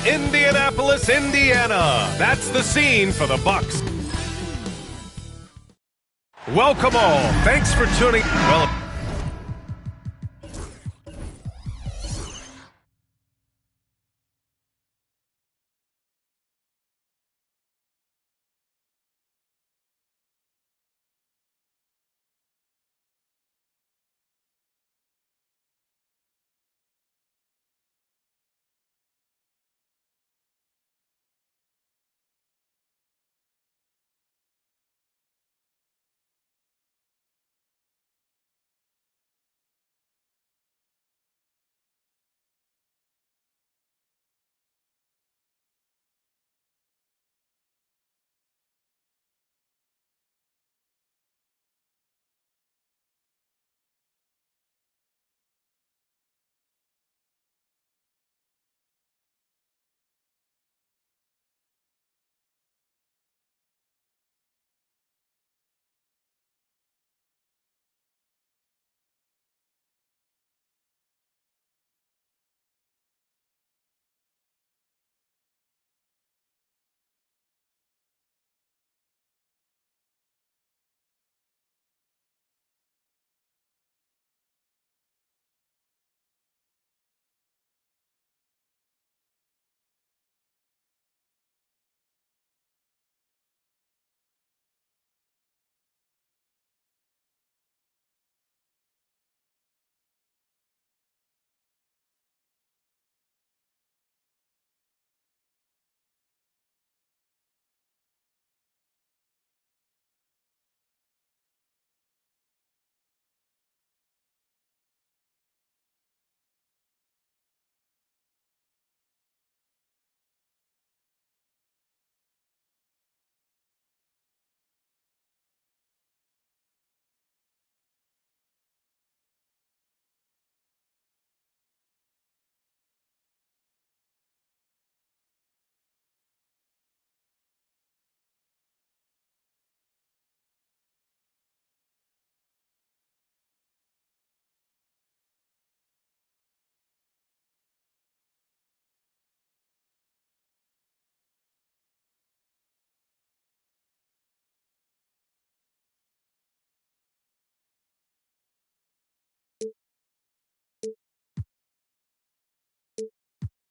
Indianapolis, Indiana. That's the scene for the Bucks. Welcome all. Thanks for tuning. Well.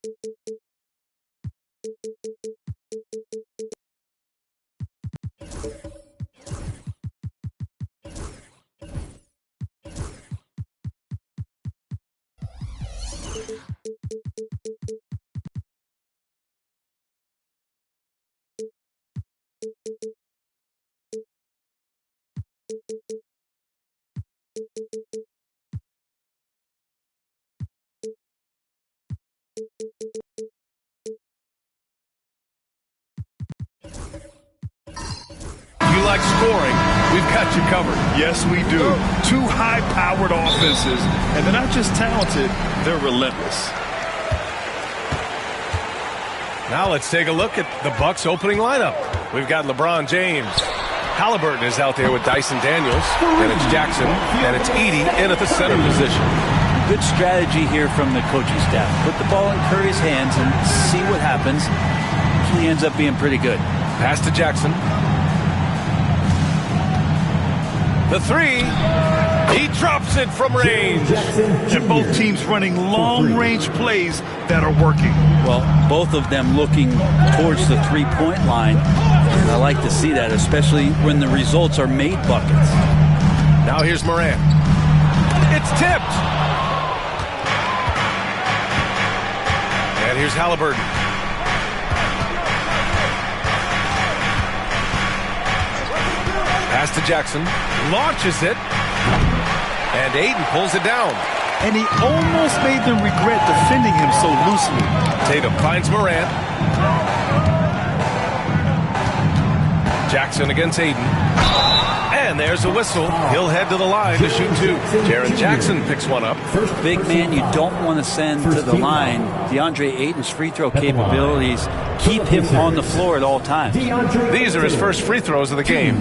You like scoring, we've got you covered. Yes, we do. Two high-powered offenses, and they're not just talented, they're relentless. Now let's take a look at the Bucks opening lineup. We've got LeBron James. Halliburton is out there with Dyson Daniels. Then it's Jackson. And it's Edey in at the center position. Good strategy here from the coaching staff. Put the ball in Curry's hands and see what happens. Usually ends up being pretty good. Pass to Jackson. The three. He drops it from range. And both teams running long-range plays that are working. Well, both of them looking towards the three-point line. And I like to see that, especially when the results are made buckets. Now here's Morant. It's tipped. And here's Halliburton. Pass to Jackson. Launches it. And Ayton pulls it down. And he almost made them regret defending him so loosely. Tatum finds Morant. Jackson against Ayton. And there's a whistle. He'll head to the line to shoot two. Jaren Jackson picks one up. Big man you don't want to send to the line. DeAndre Ayton's free throw capabilities keep him on the floor at all times. These are his first free throws of the game.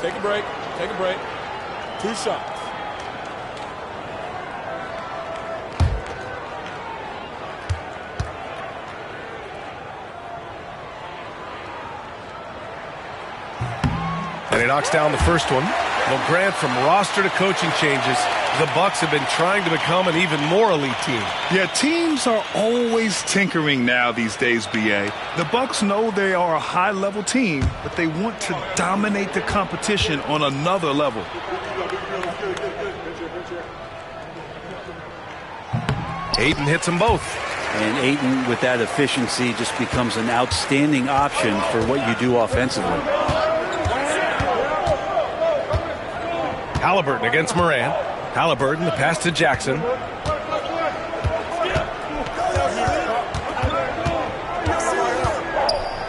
Take a break. Take a break. 2 shots. And he knocks down the first one. Well, Grant, from roster to coaching changes, the Bucks have been trying to become an even more elite team. Yeah, teams are always tinkering now these days, B.A. The Bucks know they are a high-level team, but they want to dominate the competition on another level. Ayton hits them both. And Ayton, with that efficiency, just becomes an outstanding option for what you do offensively. Halliburton against Morant. Halliburton, the pass to Jackson.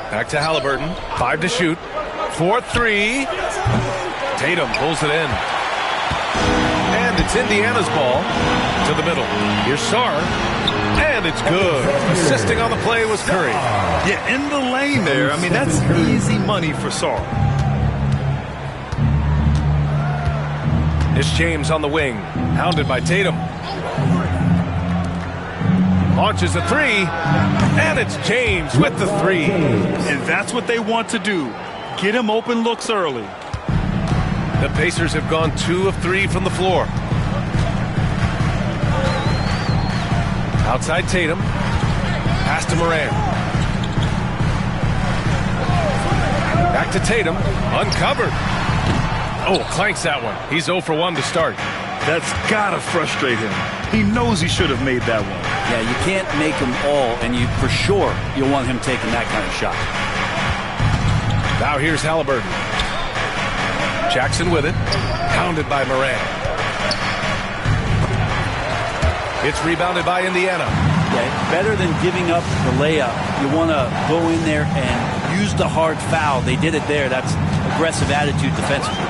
Back to Halliburton. 5 to shoot. 4-3. Tatum pulls it in. And it's Indiana's ball to the middle. Here's Sarr. And it's good. Assisting on the play was Curry. Yeah, in the lane there. I mean, that's easy money for Sarr. It's James on the wing, hounded by Tatum. Launches a three, and it's James with the three. And that's what they want to do. Get him open looks early. The Pacers have gone 2 of 3 from the floor. Outside Tatum. Pass to Morant. Back to Tatum. Uncovered. Oh, clanks that one. He's 0 for 1 to start. That's got to frustrate him. He knows he should have made that one. Yeah, you can't make them all, and you for sure you'll want him taking that kind of shot. Now here's Halliburton. Jackson with it. Pounded by Morant. It's rebounded by Indiana. Yeah, better than giving up the layup. You want to go in there and use the hard foul. They did it there. That's aggressive attitude defensively.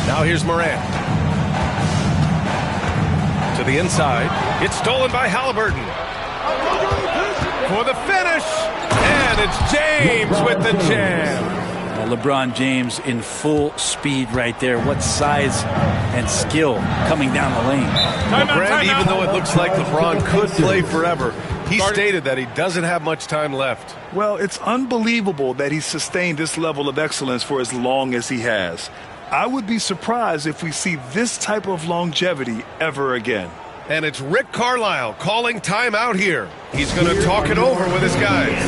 Now here's Morant. To the inside. It's stolen by Halliburton. For the finish. And it's James with the jam. LeBron James in full speed right there. What size and skill coming down the lane. Well, Grant, even though it looks like LeBron could play forever, he stated that he doesn't have much time left. Well, it's unbelievable that he's sustained this level of excellence for as long as he has. I would be surprised if we see this type of longevity ever again. And it's Rick Carlisle calling timeout here. He's going to talk it over with his guys.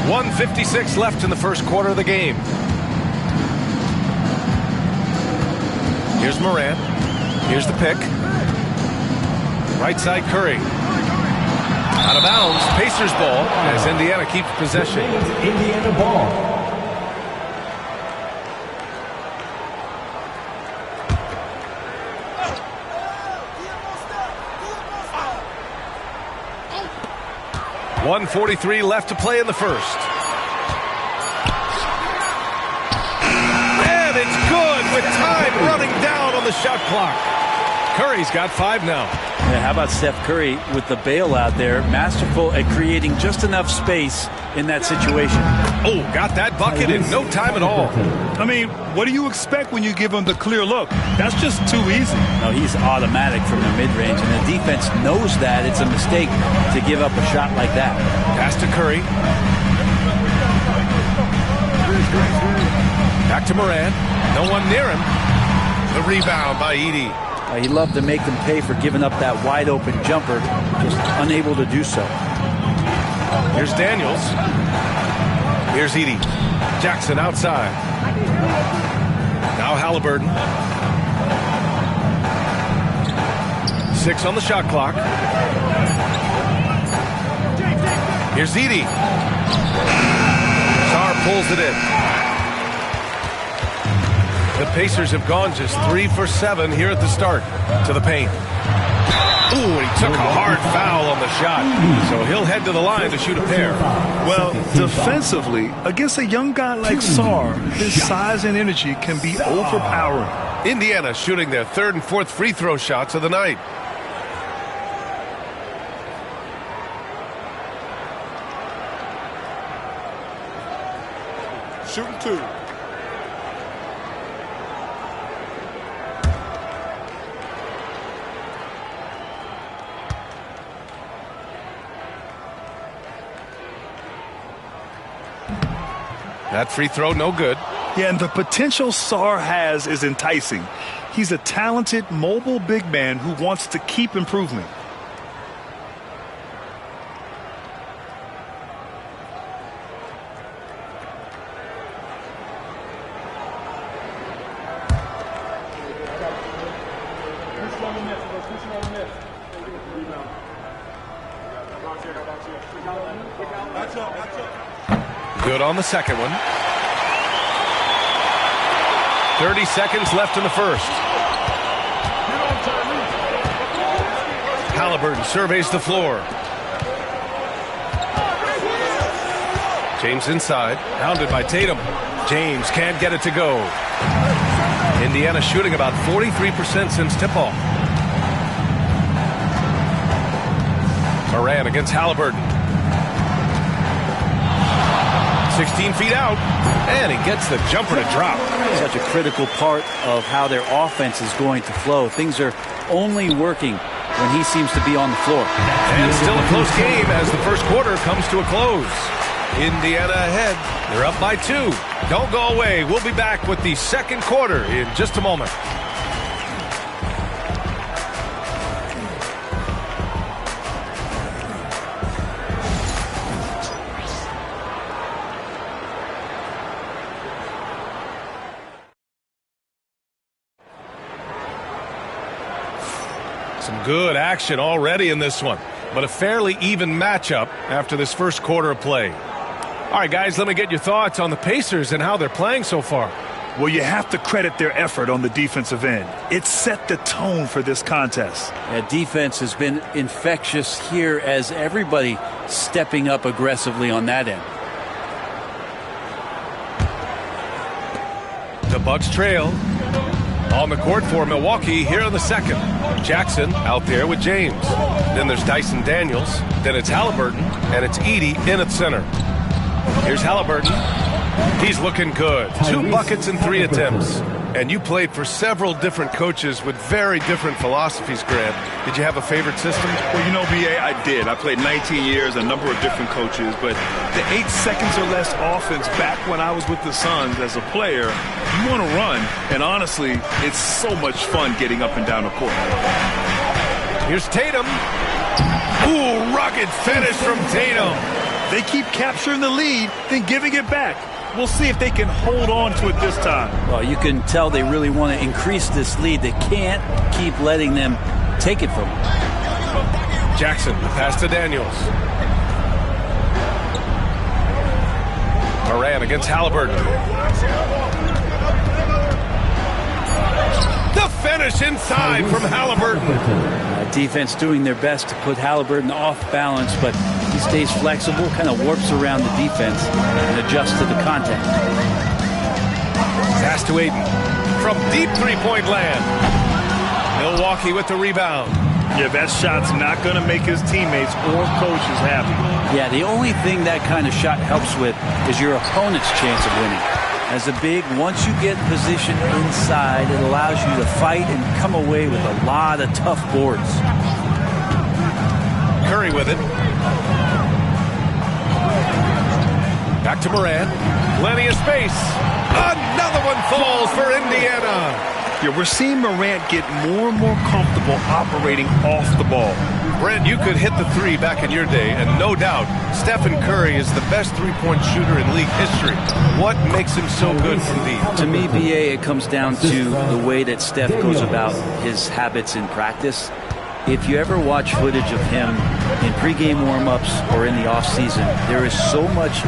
.156 left in the first quarter of the game. Here's Morant. Here's the pick. Right side Curry. Out of bounds. Pacers ball as Indiana keeps possession. Indiana ball. .143 left to play in the first. And it's good with time running down on the shot clock. Curry's got 5 now. Yeah, how about Steph Curry with the bailout there? Masterful at creating just enough space in that situation. Oh, got that bucket in no time at all. I mean, what do you expect when you give him the clear look? That's just too easy. No, he's automatic from the mid-range, and the defense knows that it's a mistake to give up a shot like that. Pass to Curry. Back to Morant. No one near him. The rebound by Edey. He loved to make them pay for giving up that wide-open jumper, just unable to do so. Here's Daniels. Here's Edey. Jackson outside. Now Halliburton. 6 on the shot clock. Here's Edey. Sarr pulls it in. The Pacers have gone just 3 for 7 here at the start. To the paint. Ooh, he took a hard foul on the shot. So he'll head to the line to shoot a pair. Well, defensively, against a young guy like Sarr, his size and energy can be overpowering. Indiana shooting their 3rd and 4th free throw shots of the night. Shooting 2. That free throw, no good. Yeah, and the potential Sarr has is enticing. He's a talented, mobile big man who wants to keep improving. Good on the second one. 30 seconds left in the first. Halliburton surveys the floor. James inside, hounded by Tatum. James can't get it to go. Indiana shooting about 43% since tip-off. Moran against Halliburton. 16 feet out, and he gets the jumper to drop. Such a critical part of how their offense is going to flow. Things are only working when he seems to be on the floor. And still a close game as the first quarter comes to a close. Indiana ahead. They're up by 2. Don't go away. We'll be back with the second quarter in just a moment. Some good action already in this one, but a fairly even matchup after this first quarter of play. All right, guys, let me get your thoughts on the Pacers and how they're playing so far. Well, you have to credit their effort on the defensive end. It set the tone for this contest. Defense has been infectious here as everybody stepping up aggressively on that end. The Bucks trail. On the court for Milwaukee here in the second. Jackson out there with James. Then there's Dyson Daniels. Then it's Halliburton, and it's Edey in at center. Here's Halliburton. He's looking good. 2 buckets and 3 attempts. And you played for several different coaches with very different philosophies, Grant. Did you have a favorite system? Well, you know, B.A., I did. I played 19 years, a number of different coaches, but the 8 seconds or less offense back when I was with the Suns as a player, you want to run, and honestly, it's so much fun getting up and down the court. Here's Tatum. Ooh, rugged finish from Tatum. They keep capturing the lead, then giving it back. We'll see if they can hold on to it this time. Well, you can tell they really want to increase this lead. They can't keep letting them take it from them. Jackson, the pass to Daniels. Moran against Halliburton. The finish inside from Halliburton. Defense doing their best to put Halliburton off balance, but he stays flexible, kind of warps around the defense and adjusts to the contact. Pass to Ayton from deep three-point land. Milwaukee with the rebound. Yeah, that shot's not going to make his teammates or coaches happy. Yeah, the only thing that kind of shot helps with is your opponent's chance of winning. As a big, once you get positioned inside, it allows you to fight and come away with a lot of tough boards. Curry with it. Back to Moran. Plenty of space. Another one falls for Indiana. Yeah, we're seeing Morant get more and more comfortable operating off the ball. Brent, you could hit the 3 back in your day, and no doubt, Stephen Curry is the best three-point shooter in league history. What makes him so good from deep? To me, BA, it comes down to the way that Steph goes about his habits in practice. If you ever watch footage of him in pregame warm-ups or in the offseason, there is so much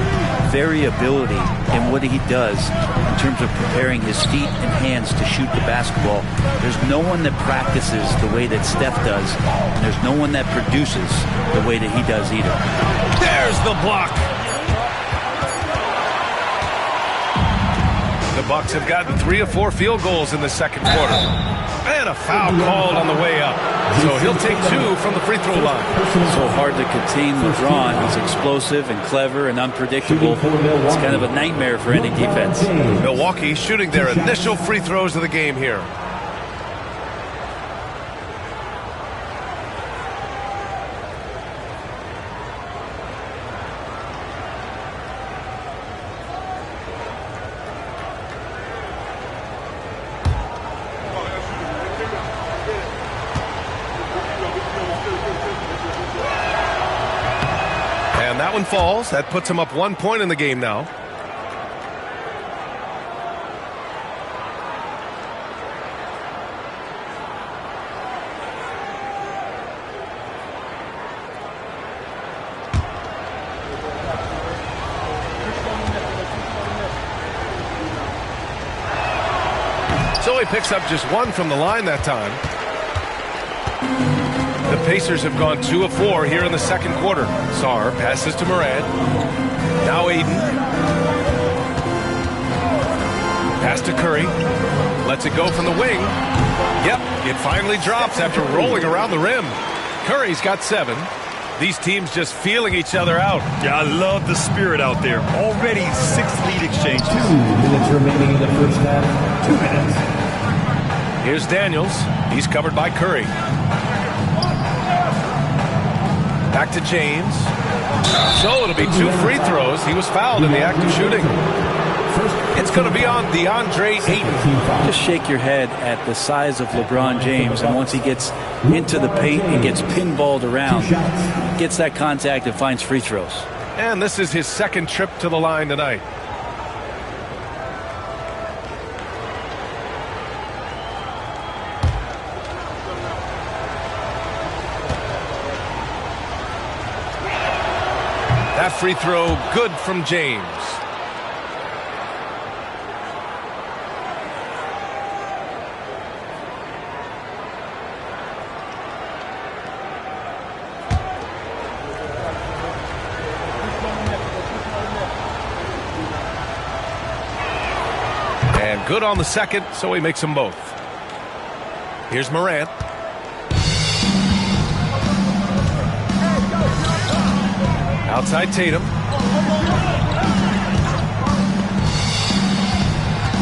variability in what he does in terms of preparing his feet and hands to shoot the basketball. There's no one that practices the way that Steph does, and there's no one that produces the way that he does either. There's the block. The Bucks have gotten 3 of 4 field goals in the second quarter. And a foul called on the way up. So he'll take 2 from the free throw line. So hard to contain LeBron. He's explosive and clever and unpredictable. It's kind of a nightmare for any defense. Milwaukee shooting their initial free throws of the game here. That one falls. That puts him up 1 point in the game now. So he picks up just 1 from the line that time. The Pacers have gone 2 of 4 here in the second quarter. Sarr passes to Moran. Now Ayton. Pass to Curry. Lets it go from the wing. Yep, it finally drops after rolling around the rim. Curry's got 7. These teams just feeling each other out. Yeah, I love the spirit out there. Already 6 lead exchanges. 2 minutes remaining in the first half. 2 minutes. Here's Daniels. He's covered by Curry. Back to James. So it'll be 2 free throws. He was fouled in the act of shooting. It's going to be on DeAndre Ayton. Just shake your head at the size of LeBron James, and once he gets into the paint and gets pinballed around, gets that contact and finds free throws. And this is his second trip to the line tonight. That free throw good from James. And good on the second, so he makes them both. Here's Morant. Outside Tatum.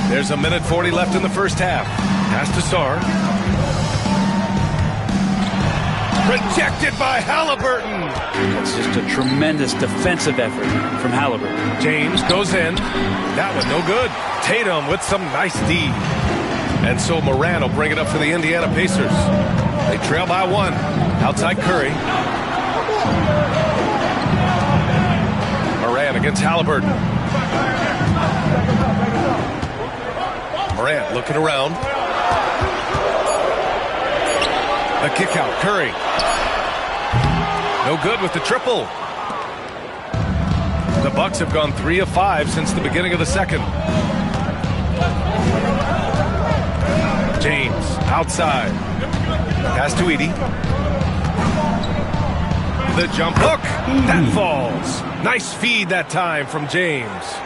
There's 1:40 left in the first half. Pass to Sarr. Rejected by Halliburton. It's just a tremendous defensive effort from Halliburton. James goes in. That one no good. Tatum with some nice D. And so Morant will bring it up for the Indiana Pacers. They trail by 1. Outside Curry. Morant against Halliburton. Morant looking around. The kick out. Curry. No good with the triple. The Bucks have gone 3 of 5 since the beginning of the second. James outside. Pass to Edey. The jump hook. That falls. Nice feed that time from James.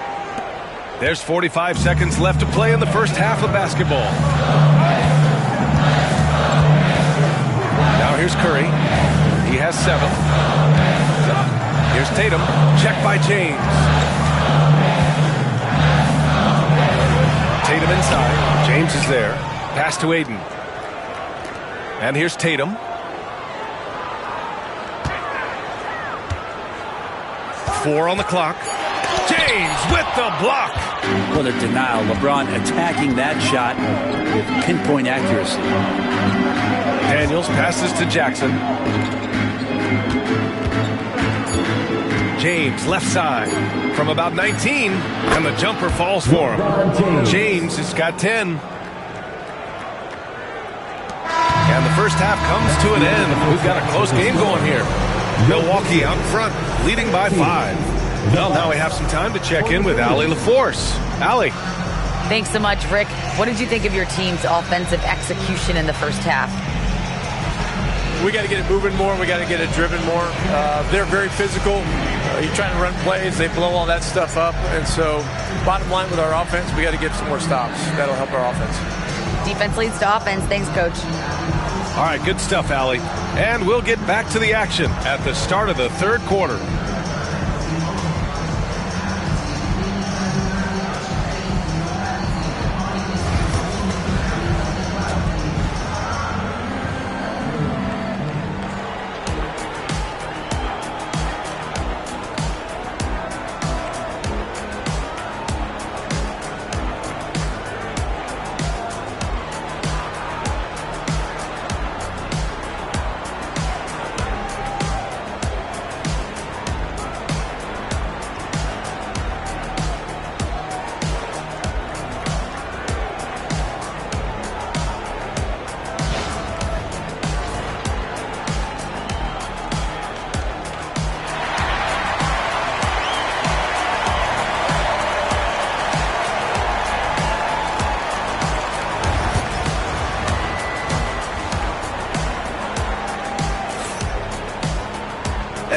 There's 45 seconds left to play in the first half of basketball. Now here's Curry. He has 7. Here's Tatum. Check by James. Tatum inside. James is there. Pass to Ayton. And here's Tatum. Four on the clock. James with the block. What a denial. LeBron attacking that shot with pinpoint accuracy. Daniels passes to Jackson. James left side from about 19, and the jumper falls for him. James has got 10. And the first half comes to an end. We've got a close game going here. Milwaukee out front, leading by 5. Well, now we have some time to check in with Allie LaForce. Allie. Thanks so much, Rick. What did you think of your team's offensive execution in the first half? We got to get it moving more. We got to get it driven more. They're very physical. You're trying to run plays. They blow all that stuff up. And so, bottom line with our offense, we got to get some more stops. That'll help our offense. Defense leads to offense. Thanks, Coach. All right, good stuff, Allie. And we'll get back to the action at the start of the third quarter.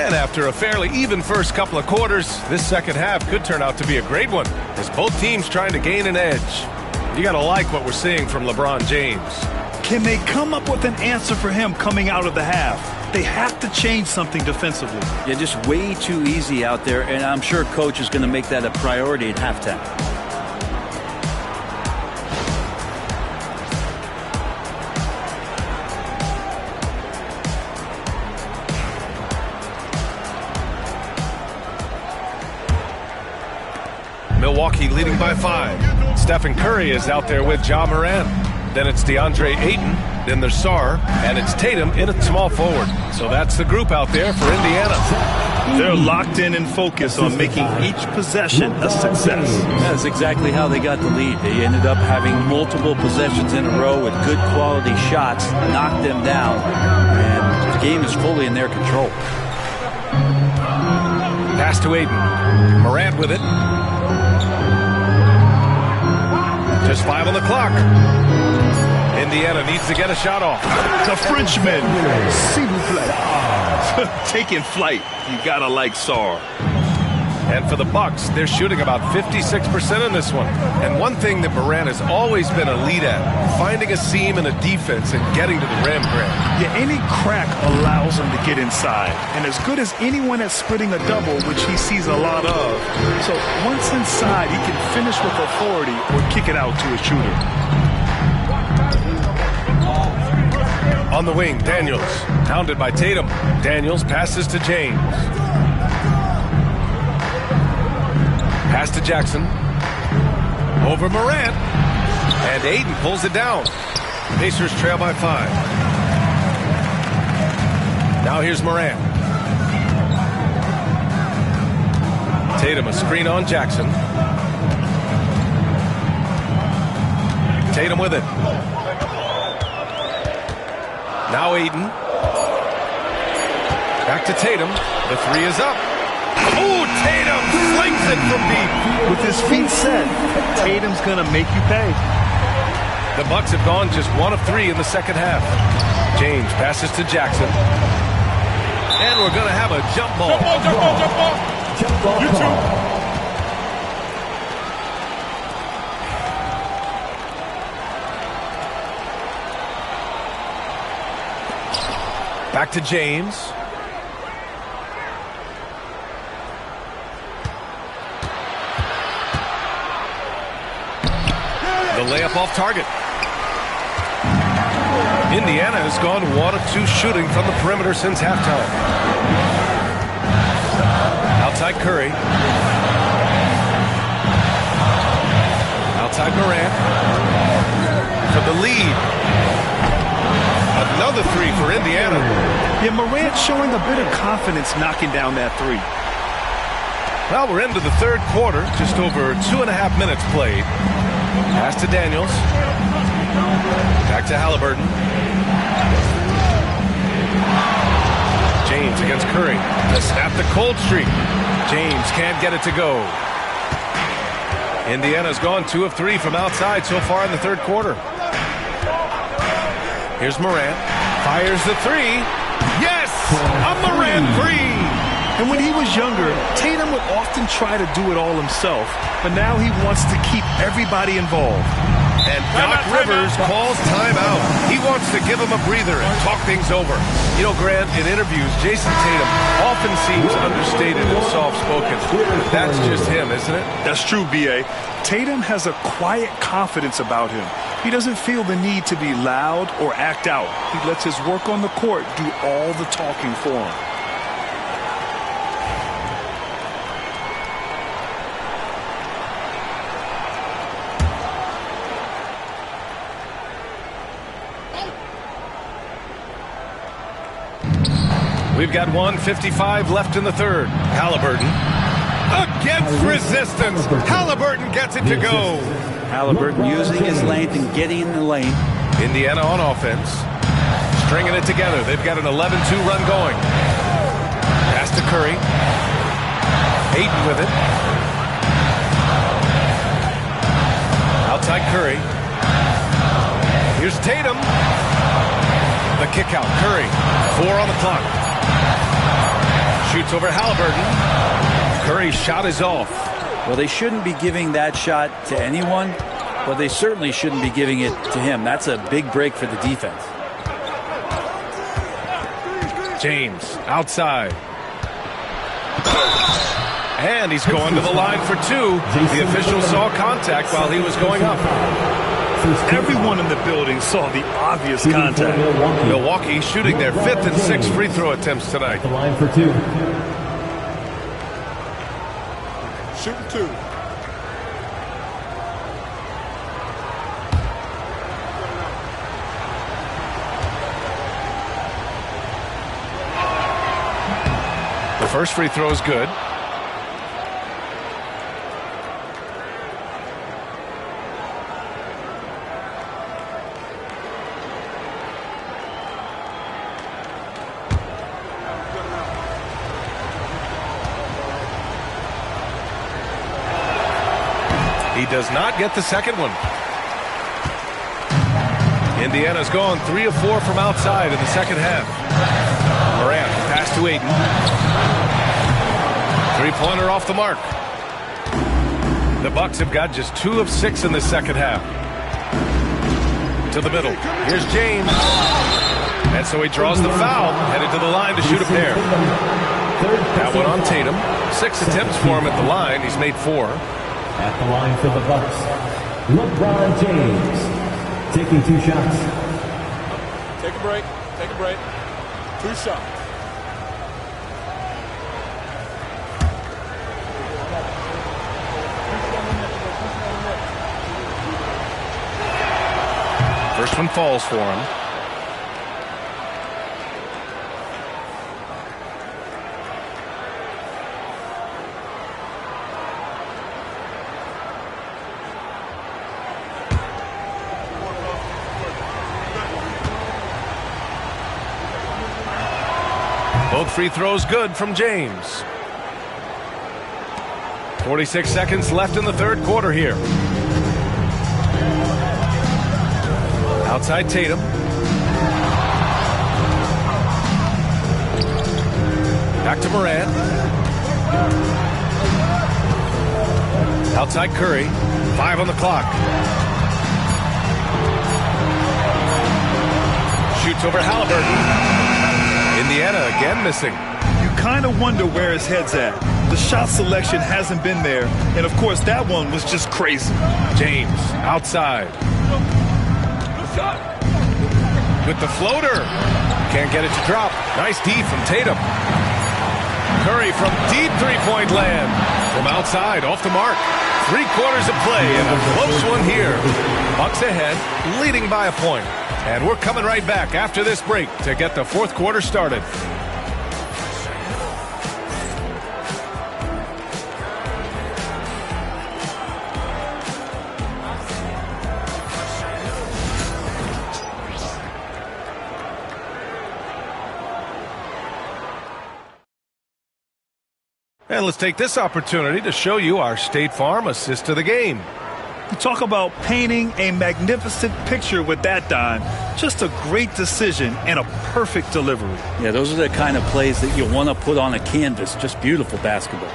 After a fairly even first couple of quarters, this second half could turn out to be a great one, as both teams trying to gain an edge. You got to like what we're seeing from LeBron James. Can they come up with an answer for him coming out of the half? they have to change something defensively. Yeah, just way too easy out there, and I'm sure coach is going to make that a priority at halftime. Milwaukee leading by 5. Stephen Curry is out there with Ja Morant. Then it's DeAndre Ayton. Then there's Sarr. And it's Tatum in at small forward. So that's the group out there for Indiana. They're locked in and focused on making each possession a success. That's exactly how they got the lead. They ended up having multiple possessions in a row with good quality shots, knocked them down, and the game is fully in their control. Pass to Ayton. Morant with it. Just 5 on the clock. Indiana needs to get a shot off. The Frenchman, s'il vous plaît. Taking flight. You gotta like Sarr. And for the Bucks, they're shooting about 56% in this one. And one thing that Morant has always been a lead at, finding a seam in a defense and getting to the rim, Grant. Yeah, any crack allows him to get inside. And as good as anyone at splitting a double, which he sees a lot of. So once inside, he can finish with authority or kick it out to a shooter. On the wing, Daniels, hounded by Tatum. Daniels passes to James. Pass to Jackson. Over Morant. And Ayton pulls it down. Pacers trail by 5. Now here's Morant. Tatum, a screen on Jackson. Tatum with it. Now Ayton. Back to Tatum. The 3 is up. Oh, Tatum slings it from deep. With his feet set, Tatum's going to make you pay. The Bucks have gone just 1 of 3 in the second half. James passes to Jackson. And we're going to have a jump ball. Jump ball. You too. Back to James. The layup off target. Indiana has gone 1 of 2 shooting from the perimeter since halftime. Outside Curry. Outside Morant. For the lead. Another 3 for Indiana. Yeah, Morant showing a bit of confidence knocking down that 3. Well, we're into the third quarter. Just over 2.5 minutes played. Pass to Daniels. Back to Halliburton. James against Curry. To snap the cold streak. James can't get it to go. Indiana's gone 2 of 3 from outside so far in the third quarter. Here's Morant. Fires the 3. Yes! A Morant 3! And when he was younger, Tatum would often try to do it all himself, but now he wants to keep everybody involved. And Doc Rivers calls timeout. He wants to give him a breather and talk things over. You know, Grant, in interviews, Jason Tatum often seems understated and soft-spoken. That's just him, isn't it? That's true, B.A. Tatum has a quiet confidence about him. He doesn't feel the need to be loud or act out. He lets his work on the court do all the talking for him. We've got 1:55 left in the third. Halliburton against resistance. Halliburton gets it to go. Halliburton using his length and getting in the lane. Indiana on offense. Stringing it together. They've got an 11-2 run going. Pass to Curry. Ayton with it. Outside Curry. Here's Tatum. The kick out. Curry. 4 on the clock. Shoots over Halliburton. Curry's shot is off. Well, they shouldn't be giving that shot to anyone, but they certainly shouldn't be giving it to him. That's a big break for the defense. James outside. And he's going to the line for two. The official saw contact while he was going up. Everyone in the building saw the obvious contact. Milwaukee shooting their 5th and 6th free throw attempts tonight. The line for two. Shooting two. The first free throw is good. He does not get the second one. Indiana's gone 3 of 4 from outside in the second half. Morant pass to Ayton. Three-pointer off the mark. The Bucks have got just 2 of 6 in the second half. To the middle. Here's James. And so he draws the foul, headed to the line to shoot a pair. That one on Tatum. 6 attempts for him at the line. He's made 4. At the line for the Bucks, LeBron James taking 2 shots. Take a break. Take a break. 2 shots. First one falls for him. Both free throws good from James. 46 seconds left in the third quarter here. Outside Tatum. Back to Morant. Outside Curry. 5 on the clock. Shoots over Halliburton. Indiana again missing. You kind of wonder where his head's at. The shot selection hasn't been there. And, of course, that one was just crazy. James outside. With the floater. Can't get it to drop. Nice D from Tatum. Curry from deep three-point land. From outside, off the mark. 3 quarters of play and a close one here. Bucks ahead, leading by a point. And we're coming right back after this break to get the fourth quarter started. And let's take this opportunity to show you our State Farm assist to the game. You talk about painting a magnificent picture with that dime. Just a great decision and a perfect delivery. Yeah, those are the kind of plays that you want to put on a canvas. Just beautiful basketball.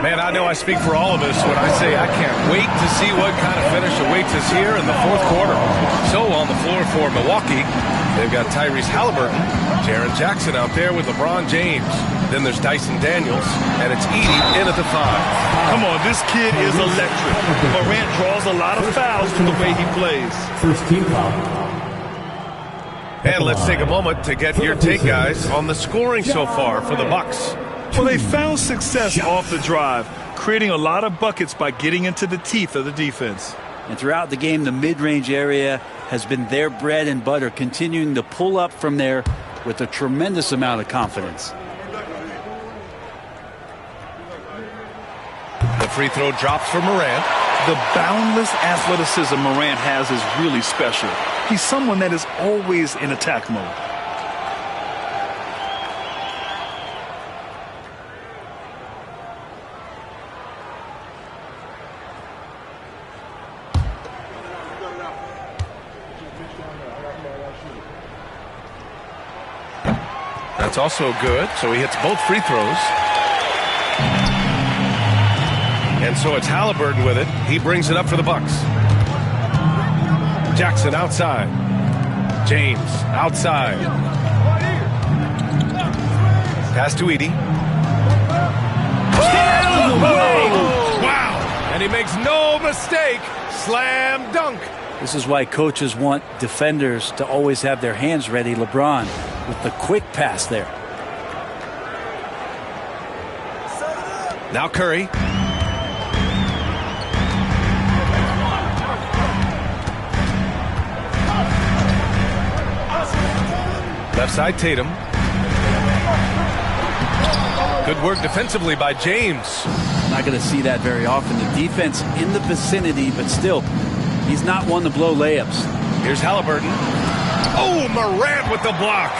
Man, I know I speak for all of us when I say I can't wait to see what kind of finish awaits us here in the fourth quarter. So on the floor for Milwaukee, they've got Tyrese Halliburton, Jaren Jackson out there with LeBron James. Then there's Dyson Daniels, and it's Edey in at the 5. Come on, this kid is electric. Morant draws a lot of fouls from the way he plays. First team foul. And let's take a moment to get your take, guys, on the scoring so far for the Bucks. Well, they found success off the drive, creating a lot of buckets by getting into the teeth of the defense. And throughout the game, the mid-range area has been their bread and butter, continuing to pull up from there with a tremendous amount of confidence. The free throw drops for Morant. The boundless athleticism Morant has is really special. He's someone that is always in attack mode. That's also good, so he hits both free throws. And so it's Halliburton with it. He brings it up for the Bucks. Jackson outside. James outside. Pass to Edey. Wow! And he makes no mistake. Slam dunk. This is why coaches want defenders to always have their hands ready. LeBron with the quick pass there. Now Curry. Left side Tatum. Good work defensively by James. Not going to see that very often. The defense in the vicinity, but still, he's not one to blow layups. Here's Halliburton. Oh, Morant with the block.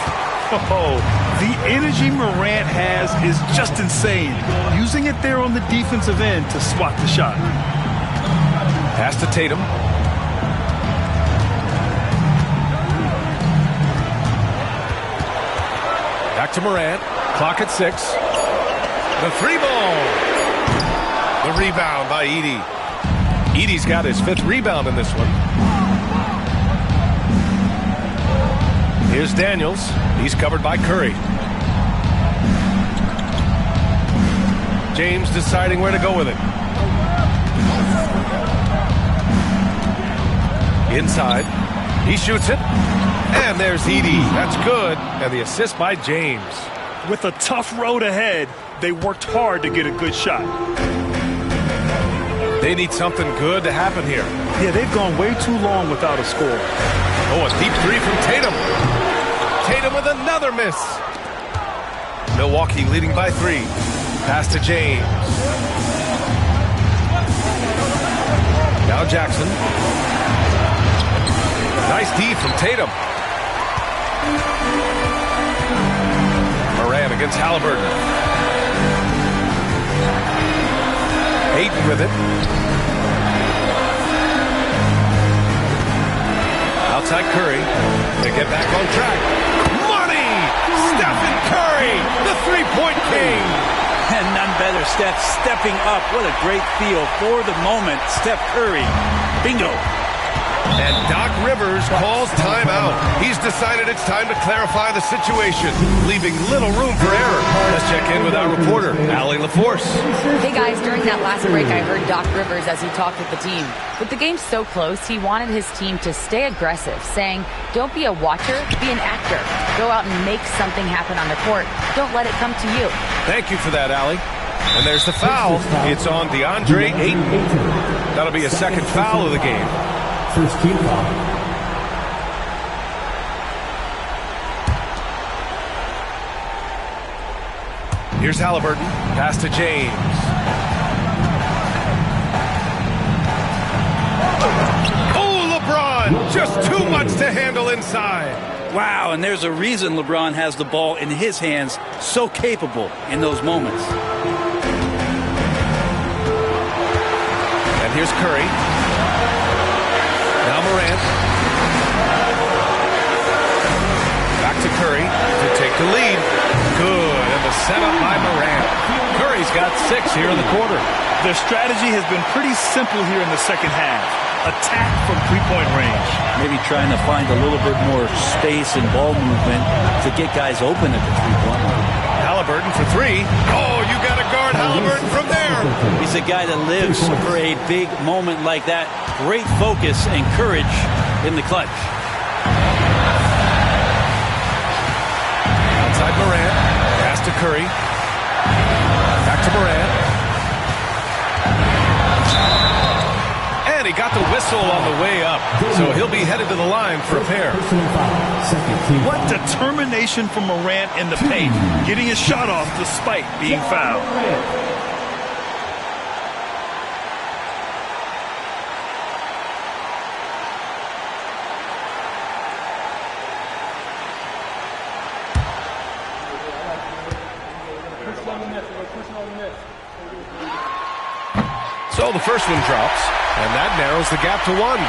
Oh, the energy Morant has is just insane. Using it there on the defensive end to swat the shot. Pass to Tatum. Back to Morant. Clock at 6. The 3-ball. The rebound by Edey. Edey's got his 5th rebound in this one. Here's Daniels. He's covered by Curry. James deciding where to go with it. Inside. He shoots it. And there's Edey. That's good. And the assist by James. With a tough road ahead, they worked hard to get a good shot. They need something good to happen here. Yeah, they've gone way too long without a score. Oh, a deep 3 from Tatum. Tatum with another miss. Milwaukee leading by 3. Pass to James. Now Jackson. Nice D from Tatum. Morant against Halliburton. Ayton with it. Outside Curry to get back on track. Money! Stephen Curry, the three-point king. And none better, Steph stepping up. What a great feel for the moment. Steph Curry. Bingo. And Doc Rivers calls timeout. He's decided it's time to clarify the situation, leaving little room for error. Let's check in with our reporter, Allie LaForce. Hey guys, during that last break, I heard Doc Rivers as he talked with the team. With the game so close, he wanted his team to stay aggressive, saying, don't be a watcher, be an actor. Go out and make something happen on the court. Don't let it come to you. Thank you for that, Allie. And there's the foul. It's on DeAndre Ayton. That'll be a second foul of the game. First team foul. Here's Halliburton. Pass to James. Oh, LeBron! Just too much to handle inside. Wow, and there's a reason LeBron has the ball in his hands, so capable in those moments. And here's Curry. Now Morant. Back to Curry to take the lead. Good, and the setup by Morant. Curry's got 6 here in the quarter. Their strategy has been pretty simple here in the second half. Attack from three-point range. Maybe trying to find a little bit more space and ball movement to get guys open at the three-point line. Halliburton for 3. Oh, you got to guard Halliburton from there. He's a guy that lives for a big moment like that. Great focus and courage in the clutch. Outside Morant. Pass to Curry. Back to Morant. And he got the whistle on the way up. So he'll be headed to the line for a pair. What determination from Morant in the paint. Getting his shot off despite being fouled. So the first one drops, and that narrows the gap to 1.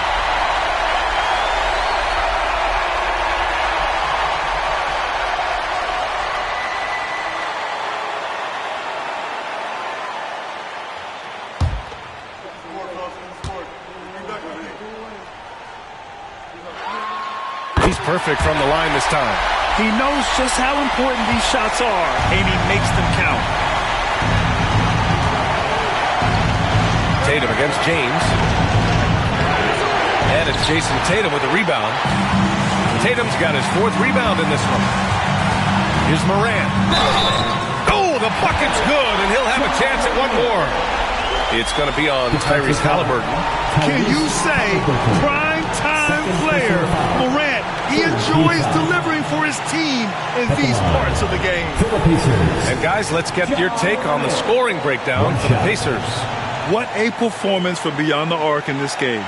He's perfect from the line this time. He knows just how important these shots are, and he makes them count. Tatum against James. And it's Jason Tatum with a rebound. Tatum's got his 4th rebound in this one. Here's Morant. Oh, the bucket's good, and he'll have a chance at one more. It's going to be on Tyrese Halliburton. Can you say prime-time player Morant? He enjoys delivering for his team in these parts of the game. And guys, let's get your take on the scoring breakdown for the Pacers. What a performance for Beyond the Arc in this game.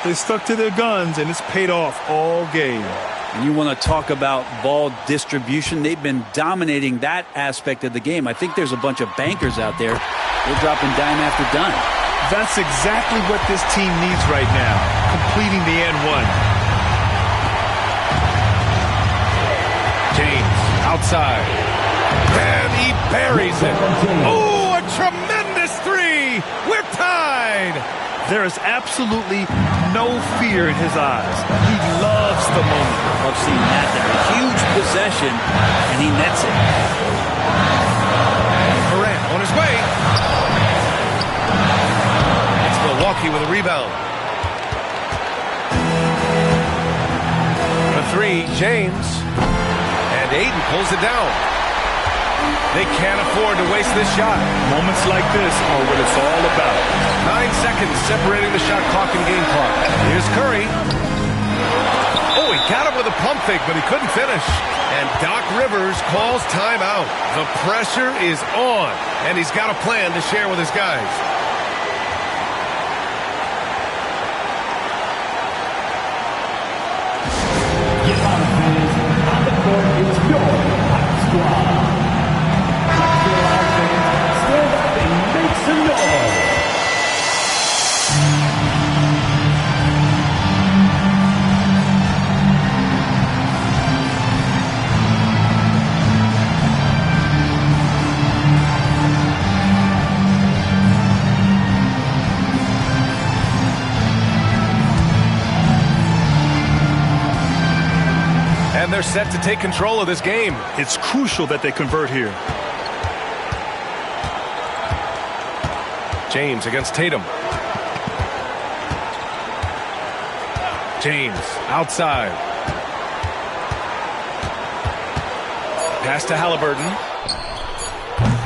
They stuck to their guns, and it's paid off all game. And you want to talk about ball distribution. They've been dominating that aspect of the game. I think there's a bunch of bankers out there. They're dropping dime after dime. That's exactly what this team needs right now, completing the N1. James outside. And he buries it. Oh, a tremendous 3. We're tied. There is absolutely no fear in his eyes. He loves the moment. Love seeing that there. A huge possession, and he nets it. Morant on his way. It's Milwaukee with a rebound. For 3, James. And Ayton pulls it down. They can't afford to waste this shot. Moments like this are what it's all about. 9 seconds separating the shot clock and game clock. Here's Curry. Oh, he got him with a pump fake, but he couldn't finish. And Doc Rivers calls timeout. The pressure is on, and he's got a plan to share with his guys. On the court is your hot squad. Stand up and make some noise. And they're set to take control of this game. It's crucial that they convert here. James against Tatum. James outside. Pass to Halliburton.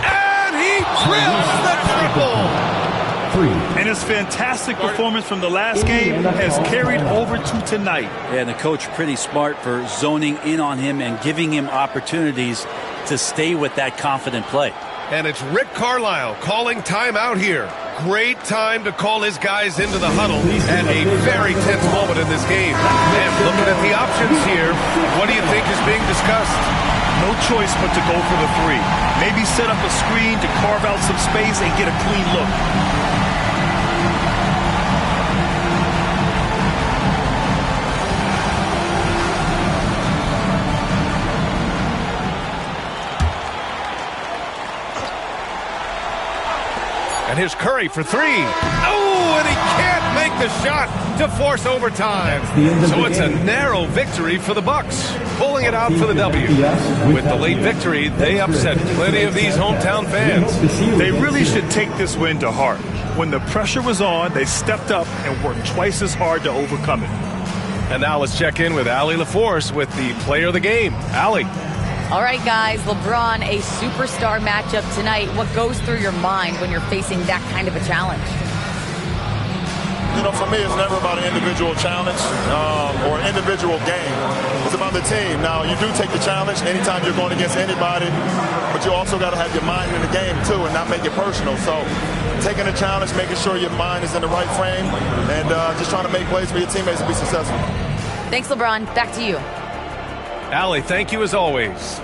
And he drills the triple. And his fantastic performance from the last game has carried over to tonight. Yeah, and the coach pretty smart for zoning in on him and giving him opportunities to stay with that confident play. And it's Rick Carlisle calling timeout here. Great time to call his guys into the huddle at a very tense moment in this game. And looking at the options here, what do you think is being discussed? No choice but to go for the 3. Maybe set up a screen to carve out some space and get a clean look. And here's Curry for 3. Oh, and he can't make the shot to force overtime. So it's a narrow victory for the Bucks, pulling it out for the W. With the late victory, they upset plenty of these hometown fans. They really should take this win to heart. When the pressure was on, they stepped up and worked twice as hard to overcome it. And now let's check in with Allie LaForce with the player of the game. Allie. All right, guys, LeBron, a superstar matchup tonight. What goes through your mind when you're facing that kind of a challenge? You know, for me, it's never about an individual challenge or an individual game. It's about the team. Now, you do take the challenge anytime you're going against anybody, but you also got to have your mind in the game, too, and not make it personal. So taking the challenge, making sure your mind is in the right frame, and just trying to make plays for your teammates to be successful. Thanks, LeBron. Back to you. Allie, thank you as always.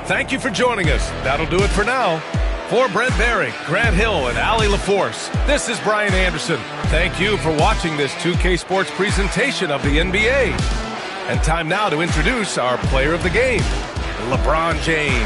Thank you for joining us. That'll do it for now. For Brent Barry, Grant Hill, and Allie LaForce, this is Brian Anderson. Thank you for watching this 2K Sports presentation of the NBA. And time now to introduce our player of the game, LeBron James.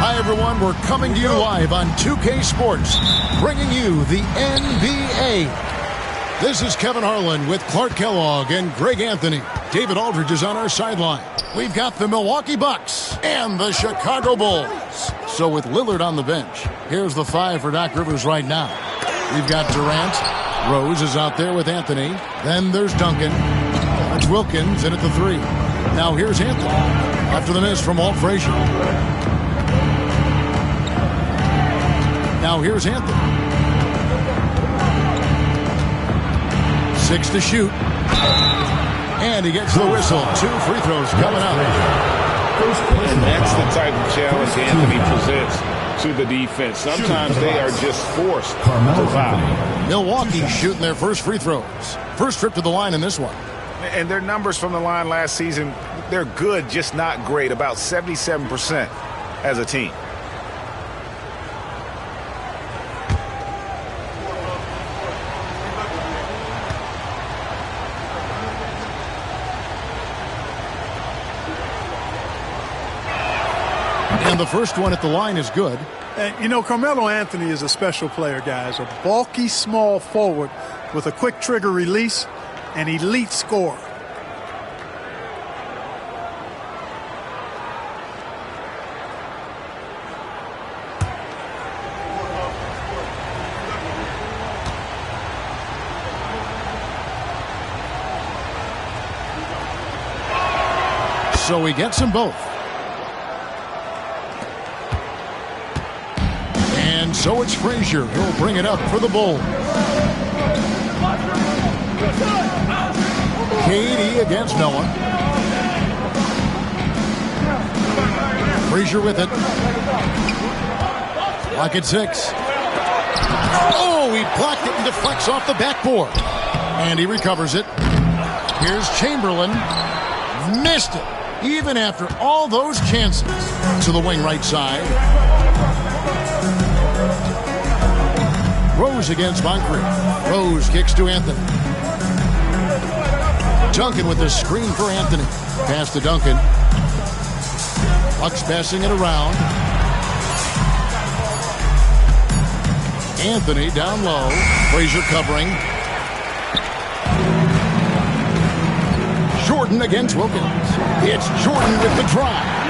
Hi, everyone. We're coming to you live on 2K Sports, bringing you the NBA. This is Kevin Harlan with Clark Kellogg and Greg Anthony. David Aldridge is on our sideline. We've got the Milwaukee Bucks and the Chicago Bulls. So with Lillard on the bench, here's the five for Doc Rivers right now. We've got Durant. Rose is out there with Anthony. Then there's Duncan. It's Wilkins in at the three. Now here's Anthony after the miss from Walt Frazier. Now here's Anthony. 6 to shoot. And he gets the whistle. 2 free throws coming up. And that's the type of challenge Anthony presents to the defense. Sometimes they are just forced to foul. Milwaukee shooting their first free throws. First trip to the line in this one. And their numbers from the line last season, they're good, just not great. About 77% as a team. And the first one at the line is good. And, you know, Carmelo Anthony is a special player, guys. A bulky, small forward with a quick trigger release, an elite scorer. So he gets them both. And so it's Frazier who'll bring it up for the Bulls. KD against Noah. Frazier with it. Lock at 6. Oh, he blocked it and deflects off the backboard. And he recovers it. Here's Chamberlain. Missed it. Even after all those chances. To the wing right side. Rose against Moncrief. Rose kicks to Anthony. Duncan with the screen for Anthony. Pass to Duncan. Bucks passing it around. Anthony down low. Frazier covering. Jordan against Wilkins. It's Jordan with the drive.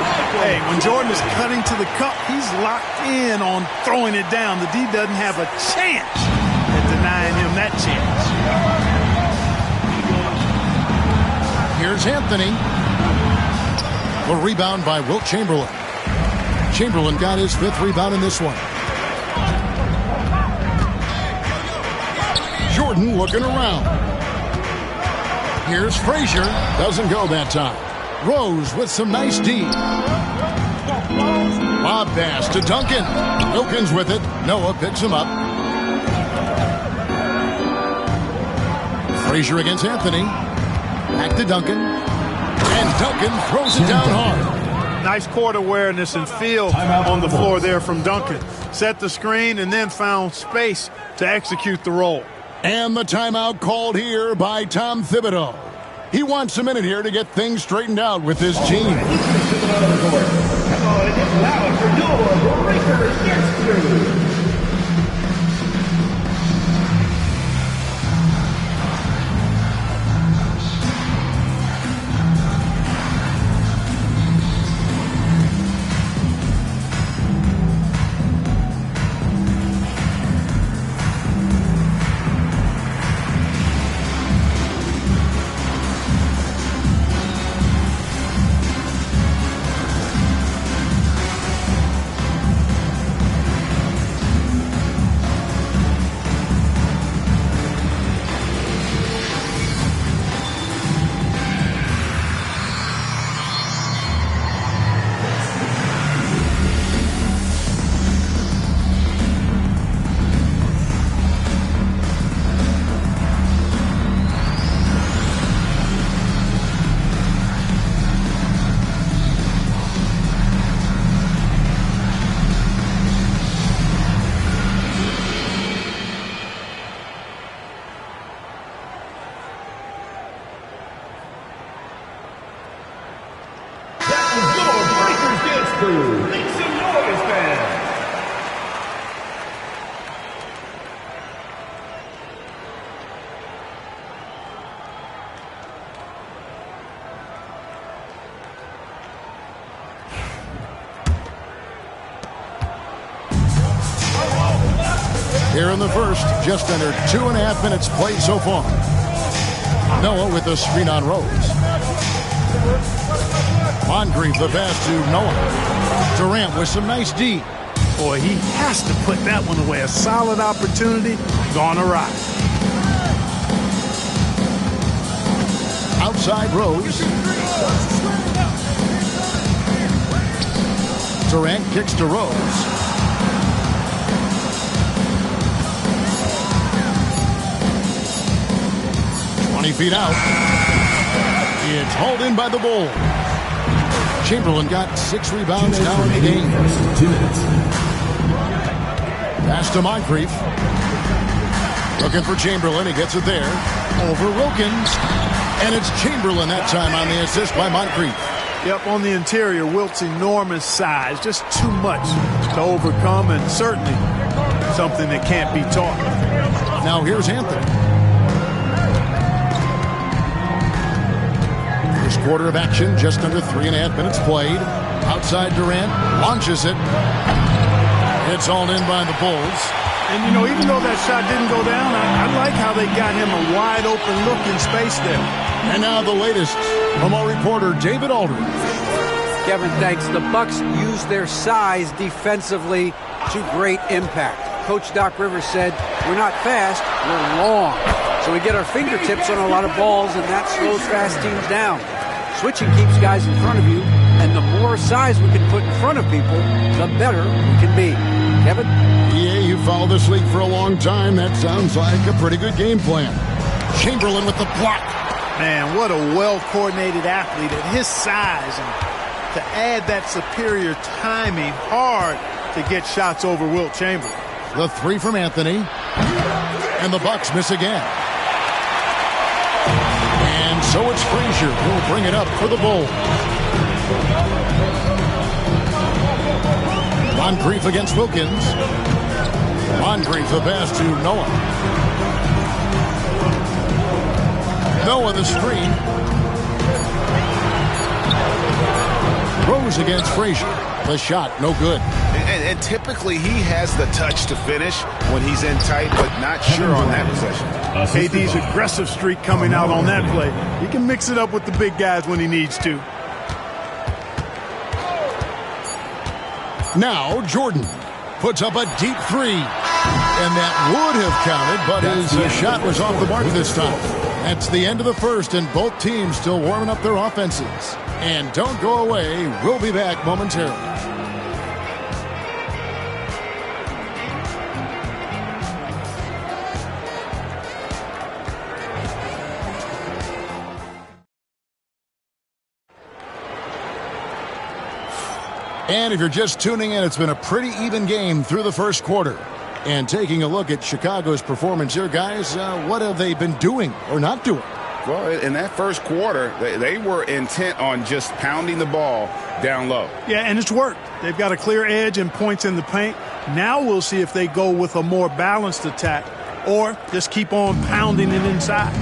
Hey, when Jordan is cutting to the cup, he's locked in on throwing it down. The D doesn't have a chance at denying him that chance. Here's Anthony. The rebound by Wilt Chamberlain. Chamberlain got his 5th rebound in this one. Jordan looking around. Here's Frazier. Doesn't go that time. Rose with some nice D. Lob pass to Duncan. Wilkins with it. Noah picks him up. Frazier against Anthony. Back to Duncan. And Duncan throws it down hard. Nice court awareness and feel on the floor there from Duncan. Set the screen and then found space to execute the roll. And the timeout called here by Tom Thibodeau. He wants a minute here to get things straightened out with his team. two. Make some noise, fans. Here in the first, just under 2.5 minutes played so far. Noah with the screen on Rose. Moncrief the pass to Noah. Durant with some nice D. Boy, he has to put that one away. A solid opportunity gone awry. Outside Rose. Durant kicks to Rose. 20 feet out. It's hauled in by the Bulls. Chamberlain got 6 rebounds now in the game. 2 minutes. Pass to Moncrief. Looking for Chamberlain. He gets it there. Over Wilkins. And it's Chamberlain that time on the assist by Moncrief. Yep, on the interior, Wilt's enormous size. Just too much to overcome, and certainly something that can't be taught. Now here's Anthony. First quarter of action, just under 3.5 minutes played. Outside Durant, launches it. It's hauled in by the Bulls. And, you know, even though that shot didn't go down, I like how they got him a wide open look in space there. And now the latest from our reporter, David Aldridge. Kevin, thanks. The Bucks use their size defensively to great impact. Coach Doc Rivers said, we're not fast, we're long. So we get our fingertips on a lot of balls, and that slows fast teams down. Switching keeps guys in front of you, and the more size we can put in front of people, the better we can be. Kevin? Yeah, you followed this league for a long time. That sounds like a pretty good game plan. Chamberlain with the block. Man, what a well-coordinated athlete at his size. And to add that superior timing, hard to get shots over Wilt Chamberlain. The 3 from Anthony. And the Bucks miss again. And so it's Frazier who'll bring it up for the Bulls. Moncrief against Wilkins. Moncrief the pass to Noah. Noah the screen. Rose against Frazier. The shot, no good. And typically he has the touch to finish when he's in tight, but not sure on that possession. KD's aggressive streak coming out on that play. He can mix it up with the big guys when he needs to. Now Jordan puts up a deep 3. And that would have counted, but his shot was off the mark this time. That's the end of the first, and both teams still warming up their offenses. And don't go away. We'll be back momentarily. And if you're just tuning in, it's been a pretty even game through the first quarter. And taking a look at Chicago's performance here, guys, what have they been doing or not doing? Well, in that first quarter, they were intent on just pounding the ball down low. Yeah, and it's worked. They've got a clear edge and points in the paint. Now we'll see if they go with a more balanced attack or just keep on pounding it inside.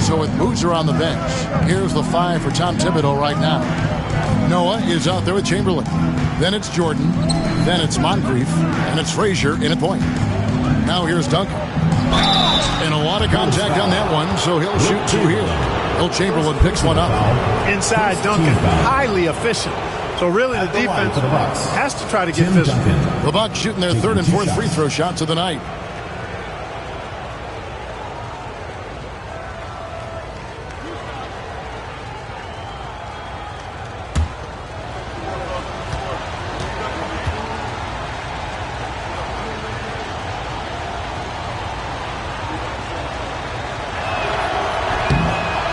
So with Boozer on the bench, here's the 5 for Tom Thibodeau right now. Noah is out there with Chamberlain. Then it's Jordan. Then it's Moncrief. And it's Frazier in at point. Now here's Duncan. And a lot of contact on that one, so he'll shoot 2 here. Will Chamberlain picks one up. Inside Duncan, highly efficient. So really the defense has to try to get physical. The Bucks shooting their 3rd and 4th free throw shots of the night.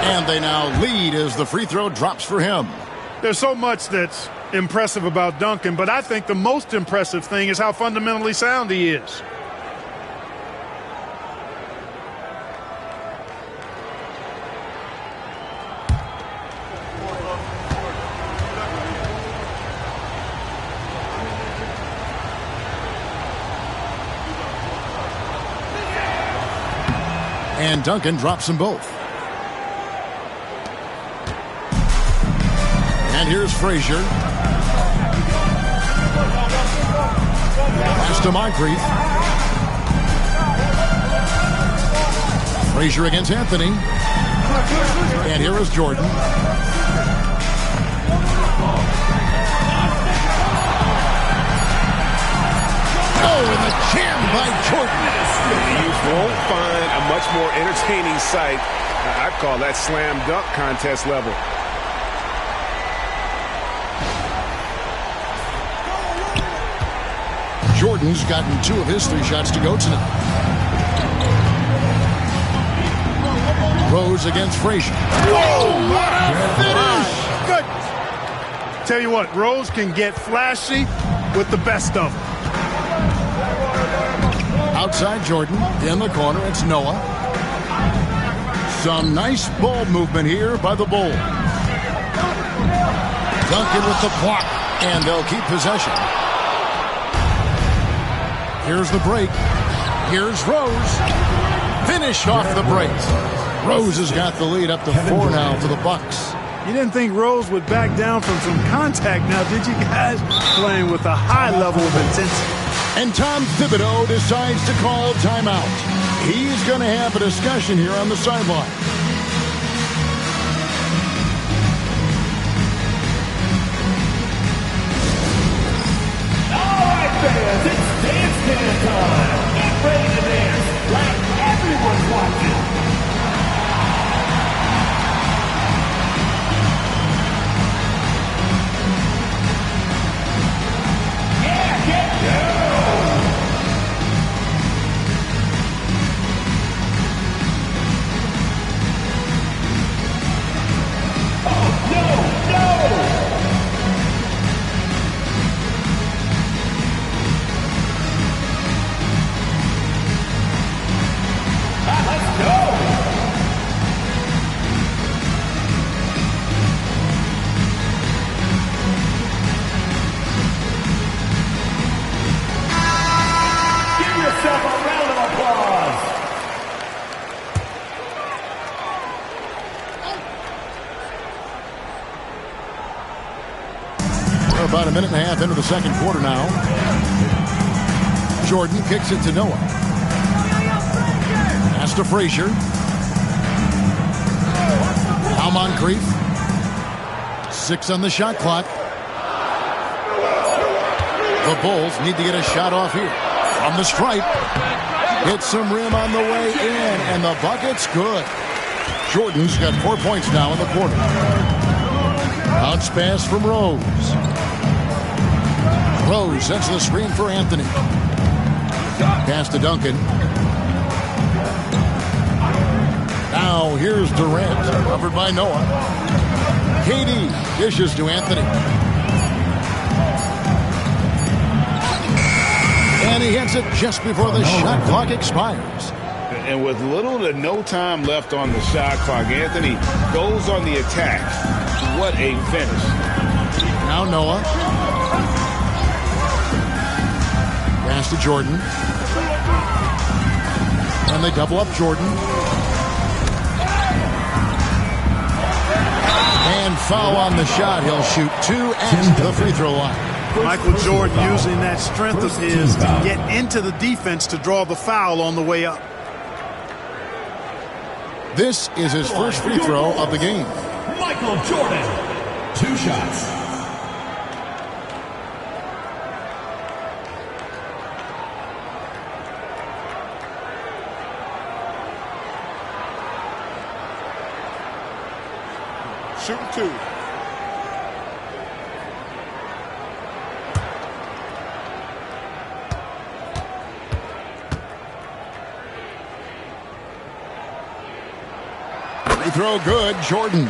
And they now lead as the free throw drops for him. There's so much that's impressive about Duncan, but I think the most impressive thing is how fundamentally sound he is. And Duncan drops them both. And here's Frazier. Pass to Moncrief. Frazier against Anthony. And here is Jordan. Oh, and the jam by Jordan. You won't find a much more entertaining sight. I'd call that slam dunk contest level. Jordan's gotten 2 of his 3 shots to go tonight. Rose against Frazier. Whoa, what a finish! Good. Tell you what, Rose can get flashy with the best of them. Outside Jordan, in the corner, it's Noah. Some nice ball movement here by the Bulls. Duncan with the block, and they'll keep possession. Here's the break. Here's Rose. Finish off the break. Rose has got the lead up to 4 now for the Bucks. You didn't think Rose would back down from some contact now, did you guys? Playing with a high level of intensity. And Tom Thibodeau decides to call timeout. He's going to have a discussion here on the sideline. All right, fans, it's dance time. Get ready to dance like everyone's watching. About a minute and a half into the second quarter now. Jordan kicks it to Noah. Pass to Frazier. Now Moncrief. 6 on the shot clock. The Bulls need to get a shot off here. From the stripe. Hits some rim on the way in, and the bucket's good. Jordan's got 4 points now in the quarter. Bounce pass from Rose. Rose sets the screen for Anthony. Pass to Duncan. Now here's Durant, covered by Noah. KD dishes to Anthony. And he hits it just before the shot clock expires. And with little to no time left on the shot clock, Anthony goes on the attack. What a finish. Now Noah. Pass to Jordan. And they double up Jordan. And foul on the shot. He'll shoot 2 at the free throw line. Michael Jordan using that strength of his to get into the defense to draw the foul on the way up. This is his first free throw of the game. Michael Jordan, 2 shots. Shooting 2. Free throw good, Jordan.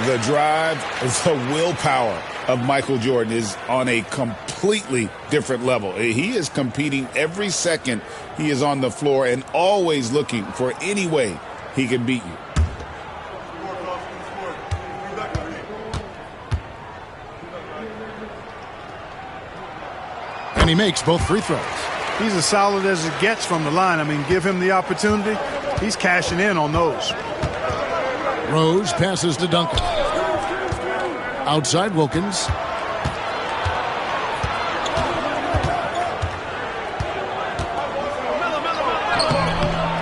The drive, the willpower of Michael Jordan is on a completely different level. He is competing every second he is on the floor and always looking for any way he can beat you. And he makes both free throws. He's as solid as it gets from the line. I mean, give him the opportunity, He's cashing in on those. Rose passes to Duncan. Outside Wilkins.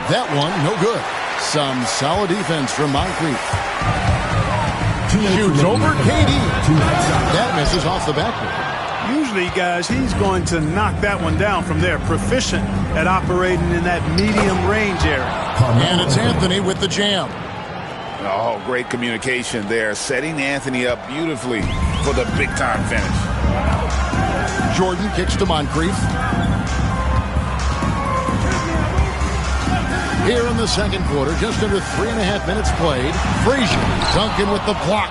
That one, no good. Some solid defense from Moncrief. Shoots over KD. That misses off the backboard. Usually, guys, he's going to knock that one down from there. Proficient at operating in that medium range area. And it's Anthony with the jam. Oh, great communication there. Setting Anthony up beautifully for the big-time finish. Jordan kicks to Moncrief. Here in the second quarter, just under 3.5 minutes played. Frazier, Duncan with the block.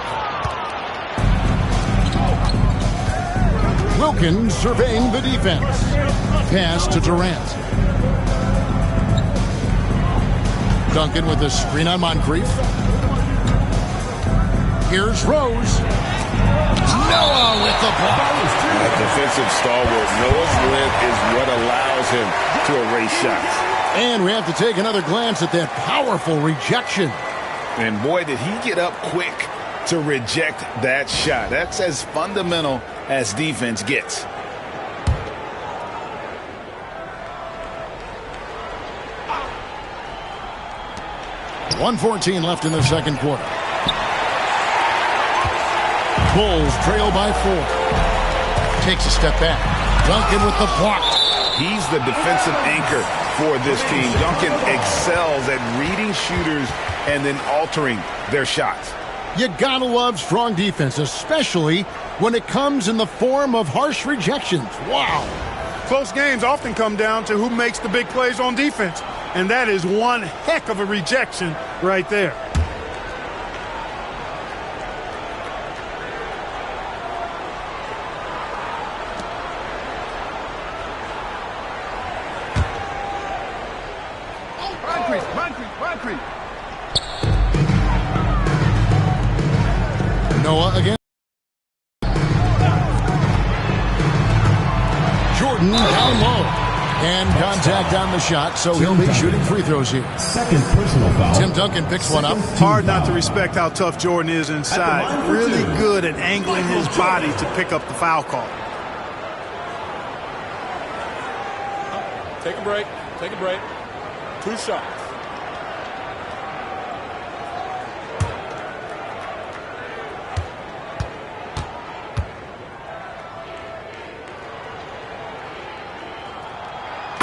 Wilkins surveying the defense. Pass to Durant. Duncan with the screen on Moncrief. Here's Rose. Noah with the block. That defensive stalwart, Noah's length is what allows him to erase shots. And we have to take another glance at that powerful rejection. And boy, did he get up quick to reject that shot. That's as fundamental as defense gets. .114 left in the second quarter. Bulls trail by 4. Takes a step back. Duncan with the block. He's the defensive anchor for this team. Duncan excels at reading shooters and then altering their shots. You gotta love strong defense, especially when it comes in the form of harsh rejections. Wow. Close games often come down to who makes the big plays on defense. And that is one heck of a rejection right there. Noah again. Jordan down low. And contact on the shot, so he'll be shooting free throws here. Second personal foul. Tim Duncan picks one up. Hard not to respect how tough Jordan is inside. Really good at angling his body to pick up the foul call. Take a break. Take a break. 2 shots.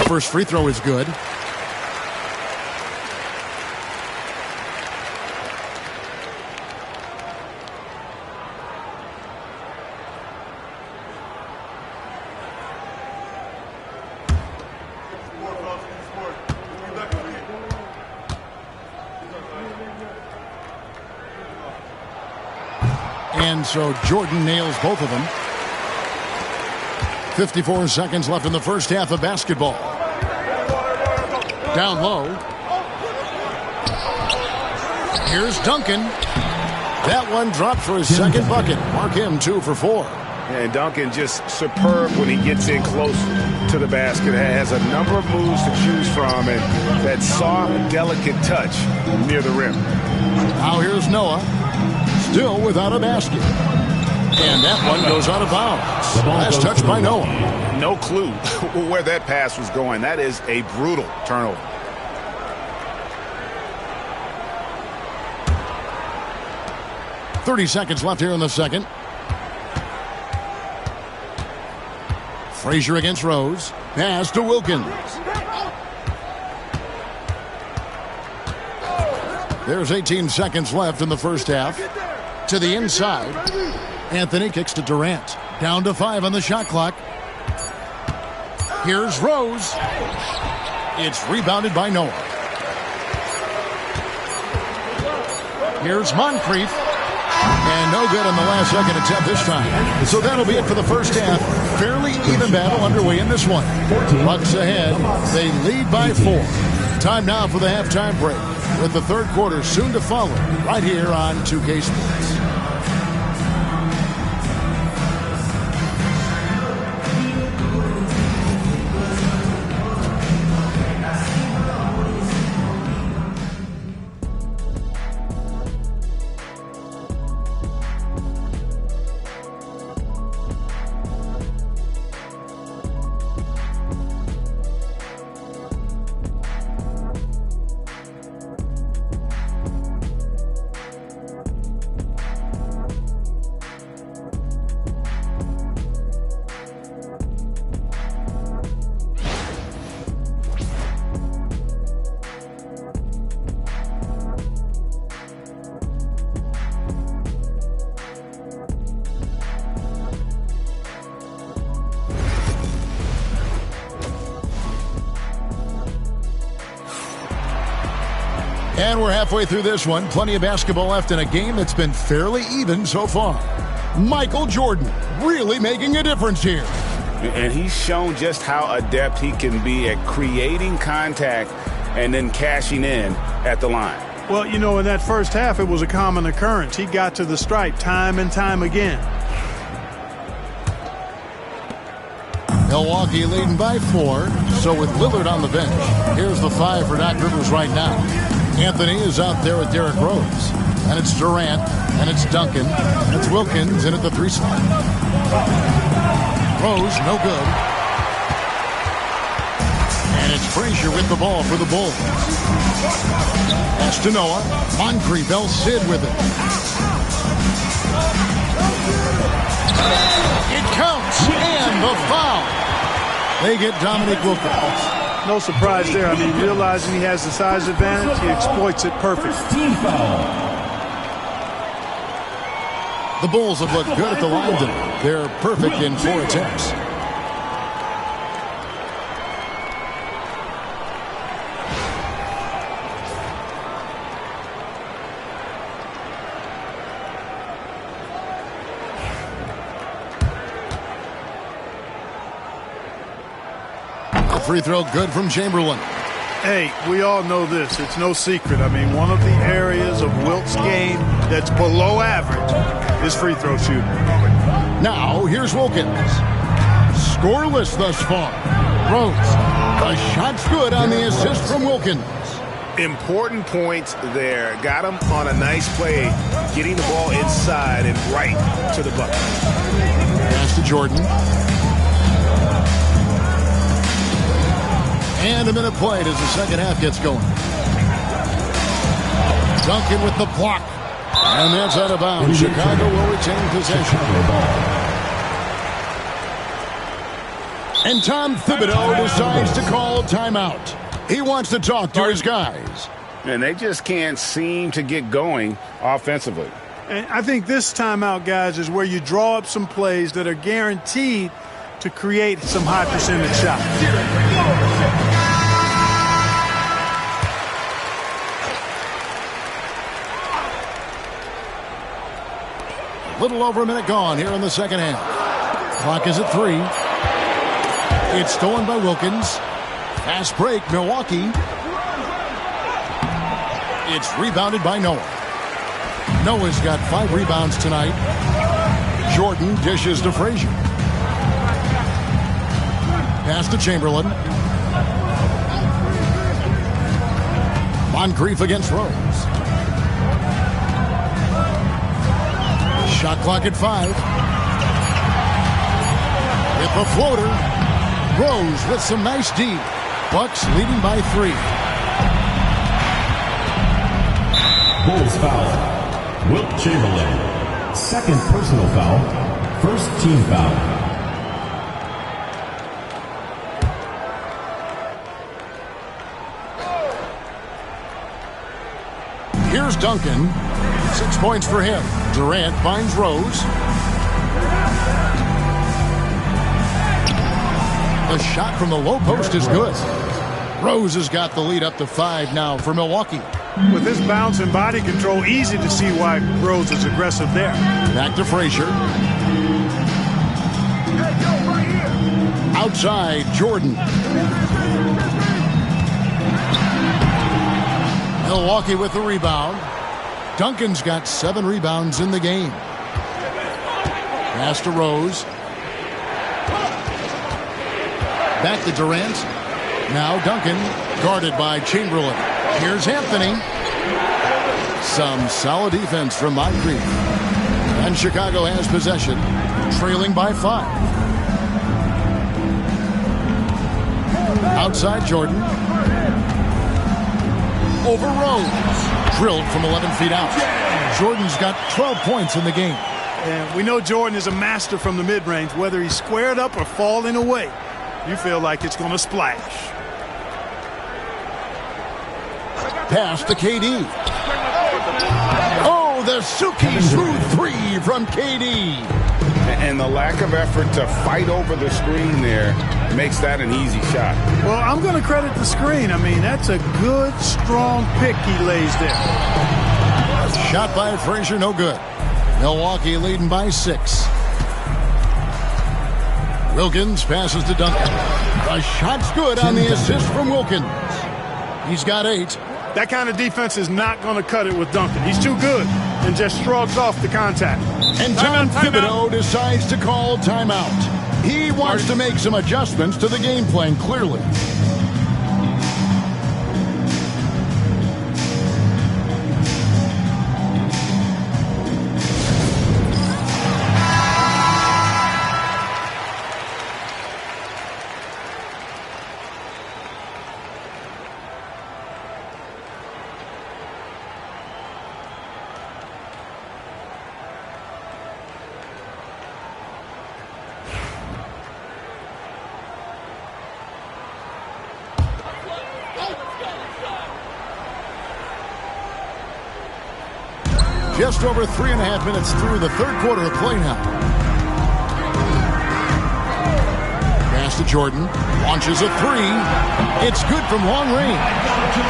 First free throw is good. And so Jordan nails both of them. 54 seconds left in the first half of basketball. Down low. Here's Duncan. That one dropped for his second bucket. Mark him 2 for 4. And Duncan just superb when he gets in close to the basket. Has a number of moves to choose from and that soft, delicate touch near the rim. Now here's Noah. Still without a basket. And that one goes out of bounds. Last touch by Noah. No clue where that pass was going. That is a brutal turnover. .30 seconds left here in the second. Frazier against Rose. Pass to Wilkins. There's 18 seconds left in the first half. To the inside. Anthony kicks to Durant. Down to 5 on the shot clock. Here's Rose. It's rebounded by Noah. Here's Moncrief. And no good on the last second attempt this time. So that'll be it for the first half. Fairly even battle underway in this one. Bucks ahead. They lead by 4. Time now for the halftime break, with the third quarter soon to follow right here on 2K Sports. And we're halfway through this one. Plenty of basketball left in a game that's been fairly even so far. Michael Jordan really making a difference here. And he's shown just how adept he can be at creating contact and then cashing in at the line. Well, you know, in that first half, it was a common occurrence. He got to the stripe time and time again. Milwaukee leading by 4. So with Lillard on the bench, here's the 5 for Doc Rivers right now. Anthony is out there with Derrick Rose. And it's Durant. And it's Duncan. And it's Wilkins in at the 3 slot. Rose, no good. And it's Frazier with the ball for the Bulls. Pass to Noah. Moncrief, El Cid with it. It counts. And the foul. They get Dominique Wilkins. No surprise there. I mean, realizing he has the size advantage, he exploits it perfectly. The Bulls have looked good at the line today. They're perfect in 4 attempts. A free throw good from Chamberlain. Hey, we all know this. It's no secret. I mean, one of the areas of Wilt's game that's below average is free throw shooting. Now, here's Wilkins. Scoreless thus far. Rose. The shot's good on the assist from Wilkins. Important points there. Got him on a nice play, getting the ball inside and right to the bucket. Pass to Jordan. And a minute played as the second half gets going. Duncan with the block. And that's out of bounds. Chicago will retain possession. And Tom Thibodeau decides to call a timeout. He wants to talk to his guys. And they just can't seem to get going offensively. And I think this timeout, guys, is where you draw up some plays that are guaranteed to create some high percentage shots. Little over a minute gone here in the second half. Clock is at 3. It's stolen by Wilkins. Fast break, Milwaukee. It's rebounded by Noah. Noah's got 5 rebounds tonight. Jordan dishes to Frazier. Pass to Chamberlain. Moncrief against Rose. Shot clock at 5. With the floater. Rose with some nice D. Bucks leading by 3. Bulls foul. Wilt Chamberlain. Second personal foul. First team foul. Here's Duncan. 6 points for him. Durant finds Rose. The shot from the low post is good. Rose has got the lead up to 5 now for Milwaukee. With his bounce and body control, easy to see why Rose is aggressive there. Back to Frazier. Outside, Jordan. Milwaukee with the rebound. Duncan's got 7 rebounds in the game. Pass to Rose. Back to Durant. Now Duncan, guarded by Chamberlain. Here's Anthony. Some solid defense from Moncrief. And Chicago has possession, trailing by 5. Outside Jordan. Over Rose. Drilled from 11 feet out. Jordan's got 12 points in the game. And we know Jordan is a master from the mid-range. Whether he's squared up or falling away, you feel like it's going to splash. Pass to KD. Oh, the Suki smooth 3 from KD. And the lack of effort to fight over the screen there makes that an easy shot. Well, I'm going to credit the screen. I mean, that's a good, strong pick he lays there. Shot by Frazier, no good. Milwaukee leading by 6. Wilkins passes to Duncan. The shot's good on the assist from Wilkins. He's got 8. That kind of defense is not going to cut it with Duncan. He's too good and just shrugs off the contact. And Tom Thibodeau decides to call timeout. He wants to make some adjustments to the game plan, clearly. Just over 3.5 minutes through the third quarter of play now. Pass to Jordan. Launches a 3. It's good from long range.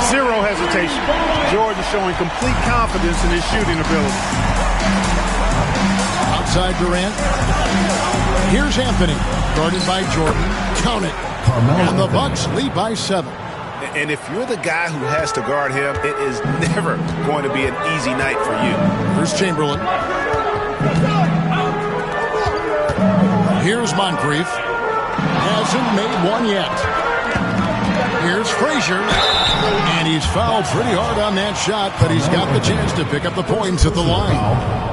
Zero hesitation. Jordan showing complete confidence in his shooting ability. Outside Durant. Here's Anthony. Guarded by Jordan. Count it. And the Bucks lead by 7. And if you're the guy who has to guard him, it is never going to be an easy night for you. Here's Chamberlain. Here's Moncrief. Hasn't made one yet. Here's Frazier. And he's fouled pretty hard on that shot, but he's got the chance to pick up the points at the line.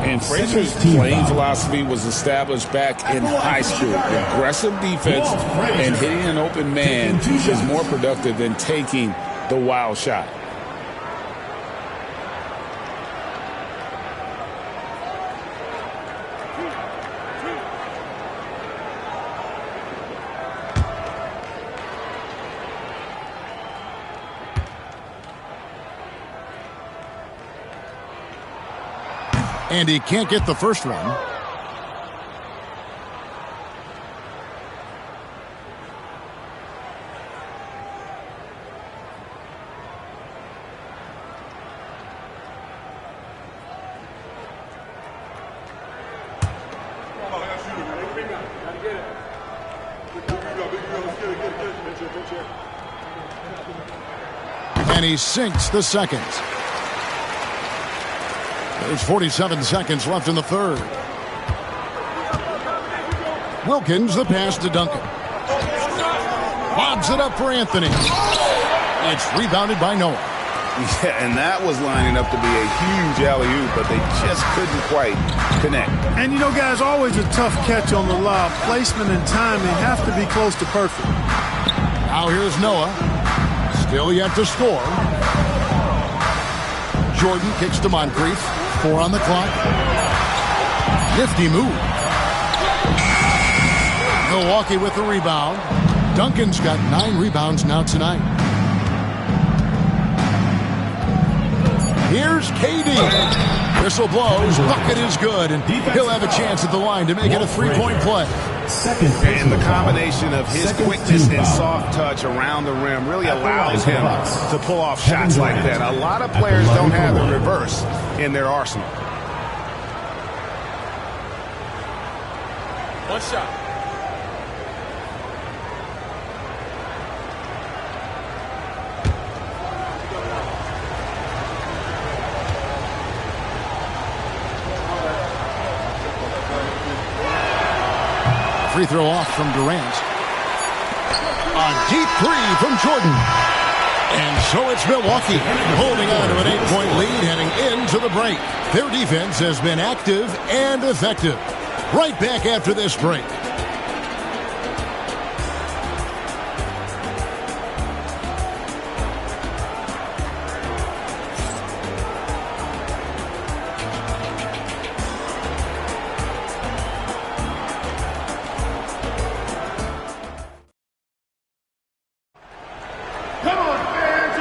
And Frazier's playing philosophy was established back in high school. Aggressive defense and hitting an open man is more productive than taking the wild shot. And he can't get the first one. And he sinks the second. There's 47 seconds left in the third. Wilkins, the pass to Duncan. Lobs it up for Anthony. It's rebounded by Noah. Yeah, and that was lining up to be a huge alley-oop, but they just couldn't quite connect. And, you know, guys, always a tough catch on the lob. Placement and timing have to be close to perfect. Now here's Noah. Still yet to score. Jordan kicks to Moncrief. 4 on the clock. Nifty move. Milwaukee with the rebound. Duncan's got 9 rebounds now tonight. Here's KD. Whistle blows. Bucket is good, and he'll have a chance at the line to make it a 3-point play. And the combination of his quickness and soft touch around the rim really allows him to pull off shots like that. A lot of players don't have the reverse in their arsenal. One shot. Free throw off from Durant. A deep 3 from Jordan. And so it's Milwaukee holding on to an 8-point lead heading into the break. Their defense has been active and effective. Right back after this break.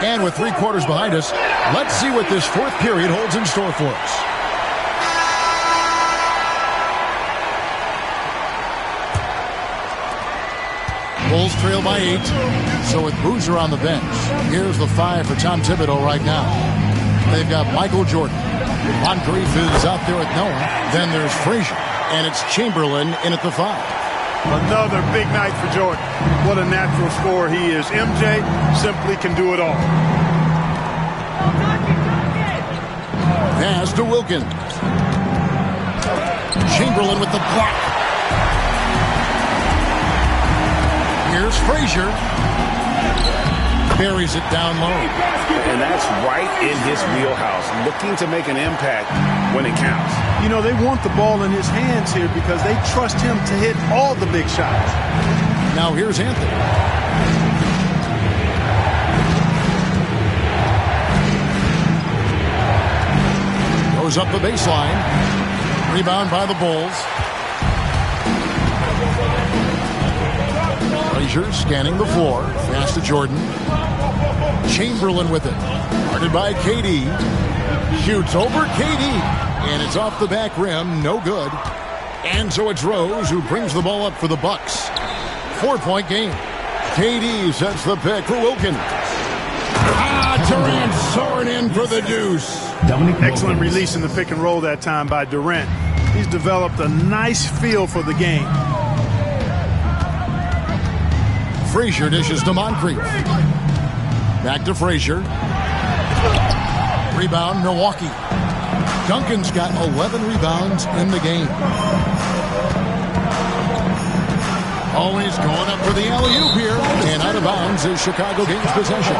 And with 3 quarters behind us, let's see what this fourth period holds in store for us. Bulls trail by 8. So with Boozer on the bench, here's the 5 for Tom Thibodeau right now. They've got Michael Jordan. Moncrief is out there with Noah. Then there's Frazier. And it's Chamberlain in at the 5. Another big night for Jordan. What a natural scorer he is. MJ simply can do it all. Pass to Wilkins. Chamberlain with the block. Here's Frazier. Buries it down low. And that's right in his wheelhouse, looking to make an impact when it counts. You know, they want the ball in his hands here because they trust him to hit all the big shots. Now here's Anthony. Goes up the baseline. Rebound by the Bulls. Frazier scanning the floor. Pass to Jordan. Chamberlain with it. Guarded by KD. Shoots over KD. And it's off the back rim. No good. And so it's Rose who brings the ball up for the Bucks. 4-point game. KD sets the pick for Wilkins. Durant soaring in for the deuce. Excellent release in the pick and roll that time by Durant. He's developed a nice feel for the game. Frazier dishes to Moncrief. Back to Frazier. Rebound, Milwaukee. Duncan's got 11 rebounds in the game. Always going up for the alley-oop here. And out of bounds is Chicago gains possession.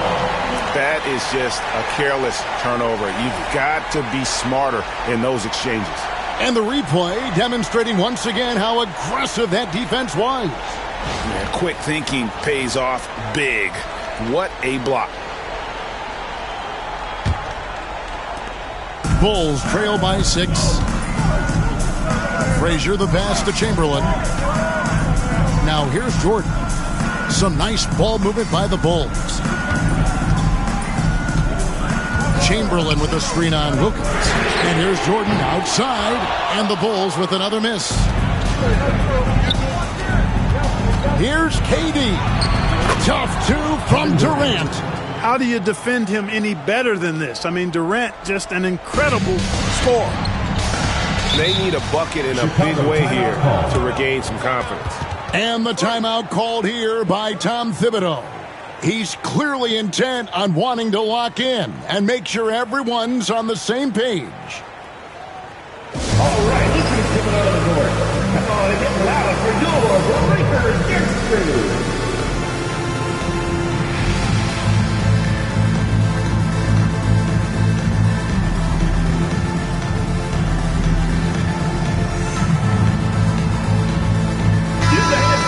That is just a careless turnover. You've got to be smarter in those exchanges. And the replay demonstrating once again how aggressive that defense was. Yeah, quick thinking pays off big. What a block. Bulls trail by 6. Frazier the pass to Chamberlain. Now here's Jordan. Some nice ball movement by the Bulls. Chamberlain with a screen on Wilkins. And here's Jordan outside. And the Bulls with another miss. Here's KD. Tough 2 from Durant. How do you defend him any better than this? I mean, Durant, just an incredible scorer. They need a bucket in a big way here to regain some confidence. And the timeout called here by Tom Thibodeau. He's clearly intent on wanting to lock in and make sure everyone's on the same page. All right, this is Thibodeau on the court. Come on and get loud for your Lakers Gangsters.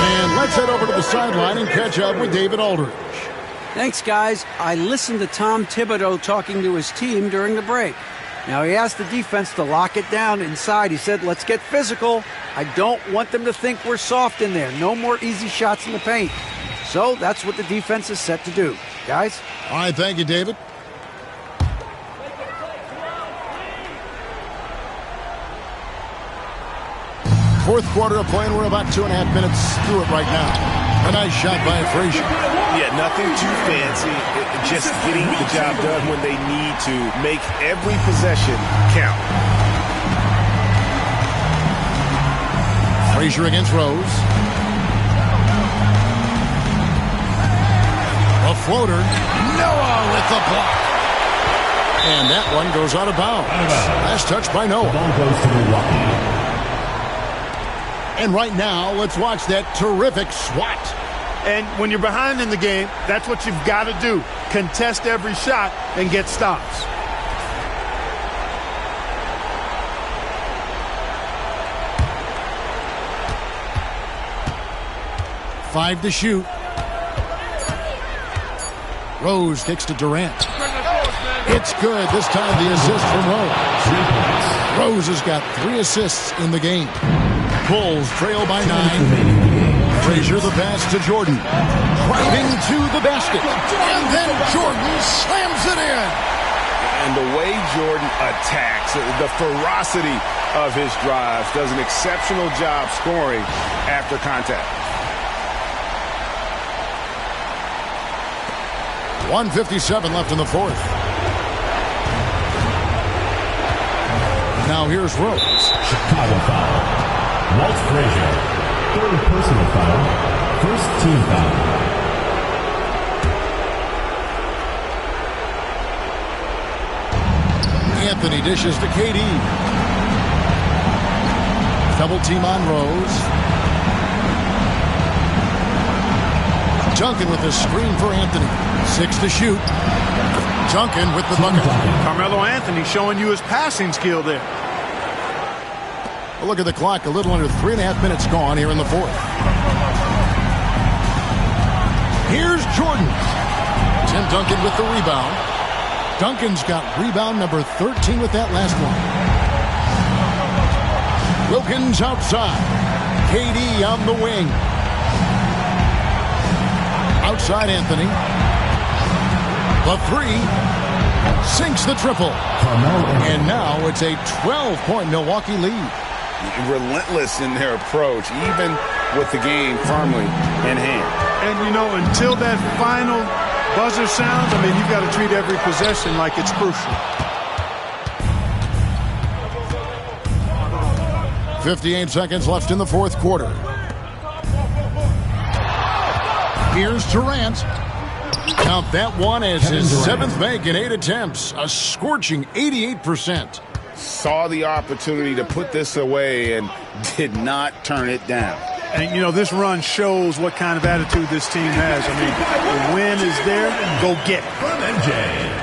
And let's head over to the sideline and catch up with David Aldridge. Thanks, guys. I listened to Tom Thibodeau talking to his team during the break. Now, he asked the defense to lock it down inside. He said, let's get physical. I don't want them to think we're soft in there. No more easy shots in the paint. So that's what the defense is set to do. Guys? All right, thank you, David. Fourth quarter of play, and we're about 2.5 minutes through it right now. A nice shot by Frazier. Yeah, nothing too fancy. Just getting the job done when they need to. Make every possession count. Frazier against Rose. A floater. Noah with the block. And that one goes out of bounds. Last touch by Noah. Ball goes to Milwaukee. And right now, let's watch that terrific swat. And when you're behind in the game, that's what you've got to do. Contest every shot and get stops. Five to shoot. Rose kicks to Durant. It's good. This time the assist from Rose. Rose has got 3 assists in the game. Bulls trail by 9. Frazier the pass to Jordan. Driving to the basket. And then Jordan slams it in. And the way Jordan attacks, the ferocity of his drives, does an exceptional job scoring after contact. 1:57 left in the fourth. Now here's Rose. Chicago foul. Walt Frazier. Third personal foul. First team foul. Anthony dishes to KD. Double team on Rose. Duncan with the screen for Anthony. 6 to shoot. Duncan with the bucket. Carmelo Anthony showing you his passing skill there. Look at the clock. A little under 3.5 minutes gone here in the fourth. Here's Jordan. Tim Duncan with the rebound. Duncan's got rebound number 13 with that last one. Wilkins outside. KD on the wing. Outside Anthony. The three. Sinks the triple. And now it's a 12-point Milwaukee lead. Relentless in their approach, even with the game firmly in hand. And, you know, until that final buzzer sounds, I mean, you've got to treat every possession like it's crucial. 58 seconds left in the fourth quarter. Here's Durant. Count that one as his seventh make in 8 attempts. A scorching 88%. Saw the opportunity to put this away and did not turn it down. And, you know, this run shows what kind of attitude this team has. I mean, the win is there, go get it.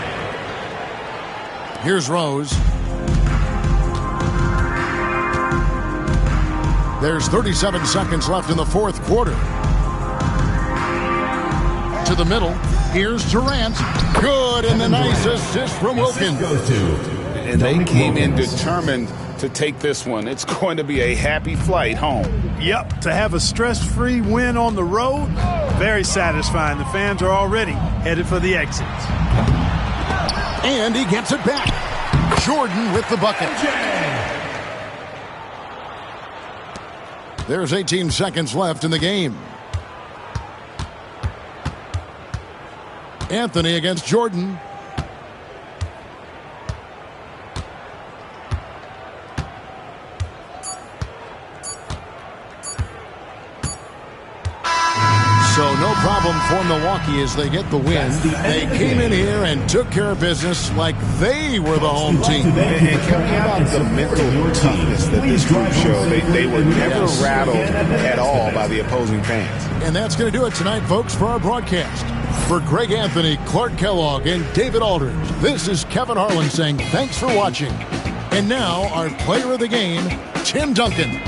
Here's Rose. There's 37 seconds left in the fourth quarter. To the middle. Here's Durant. Good, and a nice assist from Wilkins. And they came in determined to take this one. It's going to be a happy flight home. Yep, to have a stress-free win on the road, very satisfying. The fans are already headed for the exits. And he gets it back. Jordan with the bucket. There's 18 seconds left in the game. Anthony against Jordan. So no problem for Milwaukee as they get the win. They came in here and took care of business like they were the home team. And Kelly, how about the mental toughness that this group showed? They were never rattled at all by the opposing fans. And that's going to do it tonight, folks, for our broadcast. For Greg Anthony, Clark Kellogg, and David Aldridge, this is Kevin Harlan saying thanks for watching. And now, our player of the game, Tim Duncan.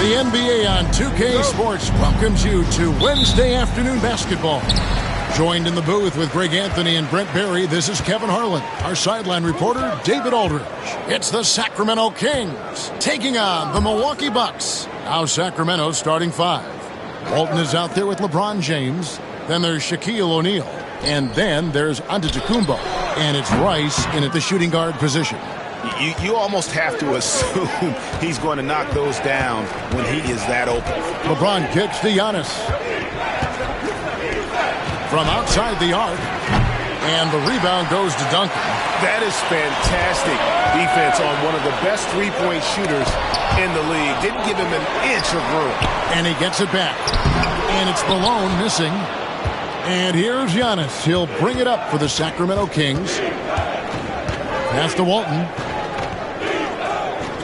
The NBA on 2K Sports welcomes you to Wednesday afternoon basketball. Joined in the booth with Greg Anthony and Brent Barry, this is Kevin Harlan. Our sideline reporter, David Aldridge. It's the Sacramento Kings taking on the Milwaukee Bucks. Now Sacramento starting five. Walton is out there with LeBron James. Then there's Shaquille O'Neal. And then there's Antetokounmpo. And it's Rice in at the shooting guard position. You almost have to assume he's going to knock those down when he is that open. LeBron kicks to Giannis. From outside the arc. And the rebound goes to Duncan. That is fantastic defense on one of the best three-point shooters in the league. Didn't give him an inch of room. And he gets it back. And it's Malone missing. And here's Giannis. He'll bring it up for the Sacramento Kings. Pass to Walton.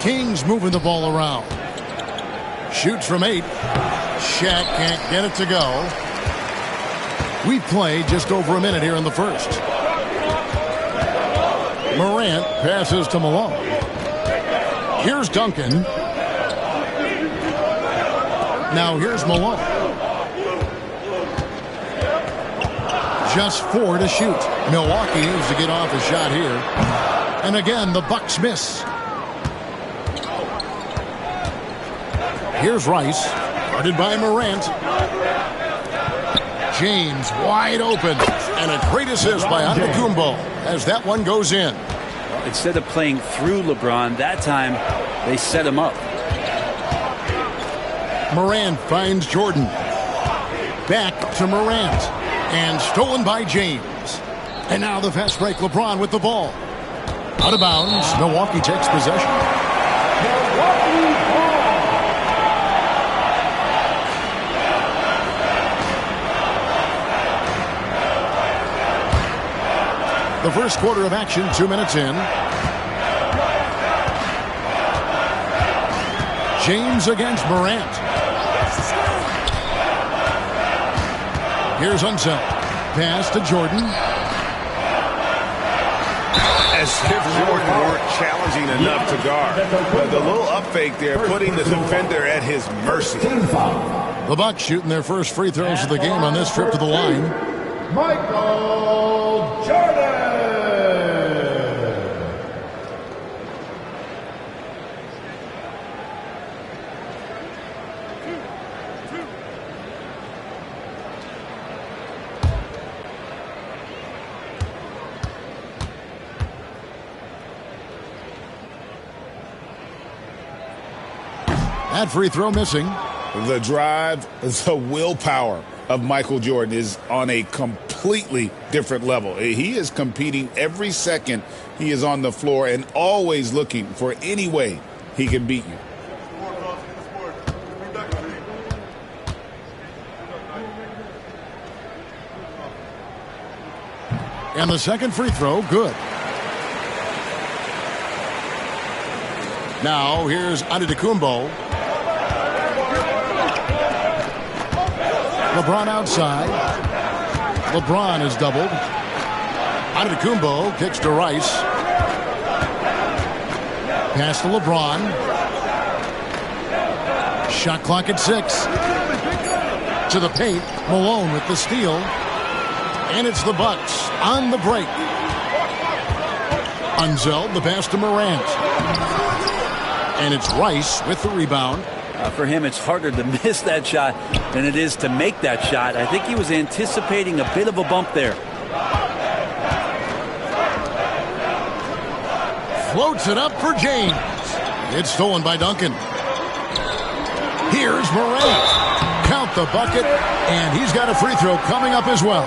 Kings moving the ball around. Shoots from 8. Shaq can't get it to go. We've played just over a minute here in the first. Morant passes to Malone. Here's Duncan. Now here's Malone. Just 4 to shoot. Milwaukee needs to get off a shot here. And again, the Bucks miss. Here's Rice. Guarded by Morant. James wide open. And a great assist by Antetokounmpo as that one goes in. Instead of playing through LeBron, that time they set him up. Morant finds Jordan. Back to Morant. And stolen by James. And now the fast break. LeBron with the ball. Out of bounds. Milwaukee takes possession. The first quarter of action, 2 minutes in. James against Morant. Here's Unseld. Pass to Jordan. As if Jordan weren't challenging enough to guard. But the little up fake there, putting the defender at his mercy. The Bucks shooting their first free throws of the game on this trip to the line. Michael Jordan. That free throw missing. The drive, the willpower of Michael Jordan is on a completely different level. He is competing every second he is on the floor and always looking for any way he can beat you. And the second free throw, good. Now here's Antetokounmpo. LeBron outside. LeBron is doubled. Antetokounmpo kicks to Rice. Pass to LeBron. Shot clock at 6. To the paint. Malone with the steal. And it's the Bucks on the break. Unseld, the pass to Morant. And it's Rice with the rebound. For him, it's harder to miss that shot than it is to make that shot. I think he was anticipating a bit of a bump there. Floats it up for James. It's stolen by Duncan. Here's Morant. Count the bucket, and he's got a free throw coming up as well.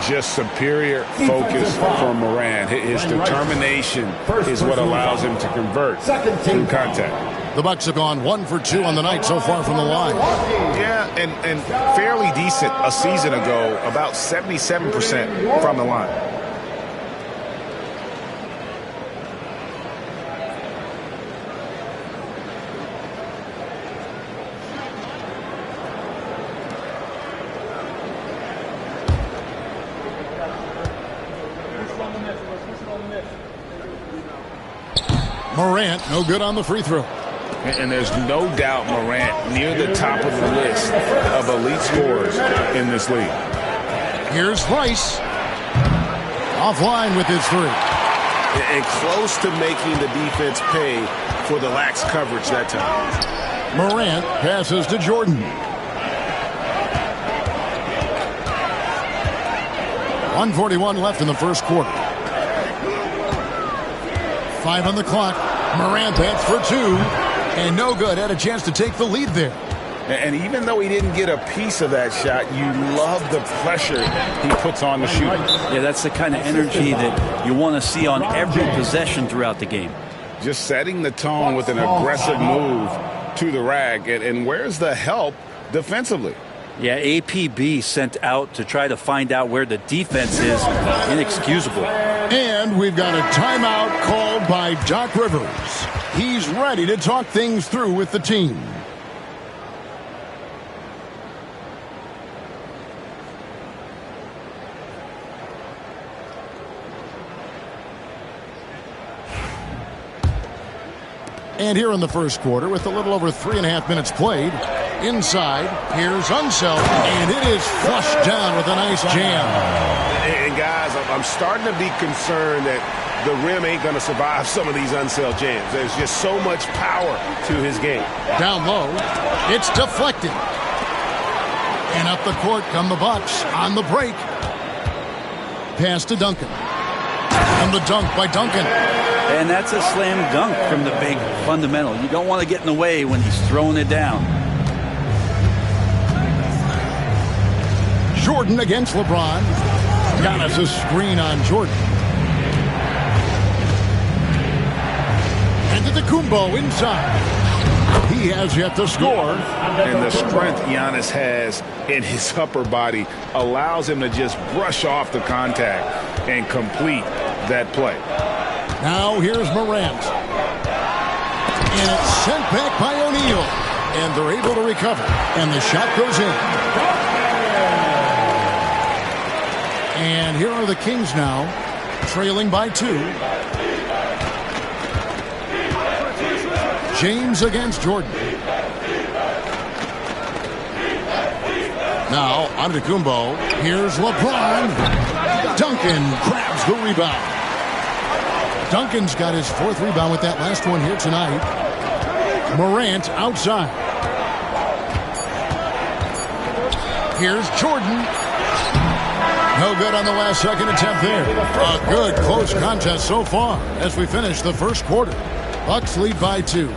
Just superior focus for Morant. His determination is what allows him to convert through contact. The Bucks have gone 1 for 2 on the night so far from the line. Yeah, and fairly decent a season ago, about 77% from the line. Morant, no good on the free throw. And there's no doubt Morant near the top of the list of elite scorers in this league. Here's Rice. Offline with his three. And close to making the defense pay for the lax coverage that time. Morant passes to Jordan. .141 left in the first quarter. 5 on the clock. Morant hits for 2. And no good. Had a chance to take the lead there. And even though he didn't get a piece of that shot, you love the pressure he puts on the shooter. Yeah, that's the kind of energy that you want to see on every possession throughout the game. Just setting the tone with an aggressive move to the rack. And where's the help defensively? Yeah, APB sent out to try to find out where the defense is. Inexcusable. And we've got a timeout called by Doc Rivers. He's ready to talk things through with the team. And here in the first quarter, with a little over 3.5 minutes played, inside, here's Unseld, and it is flushed down with a nice jam. And guys, I'm starting to be concerned that the rim ain't going to survive some of these Unseld jams. There's just so much power to his game. Down low, it's deflected. And up the court come the Bucks on the break. Pass to Duncan. And the dunk by Duncan. And that's a slam dunk from the big fundamental. You don't want to get in the way when he's throwing it down. Jordan against LeBron. Got us a screen on Jordan. Antetokounmpo inside. He has yet to score. And the strength Giannis has in his upper body allows him to just brush off the contact. and complete that play. Now here's Morant. And it's sent back by O'Neal. And they're able to recover. And the shot goes in. And here are the Kings now, trailing by 2. James against Jordan. Now, Antetokounmpo. Here's LeBron. Duncan grabs the rebound. Duncan's got his 4th rebound with that last one here tonight. Morant outside. Here's Jordan. No good on the last second attempt there. A good close contest so far as we finish the first quarter. Bucks lead by 2.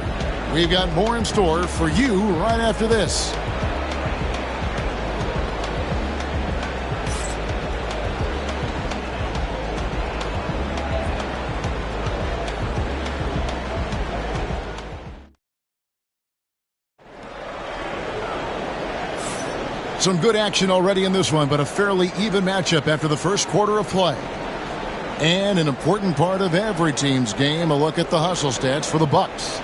We've got more in store for you right after this. Some good action already in this one, but a fairly even matchup after the first quarter of play. And an important part of every team's game, a look at the hustle stats for the Bucks.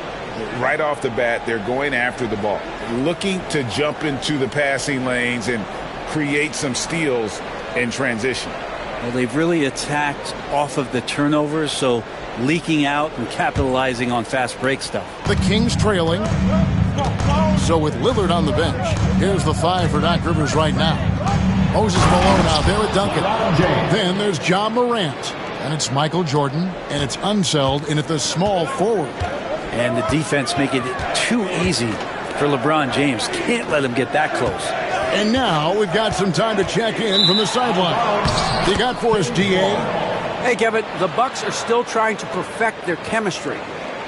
Right off the bat, they're going after the ball, looking to jump into the passing lanes and create some steals in transition. Well, they've really attacked off of the turnovers, so leaking out and capitalizing on fast break stuff. The Kings trailing. So with Lillard on the bench, here's the 5 for Doc Rivers right now. Moses Malone out there with Duncan. Then there's John Morant. And it's Michael Jordan. And it's Unseld in at the small forward. And the defense making it too easy for LeBron James. Can't let him get that close. And now we've got some time to check in from the sideline. You got for us, DA? Hey, Kevin, the Bucks are still trying to perfect their chemistry.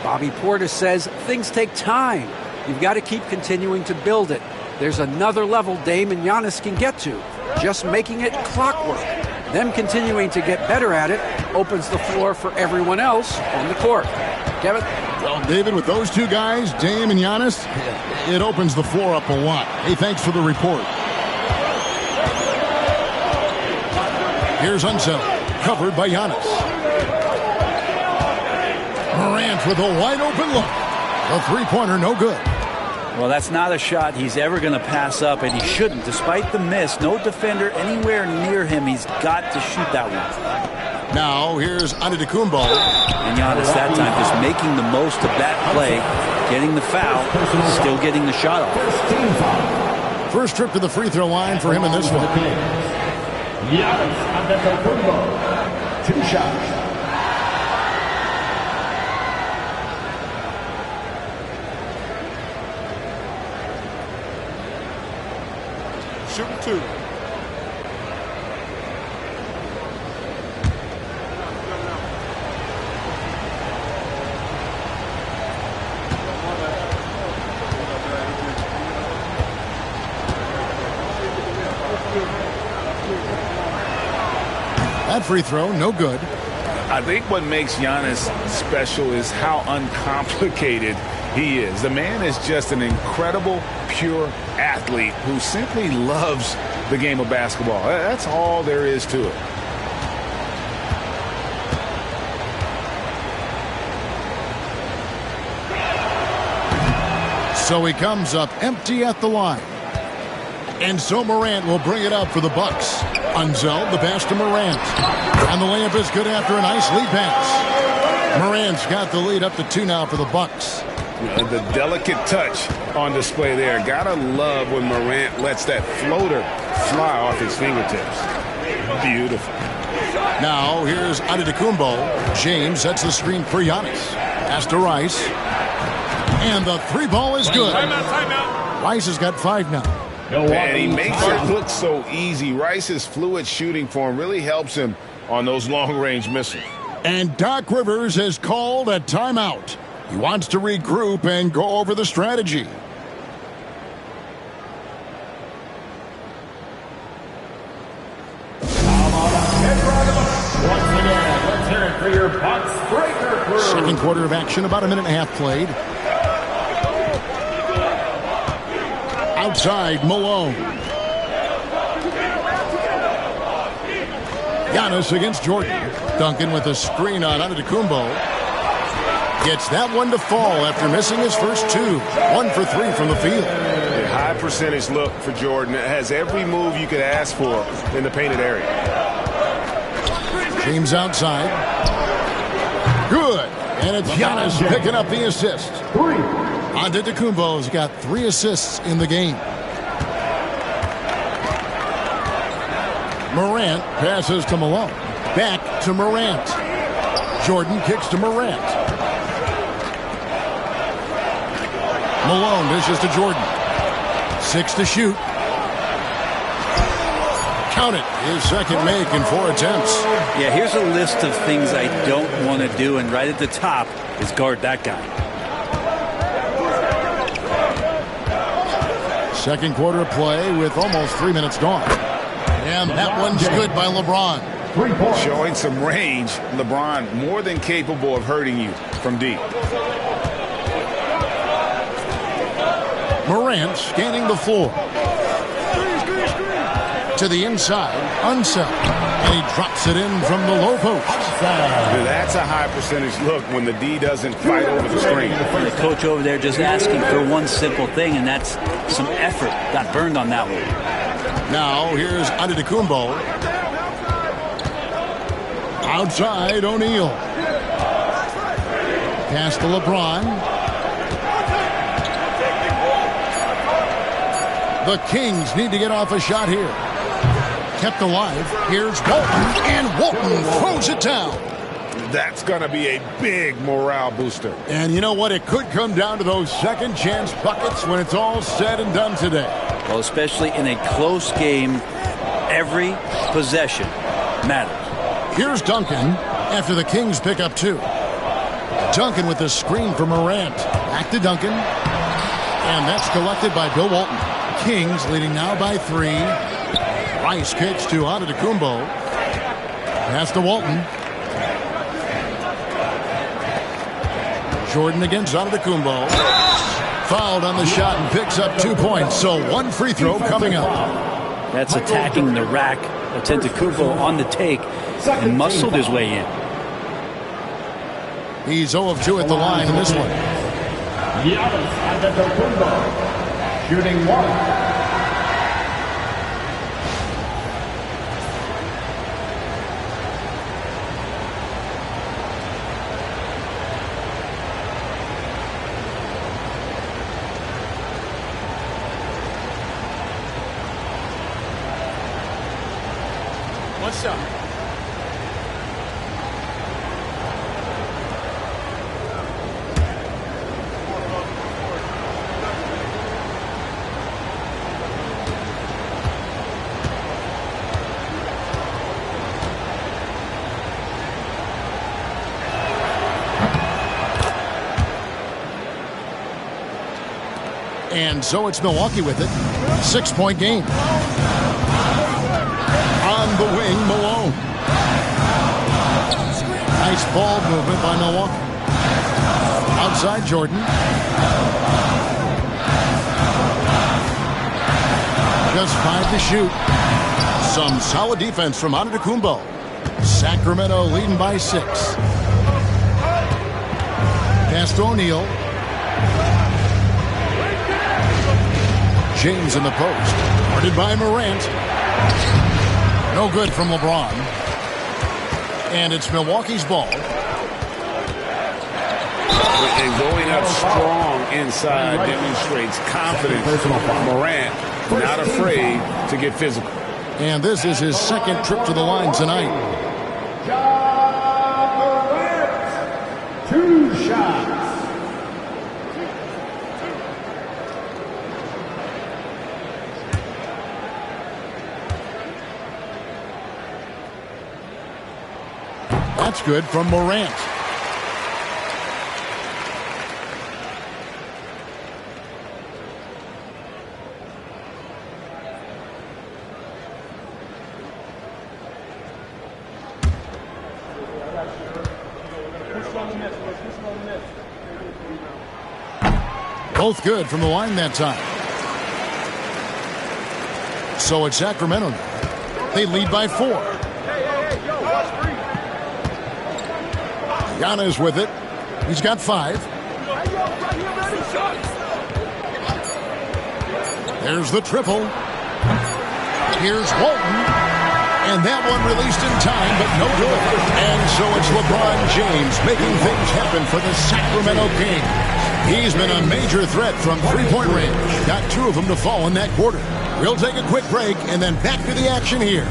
Bobby Portis says things take time. You've got to keep continuing to build it. There's another level Dame and Giannis can get to. Just making it clockwork. Them continuing to get better at it opens the floor for everyone else on the court. Kevin? Well, David, with those two guys, Dame and Giannis, it opens the floor up a lot. Hey, thanks for the report. Here's Unseld, covered by Giannis. Morant with a wide-open look. A three-pointer, no good. Well, that's not a shot he's ever going to pass up, and he shouldn't. Despite the miss, no defender anywhere near him. He's got to shoot that one. Now, here's Antetokounmpo. And Giannis that time just making the most of that play, getting the foul, still getting the shot off. First trip to the free throw line for him in this one. Giannis Antetokounmpo, 2 shots. Shooting 2. That free throw, no good. I think what makes Giannis special is how uncomplicated he is. The man is just an incredible, pure athlete who simply loves the game of basketball. That's all there is to it. So he comes up empty at the line. And so Morant will bring it up for the Bucks. Unseld, the pass to Morant. And the layup is good after a nice lead pass. Morant's got the lead up to 2 now for the Bucks. The delicate touch on display there. Gotta love when Morant lets that floater fly off his fingertips. Beautiful. Now here's Antetokounmpo. James sets the screen for Giannis. Pass to Rice. And the 3 ball is good. Timeout. Rice has got 5 now. And he makes it look so easy. Rice's fluid shooting form really helps him on those long-range missiles. And Doc Rivers has called a timeout. He wants to regroup and go over the strategy. Once again, let's hear it for your Bucks breaker crew. Second quarter of action, about a minute and a half played. Outside, Malone. Giannis against Jordan. Duncan with a screen on Antetokounmpo. Gets that one to fall after missing his first two. 1 for 3 from the field. A high percentage look for Jordan. It has every move you could ask for in the painted area. James outside. Good. And it's Giannis picking up the assist. Antetokounmpo's got 3 assists in the game. Morant passes to Malone. Back to Morant. Jordan kicks to Morant. Malone dishes to Jordan. 6 to shoot. Count it. His second make in 4 attempts. Yeah, here's a list of things I don't want to do, and right at the top is guard that guy. Second quarter play with almost 3 minutes gone. And that one's good by LeBron. Showing some range. LeBron more than capable of hurting you from deep. Morant scanning the floor. To the inside. Unseld. And he drops it in from the low post. That's a high percentage look when the D doesn't fight over the screen. The coach over there just asking for one simple thing, and that's some effort. Got burned on that one. Now here's Antetokounmpo. Outside O'Neal. Pass to LeBron. The Kings need to get off a shot here. Kept alive. Here's Walton. And Walton throws it down. That's going to be a big morale booster. And you know what? It could come down to those second chance buckets when it's all said and done today. Well, especially in a close game, every possession matters. Here's Duncan after the Kings pick up 2. Duncan with the screen for Morant. Back to Duncan. And that's collected by Bill Walton. Kings leading now by 3. Rice kicks to Antetokounmpo. Pass to Walton. Jordan against Antetokounmpo. Fouled on the shot and picks up 2 points. So 1 free throw coming up. That's attacking the rack. Antetokounmpo on the take and muscled his way in. He's 0 of 2 at the line in this one. Giannis Antetokounmpo, shooting 1. What's up? And so it's Milwaukee with it. 6-point game. On the wing, Malone. Nice ball movement by Milwaukee. Outside Jordan. Just 5 to shoot. Some solid defense from Antetokounmpo. Sacramento leading by 6. Pass to O'Neal. James in the post. Guarded by Morant. No good from LeBron. And it's Milwaukee's ball. And going up strong inside demonstrates confidence. Morant not afraid to get physical. And this is his second trip to the line tonight. 2 shots. That's good from Morant. Both good from the line that time. So it's Sacramento now. They lead by 4. Giannis with it. He's got 5. There's the triple. Here's Walton. And that one released in time, but no good. And so it's LeBron James making things happen for the Sacramento Kings. He's been a major threat from three-point range. Got 2 of them to fall in that quarter. We'll take a quick break and then back to the action here.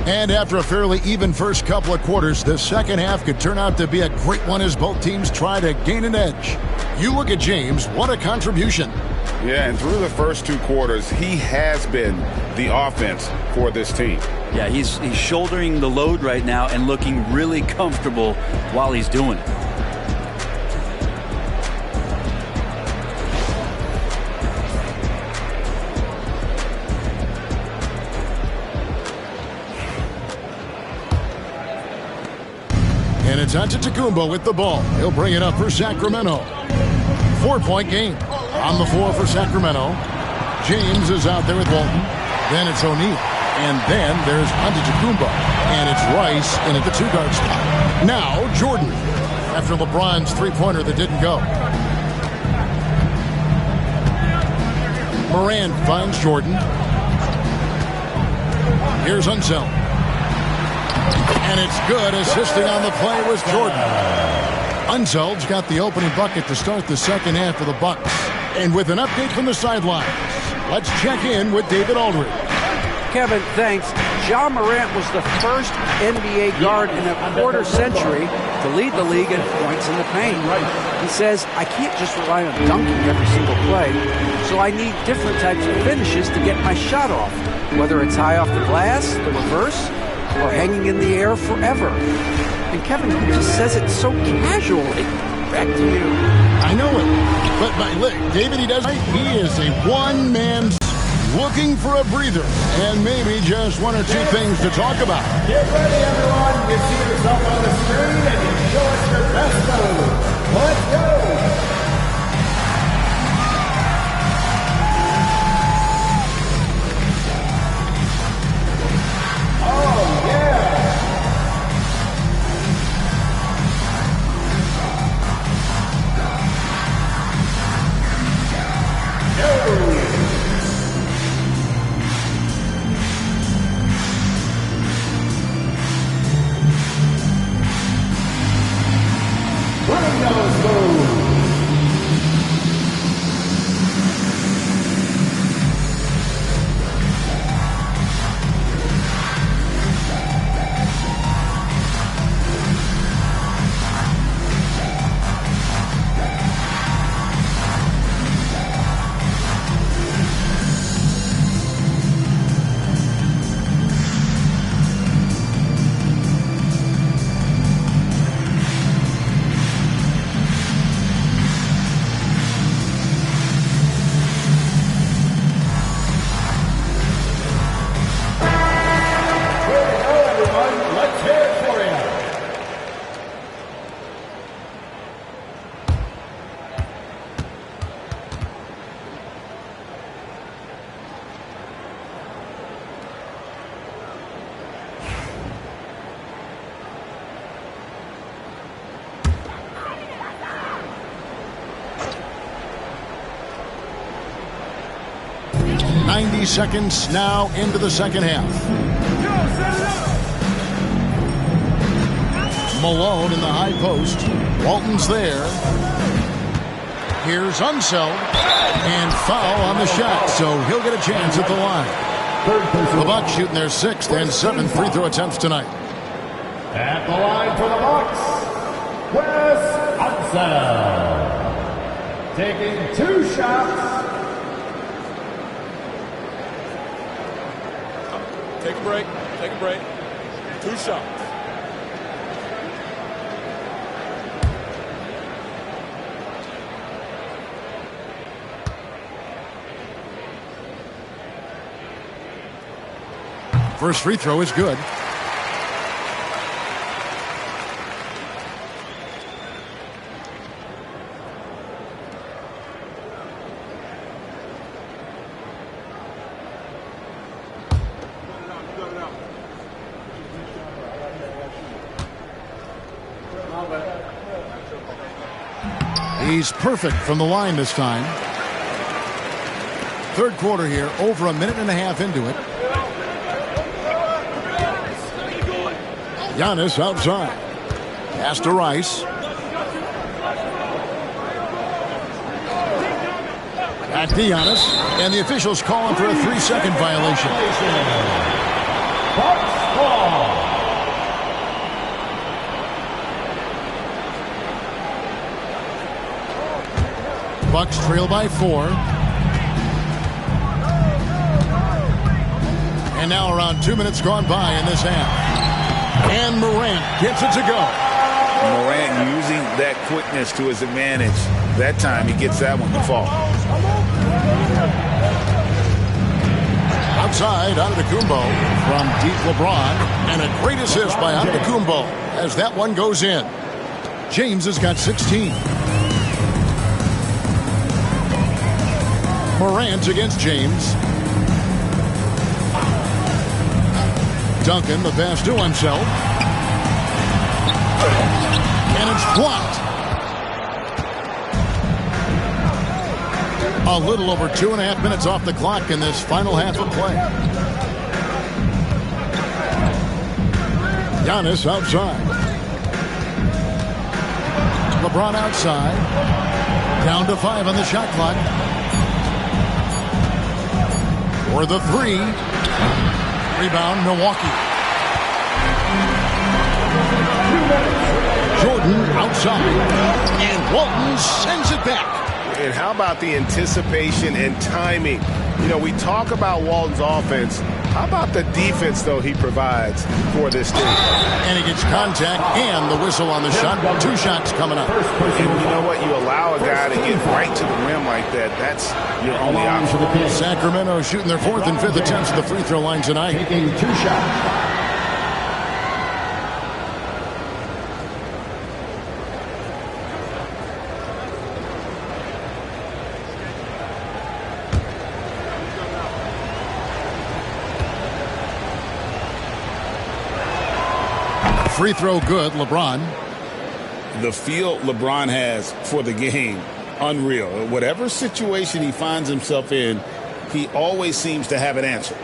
And after a fairly even first couple of quarters, the second half could turn out to be a great one as both teams try to gain an edge. You look at James, what a contribution. Yeah, and through the first 2 quarters, he has been the offense for this team. Yeah, he's shouldering the load right now and looking really comfortable while he's doing it. And it's Antetokounmpo with the ball. He'll bring it up for Sacramento. 4-point game on the floor for Sacramento. James is out there with Walton. Then it's O'Neal. And then there's Antetokounmpo. And it's Rice in at the 2-guard spot. Now Jordan after LeBron's three-pointer that didn't go. Morant finds Jordan. Here's Unseld. And it's good. Assisting on the play was Jordan. Unseld's got the opening bucket to start the second half for the Bucks. And with an update from the sidelines, let's check in with David Aldridge. Kevin, thanks. Ja Morant was the first NBA guard in a quarter century to lead the league in points in the paint. He says, I can't just rely on dunking every single play, so I need different types of finishes to get my shot off, whether it's high off the glass, the reverse, or hanging in the air forever. And Kevin, he just says it so casually. Back to you. I know it. But David, he does. He is a one-man looking for a breather. And maybe just 1 or 2 things to talk about. Get ready, everyone. You see yourself on the screen and you show us your best move. Let's go. Seconds now into the second half. Malone in the high post. Walton's there. Here's Unseld. And foul on the shot, so he'll get a chance at the line. The Bucks shooting their 6th and 7th free throw attempts tonight. At the line for the Bucks, Wes Unseld. Taking 2 shots. Take a break. Take a break. 2 shots. First free throw is good. He's perfect from the line this time. Third quarter here, over a minute and a half into it. Giannis outside. Pass to Rice. Back to Giannis. And the officials calling for a 3-second violation. Bucks ball. Bucks trail by 4. And now around 2 minutes gone by in this half. And Morant gets it to go. Morant using that quickness to his advantage. That time he gets that one to fall. Outside, Antetokounmpo from deep LeBron. And a great assist by Antetokounmpo as that one goes in. James has got 16. Morant against James. Duncan, the pass to himself. And it's blocked. A little over 2.5 minutes off the clock in this final half of play. Giannis outside. LeBron outside. Down to 5 on the shot clock. For the 3. Rebound, Milwaukee. Jordan outside. And Walton sends it back. And how about the anticipation and timing? You know, we talk about Walton's offense. How about the defense, though, he provides for this team? And he gets contact and the whistle on the shot. 2 shots coming up. And you know what? You allow a guy to get right to the rim like that. That's your only option. Sacramento shooting their 4th and 5th attempts at the free throw line tonight. Taking 2 shots. Free throw good, LeBron. The feel LeBron has for the game, unreal. Whatever situation he finds himself in, he always seems to have an answer.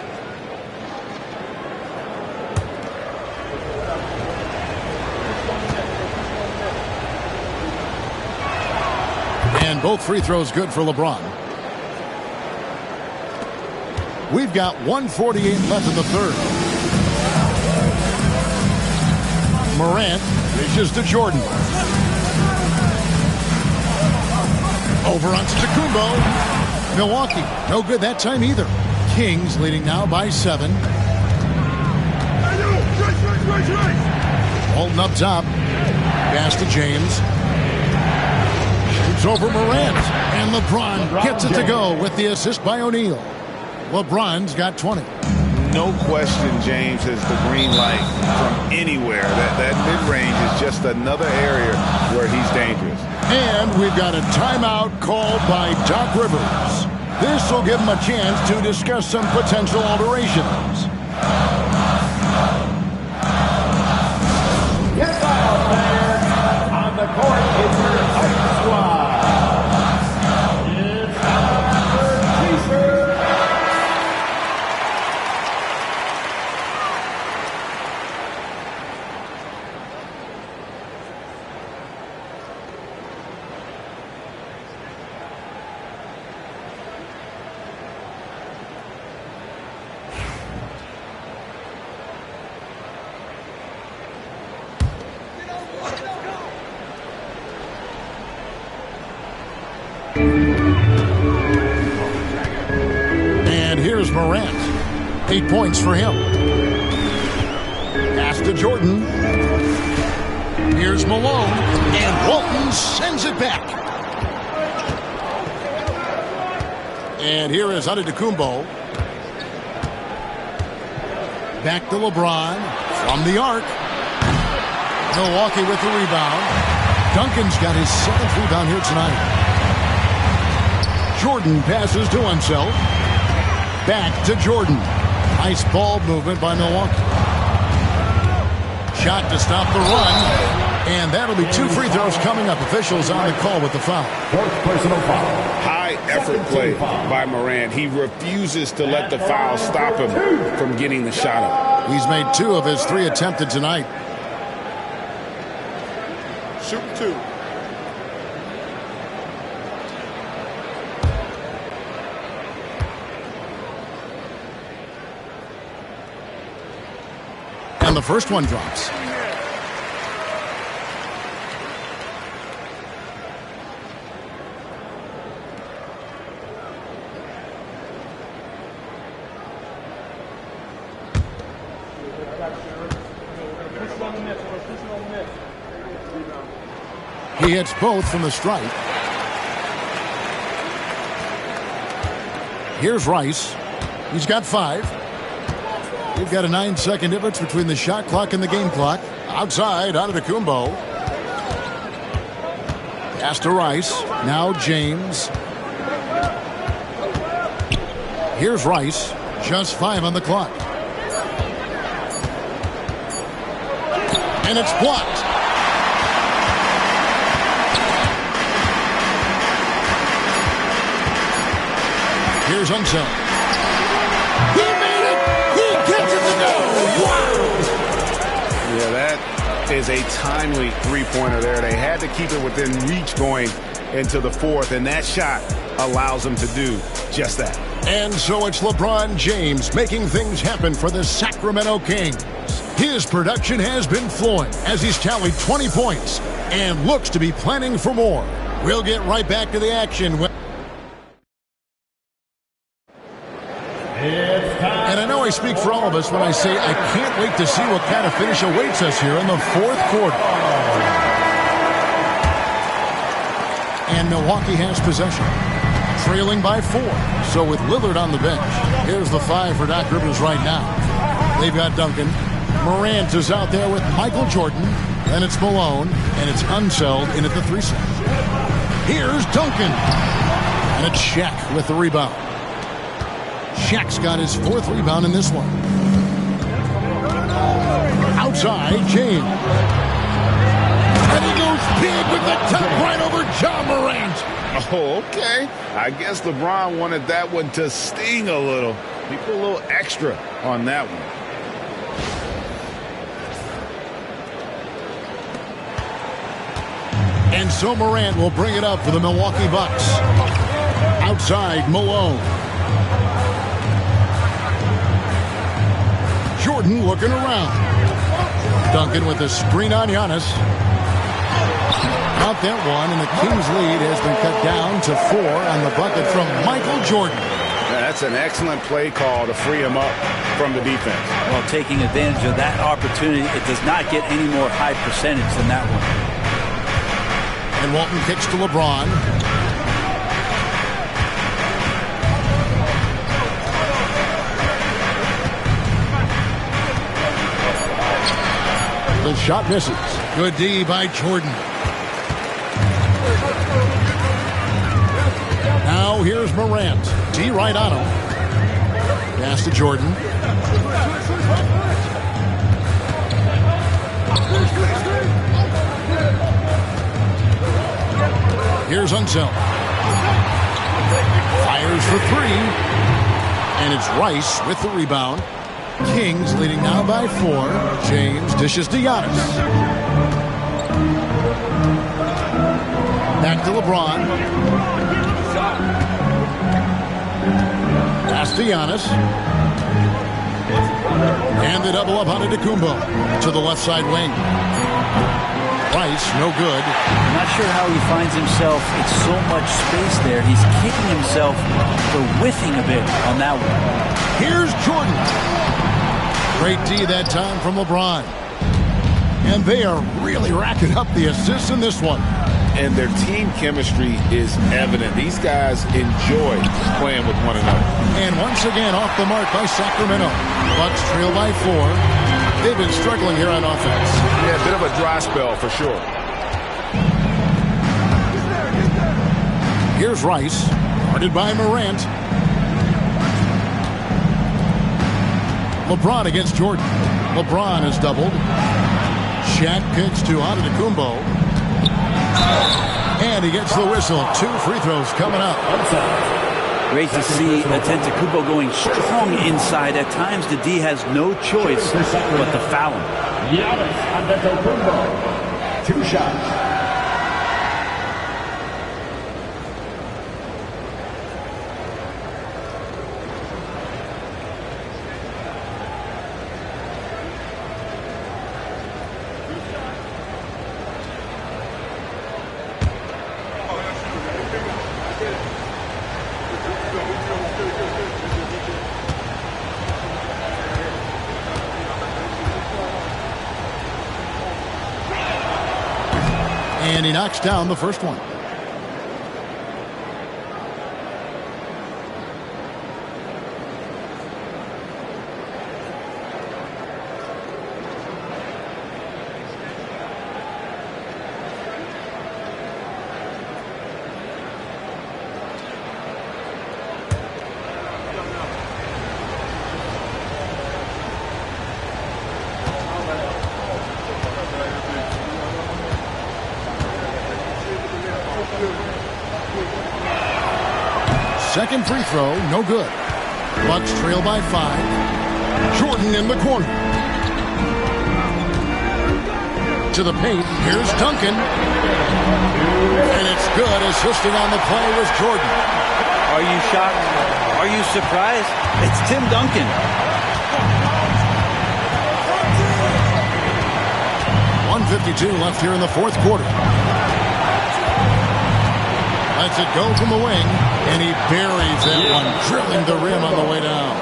And both free throws good for LeBron. We've got 1:48 left in the third. Morant reaches to Jordan. Over on Antetokounmpo. Milwaukee, no good that time either. Kings leading now by 7. Holding up top. Pass to James. Shoots over Morant. And LeBron gets it to go with the assist by O'Neal. LeBron's got 20. No question, James has the green light from anywhere. That mid-range is just another area where he's dangerous. And we've got a timeout called by Doc Rivers. This will give him a chance to discuss some potential alterations. Get foul, fans. On the court is your Fight Squad. It's Albert Chaser. 8 points for him. Pass to Jordan. Here's Malone, and Walton sends it back. And here is Antetokounmpo. Back to LeBron from the arc. Milwaukee with the rebound. Duncan's got his 7th rebound here tonight. Jordan passes to himself. Back to Jordan. Nice ball movement by Milwaukee. Shot to stop the run. And that'll be 2 free throws coming up. Officials on the call with the foul. Personal foul. High effort play by Morant. He refuses to let the foul stop him from getting the shot up. He's made 2 of his 3 attempted tonight. Shoot 2. And the first one drops. He hits both from the stripe. Here's Rice. He's got 5. We've got a 9-second difference between the shot clock and the game clock. Outside, Antetokounmpo. Pass to Rice. Now James. Here's Rice. Just 5 on the clock. And it's blocked. Here's Unseld. He made it! He gets it to go! Wow! Yeah, that is a timely three-pointer there. They had to keep it within reach going into the 4th, and that shot allows them to do just that. And so it's LeBron James making things happen for the Sacramento Kings. His production has been flowing as he's tallied 20 points and looks to be planning for more. We'll get right back to the action. And I know I speak for all of us when I say I can't wait to see what kind of finish awaits us here in the 4th quarter. And Milwaukee has possession, trailing by 4. So with Lillard on the bench, here's the 5 for Doc Rivers right now. They've got Duncan. Morant is out there with Michael Jordan. Then it's Malone, and it's Unseld in at the 3 slot. Here's Duncan. And it's Shaq with the rebound. Shaq's got his 4th rebound in this one. Outside, James. And he goes big with the tap right over Ja Morant. Oh, okay. I guess LeBron wanted that one to sting a little. He put a little extra on that one. And so Morant will bring it up for the Milwaukee Bucks. Outside, Malone. Jordan looking around. Duncan with a screen on Giannis. Out that one, and the Kings' lead has been cut down to 4 on the bucket from Michael Jordan. Yeah, that's an excellent play call to free him up from the defense. Well, taking advantage of that opportunity, it does not get any more high percentage than that one. And Walton kicks to LeBron. The shot misses. Good D by Jordan. Now here's Morant. D right on him. Pass to Jordan. Here's Unseld. Fires for 3. And it's Rice with the rebound. Kings leading now by 4. James dishes to Giannis. Back to LeBron. Pass to Giannis. And the double up on Antetokounmpo to the left side wing. Rice, no good. I'm not sure how he finds himself. It's so much space there. He's kicking himself for whiffing a bit on that one. Here's Jordan. Great D that time from LeBron. And they are really racking up the assists in this one. And their team chemistry is evident. These guys enjoy playing with one another. And once again off the mark by Sacramento. Bucks trail by 4. They've been struggling here on offense. Yeah, a bit of a dry spell for sure. Here's Rice, guarded by Morant. LeBron against Jordan. LeBron is doubled. Shaq kicks to Antetokounmpo. And he gets the whistle. 2 free throws coming up. Great to see Antetokounmpo going strong inside. At times, the D has no choice but to foul him. Giannis Antetokounmpo. 2 shots. And he knocks down the first one. Second free throw, no good. Bucks trail by 5. Jordan in the corner. To the paint, here's Duncan. And it's good. Assisting on the play was Jordan. Are you shocked? Are you surprised? It's Tim Duncan. .152 left here in the fourth quarter. Lets it go from the wing, and he buries that one, drilling the rim on the way down.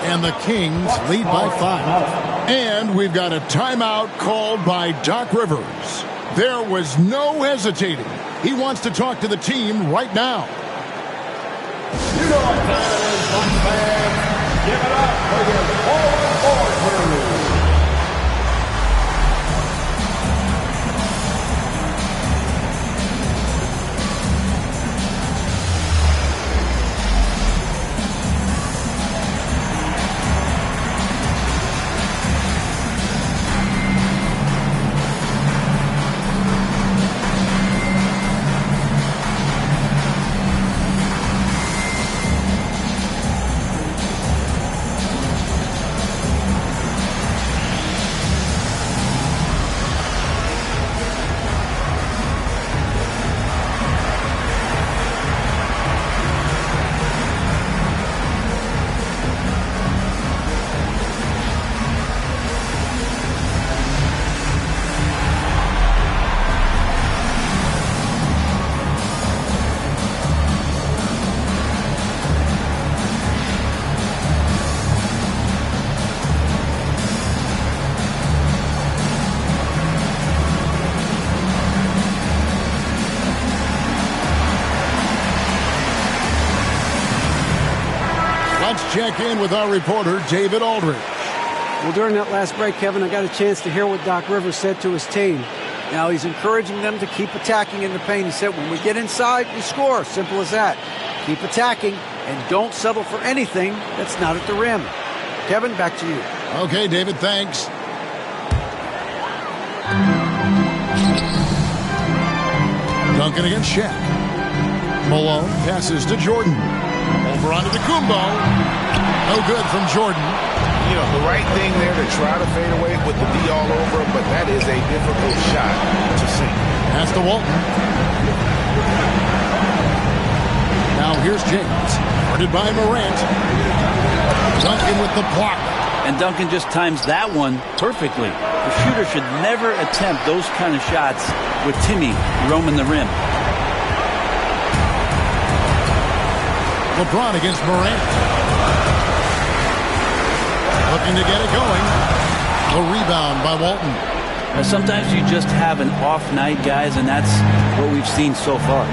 And the Kings lead by 5. And we've got a timeout called by Doc Rivers. There was no hesitating. He wants to talk to the team right now. You know what time it is, Bucks fans. Give it up for your forward crew. Check in with our reporter, David Aldridge. Well, during that last break, Kevin, I got a chance to hear what Doc Rivers said to his team. Now, he's encouraging them to keep attacking in the paint. He said, when we get inside, we score. Simple as that. Keep attacking and don't settle for anything that's not at the rim. Kevin, back to you. Okay, David, thanks. Duncan against Shaq. Malone passes to Jordan. Over onto Antetokounmpo. No good from Jordan. You know, the right thing there to try to fade away with the D all over, but that is a difficult shot to see. Pass to Walton. Now here's James. Guarded by Morant. Duncan with the block. And Duncan just times that one perfectly. The shooter should never attempt those kind of shots with Timmy roaming the rim. LeBron against Morant. Looking to get it going. The rebound by Walton. Now, sometimes you just have an off night, guys, and that's what we've seen so far.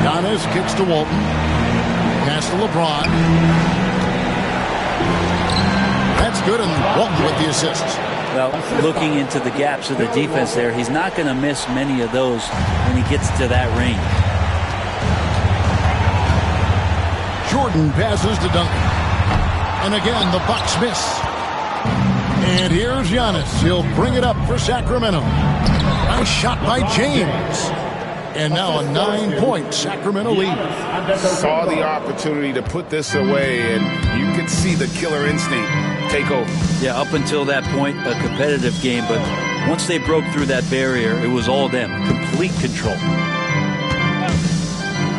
Giannis kicks to Walton. Pass to LeBron. That's good, and Walton with the assist. Well, looking into the gaps of the defense there, he's not going to miss many of those when he gets to that range. Jordan passes to Duncan. And again, the Bucks miss. And here's Giannis. He'll bring it up for Sacramento. Nice shot by James. And now a 9-point Sacramento lead. Saw the opportunity to put this away, and you could see the killer instinct take over. Yeah, up until that point, a competitive game, but once they broke through that barrier, it was all them. Complete control.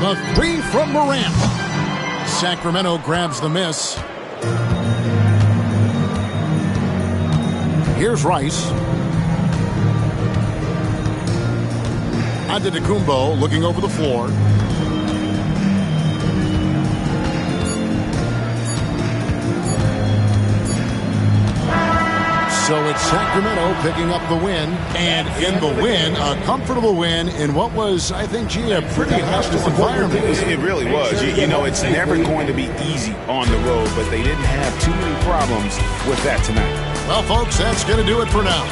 The three from Morant. Sacramento grabs the miss. Here's Rice. Antetokounmpo looking over the floor. So it's Sacramento picking up the win, and in the win, a comfortable win in what was, I think, a pretty hostile environment. It really was. You know, it's never going to be easy on the road, but they didn't have too many problems with that tonight. Well, folks, that's going to do it for now.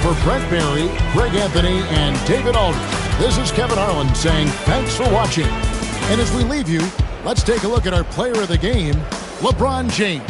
For Brent Barry, Greg Anthony, and David Aldridge, this is Kevin Harlan saying thanks for watching. And as we leave you, let's take a look at our player of the game, LeBron James.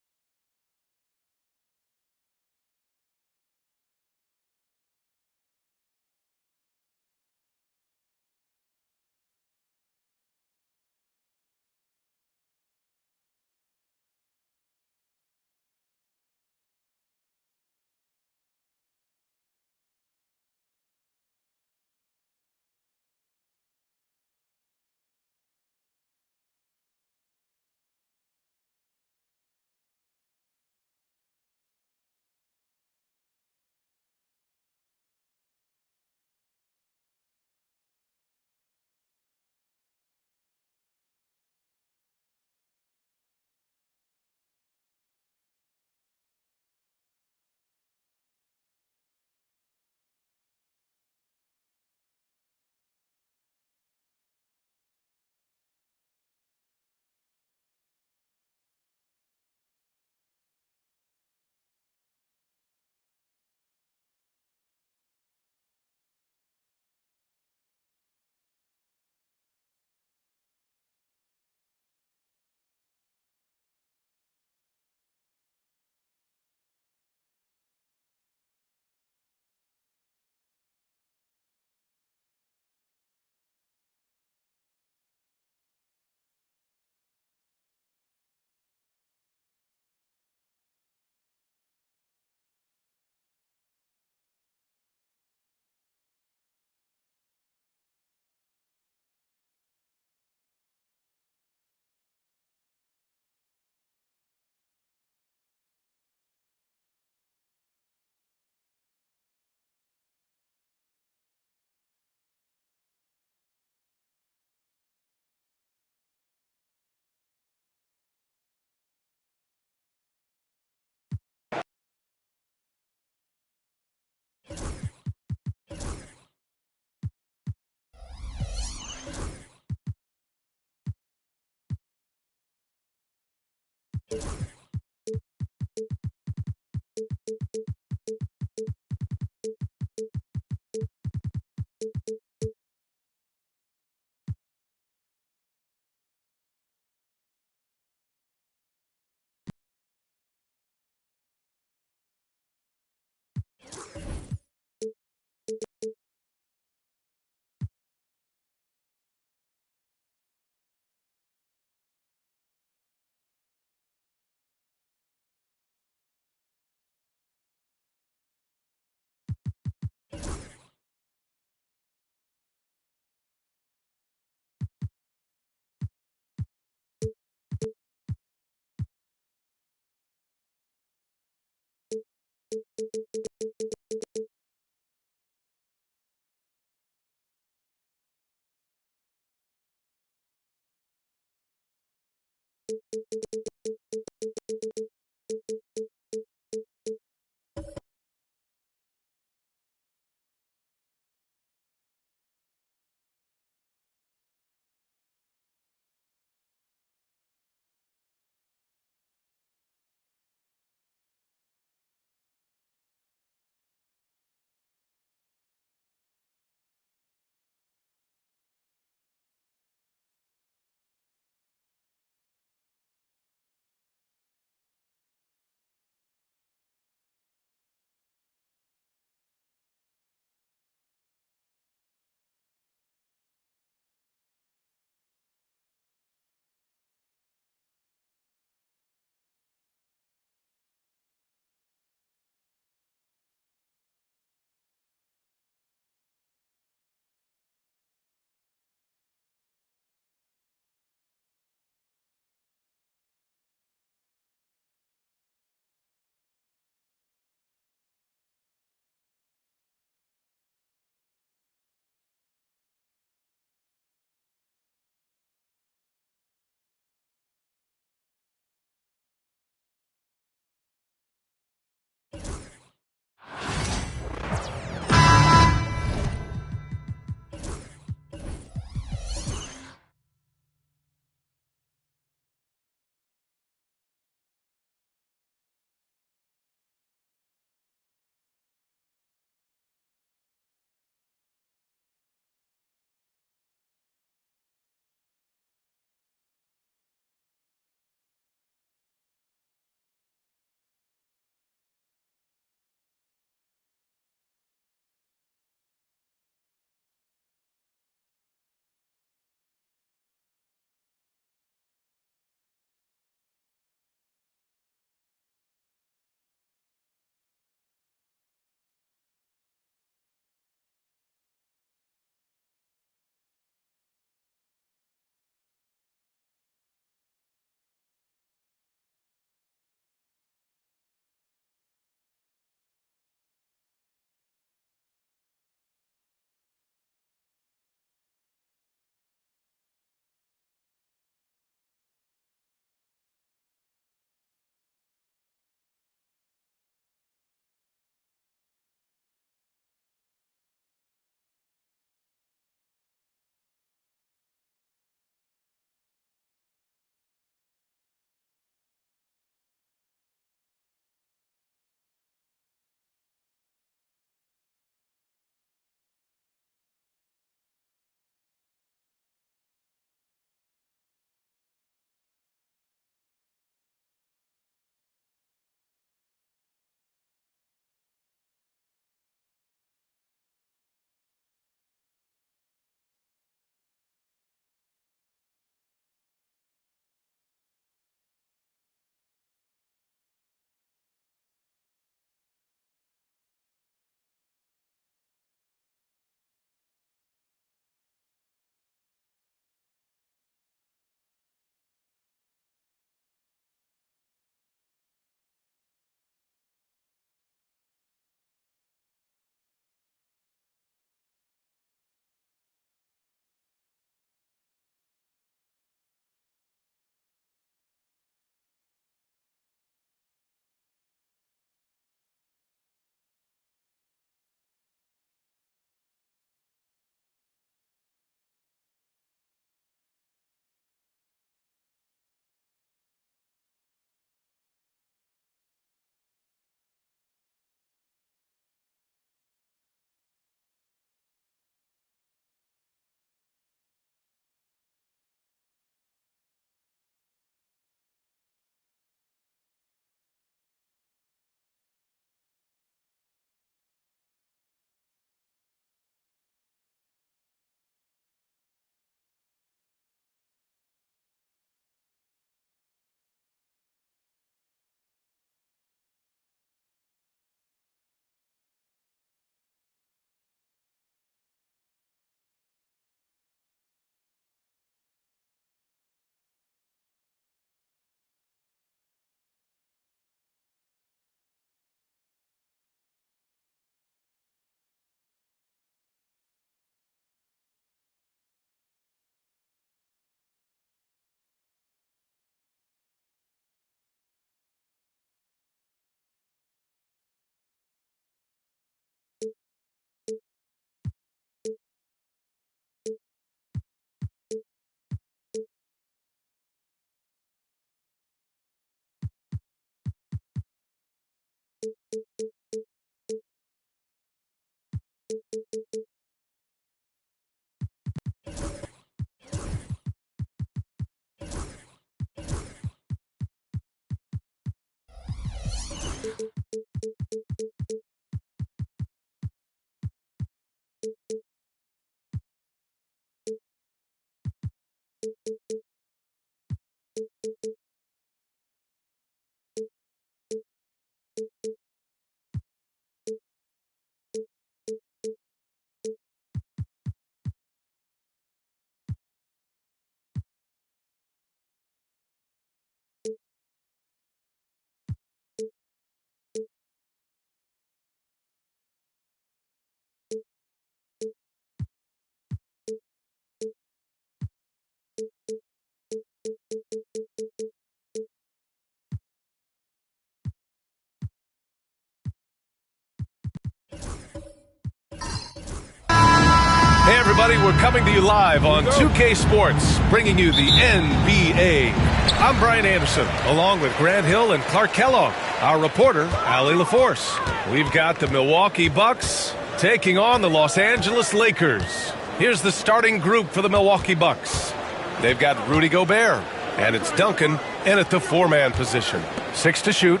Hey everybody, we're coming to you live on 2K Sports, bringing you the NBA. I'm Brian Anderson, along with Grant Hill and Clark Kellogg. Our reporter, Allie LaForce. We've got the Milwaukee Bucks taking on the Los Angeles Lakers. Here's the starting group for the Milwaukee Bucks. They've got Rudy Gobert, and it's Duncan in at the four-man position. 6 to shoot.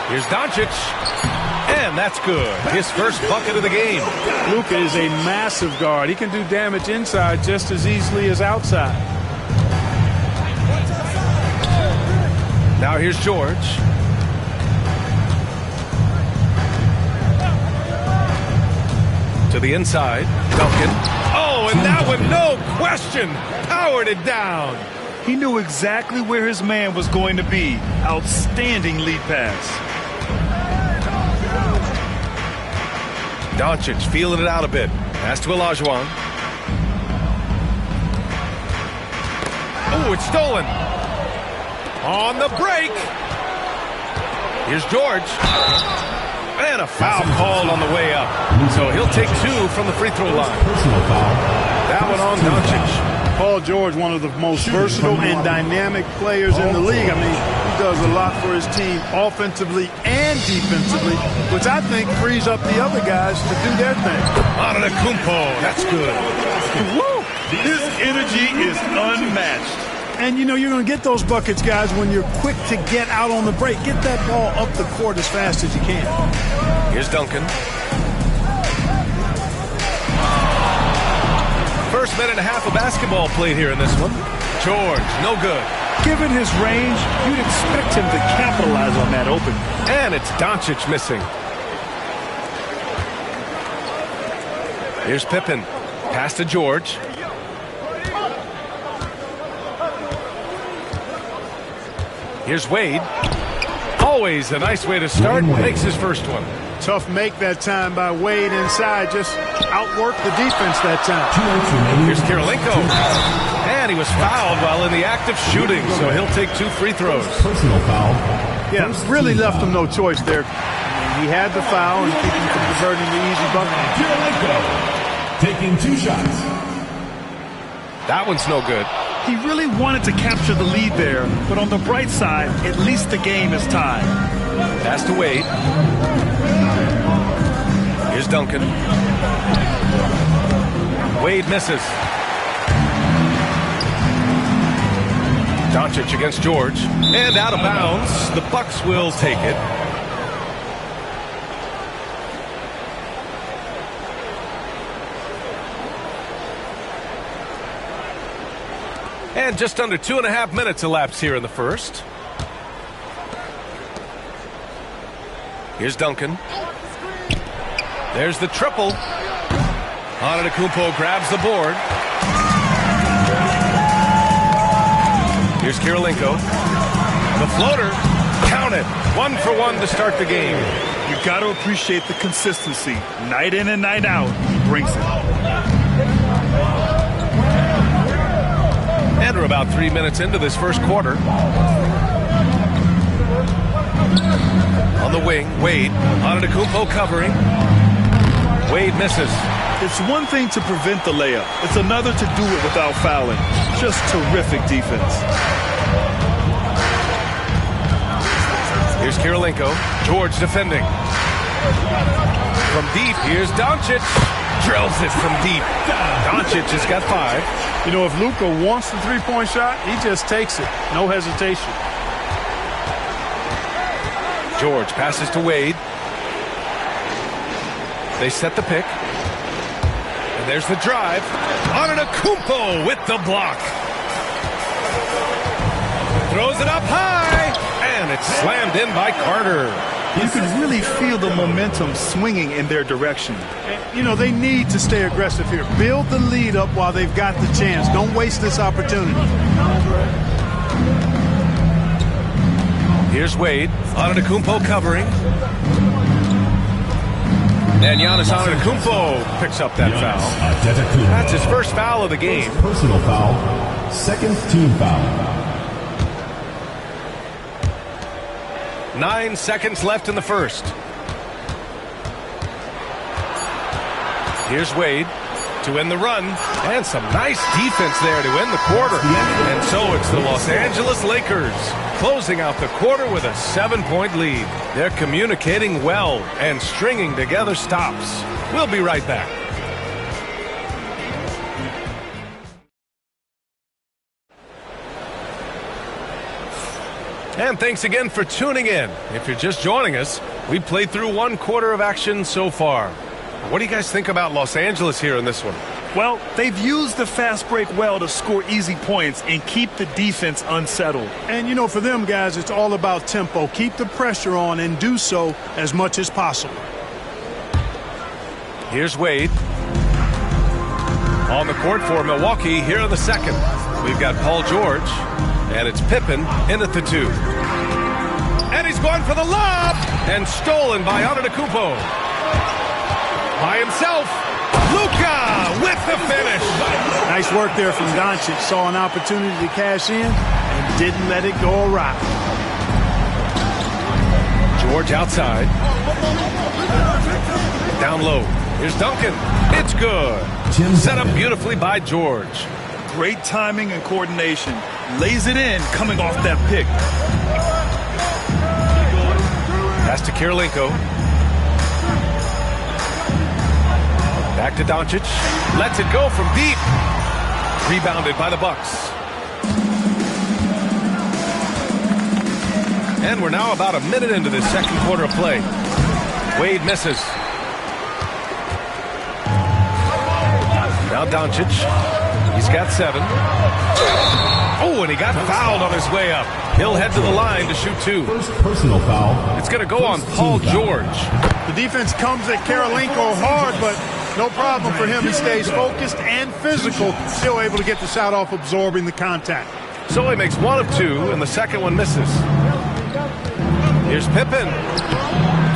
Here's Doncic. And that's good. His first bucket of the game. Luka is a massive guard. He can do damage inside just as easily as outside. Now here's George. To the inside. Duncan. Oh, and that one, no question, powered it down. He knew exactly where his man was going to be. Outstanding lead pass. Doncic feeling it out a bit. Pass to Olajuwon. Oh, it's stolen. On the break. Here's George. And a foul called on the way up. So he'll take 2 from the free throw line. That one on Doncic. Paul George, one of the most versatile and dynamic players in the league. I mean, he does a lot for his team offensively and defensively, which I think frees up the other guys to do their thing. Antetokounmpo, that's good. Woo! His energy is unmatched. And, you know, you're going to get those buckets, guys, when you're quick to get out on the break. Get that ball up the court as fast as you can. Here's Duncan. First minute and a half of basketball played here in this one. George, no good. Given his range, you'd expect him to capitalize on that open. And it's Doncic missing. Here's Pippen. Pass to George. Here's Wade. Always a nice way to start. Makes his first one. Tough make that time by Wade inside. Just outwork the defense that time. Here's Kirilenko. And he was fouled while in the act of shooting, so he'll take 2 free throws. Personal foul. Yeah, really left him no choice there. He had the foul and keep him from converting the easy bucket. Kirilenko taking 2 shots. That one's no good. He really wanted to capture the lead there, but on the bright side, at least the game is tied. Pass to Wade. Here's Duncan. Wade misses. Doncic against George. And out of bounds. The Bucks will take it. And just under 2.5 minutes elapsed here in the first. Here's Duncan. There's the triple. Antetokounmpo grabs the board. Here's Kirilenko. The floater. Count it. 1 for 1 to start the game. You got to appreciate the consistency. Night in and night out, he brings it. And we're about 3 minutes into this first quarter. On the wing, Wade. Antetokounmpo covering. Wade misses. It's one thing to prevent the layup. It's another to do it without fouling. Just terrific defense. Here's Kirilenko. George defending. From deep, here's Doncic. Drills it from deep. Doncic has got 5. You know, if Luka wants the three-point shot, he just takes it. No hesitation. George passes to Wade. They set the pick. And there's the drive. Antetokounmpo with the block. Throws it up high. And it's slammed in by Carter. You can really feel the momentum swinging in their direction. You know, they need to stay aggressive here. Build the lead up while they've got the chance. Don't waste this opportunity. Here's Wade. Antetokounmpo covering. And Giannis Antetokounmpo picks up that foul. That's his first foul of the game. Personal foul. Second team foul. 9 seconds left in the first. Here's Wade to end the run, and some nice defense there to end the quarter. And so it's the Los Angeles Lakers closing out the quarter with a 7-point lead. They're communicating well and stringing together stops. We'll be right back. And thanks again for tuning in. If you're just joining us, we played through one quarter of action so far. What do you guys think about Los Angeles here in this one? Well, they've used the fast break well to score easy points and keep the defense unsettled. And, you know, for them guys, it's all about tempo. Keep the pressure on and do so as much as possible. Here's Wade. On the court for Milwaukee here in the second. We've got Paul George, and it's Pippen in at the 2. And he's going for the lob, and stolen by Antetokounmpo. By himself, Luka with the finish. Nice work there from Doncic. Saw an opportunity to cash in and didn't let it go awry. George outside. Down low. Here's Duncan. It's good. Set up beautifully by George. Great timing and coordination. Lays it in coming off that pick. Pass to Kirilenko. Back to Doncic. Lets it go from deep. Rebounded by the Bucks. And we're now about a minute into this second quarter of play. Wade misses. Now Doncic. He's got 7. Oh, and he got fouled on his way up. He'll head to the line to shoot 2. First personal foul. It's going to go on Paul George. The defense comes at Kirilenko hard, but no problem for him. He stays focused and physical. Still able to get the shot off, absorbing the contact. So he makes 1 of 2, and the second one misses. Here's Pippen.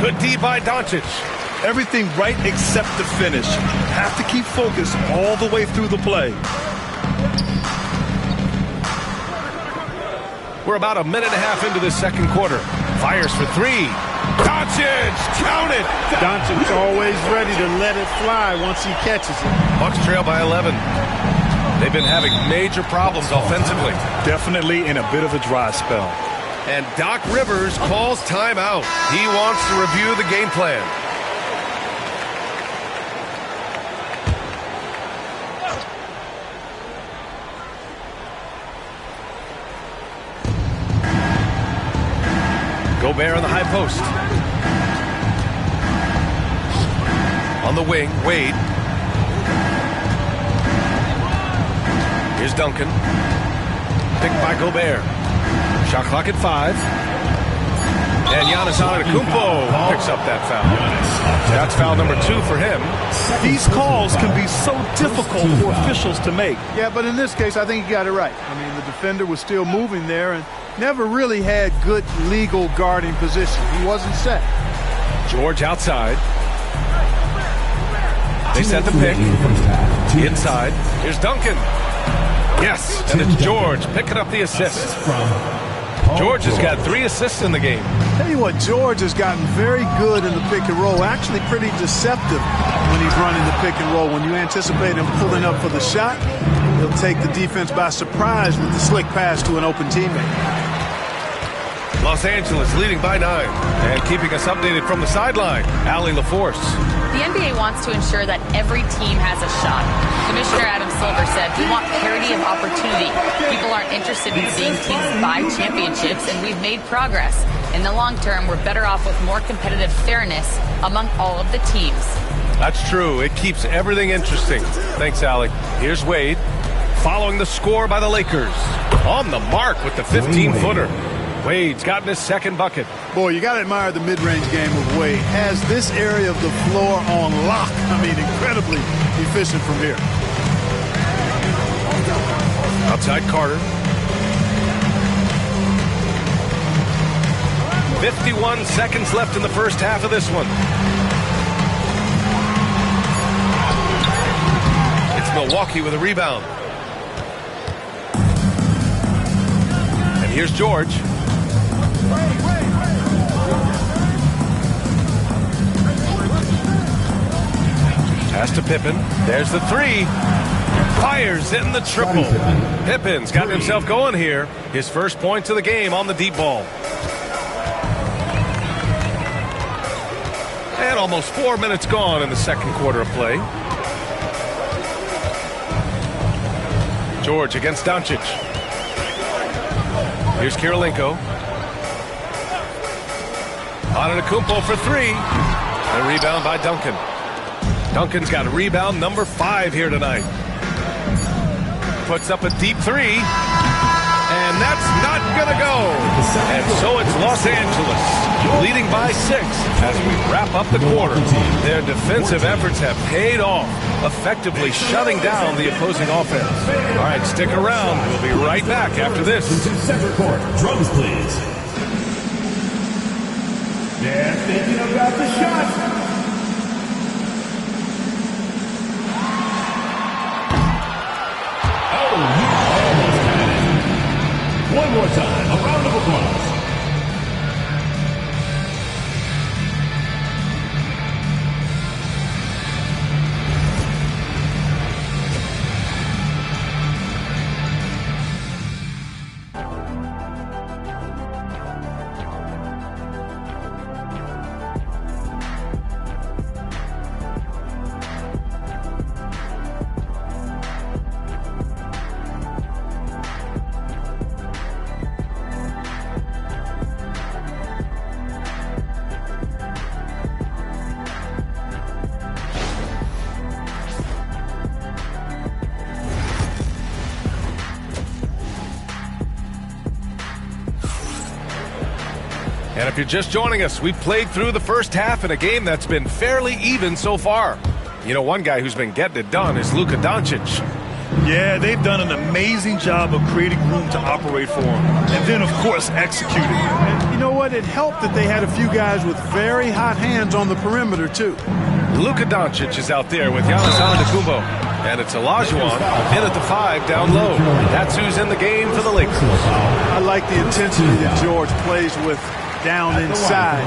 Good D by Doncic. Everything right except the finish. Have to keep focused all the way through the play. We're about a minute and a half into this second quarter. Fires for 3. Doncic, count it. Doncic's always ready to let it fly once he catches it. Bucks trail by 11. They've been having major problems offensively. Definitely in a bit of a dry spell. And Doc Rivers calls timeout. He wants to review the game plan. Gobert on the high post. On the wing, Wade. Here's Duncan. Picked by Gobert. Shot clock at 5. And Giannis Antetokounmpo picks up that foul. That's foul number 2 for him. These calls can be so difficult for officials to make. Yeah, but in this case, I think he got it right. I mean, the defender was still moving there and never really had good legal guarding position. He wasn't set. George outside. They set the pick. Inside. Here's Duncan. Yes, and it's George picking up the assist. George has got 3 assists in the game. Tell you what, George has gotten very good in the pick and roll. Actually pretty deceptive when he's running the pick and roll. When you anticipate him pulling up for the shot, he'll take the defense by surprise with the slick pass to an open teammate. Los Angeles leading by 9. And keeping us updated from the sideline, Allie LaForce. The NBA wants to ensure that every team has a shot. Commissioner Adam Silver said, we want parity of opportunity. People aren't interested in seeing teams buy championships, and we've made progress. In the long term, we're better off with more competitive fairness among all of the teams. That's true. It keeps everything interesting. Thanks, Allie. Here's Wade, following the score by the Lakers. On the mark with the 15-footer. Wade's gotten his second bucket. Boy, you got to admire the mid-range game of Wade. Has this area of the floor on lock. I mean, incredibly efficient from here. Outside Carter. 51 seconds left in the first half of this one. It's Milwaukee with a rebound. And here's George. Pass to Pippen. There's the three. Fires in the triple. Pippen's got himself going here. His first points of the game on the deep ball. And almost 4 minutes gone in the second quarter of play. George against Doncic. Here's Kirilenko. Antetokounmpo for three. A rebound by Duncan. Duncan's got a rebound number 5 here tonight. Puts up a deep three. And that's not going to go. And so it's Los Angeles leading by 6 as we wrap up the quarter. Their defensive efforts have paid off, effectively shutting down the opposing offense. All right, stick around. We'll be right back after this. Center court, drums please. They're thinking about the shot. One more time, a round of applause. And if you're just joining us, we've played through the first half in a game that's been fairly even so far. You know, one guy who's been getting it done is Luka Doncic. Yeah, they've done an amazing job of creating room to operate for him. And then, of course, executing. And you know what? It helped that they had a few guys with very hot hands on the perimeter, too. Luka Doncic is out there with Giannis Antetokounmpo. And it's Olajuwon in at the 5 down low. That's who's in the game for the Lakers. I like the intensity that George plays with down inside.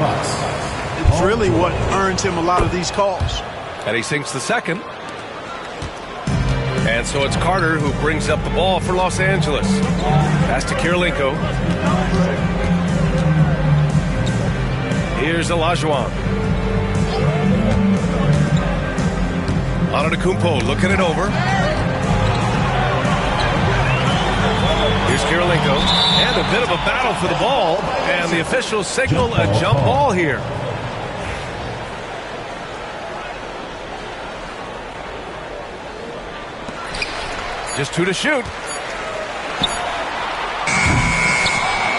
It's really what earns him a lot of these calls. And he sinks the second. And so it's Carter who brings up the ball for Los Angeles. Pass to Kirilenko. Here's Olajuwon. Antetokounmpo looking it over. Here's Kirilenko. And a bit of a battle for the ball. And the officials signal a jump ball here. Just 2 to shoot.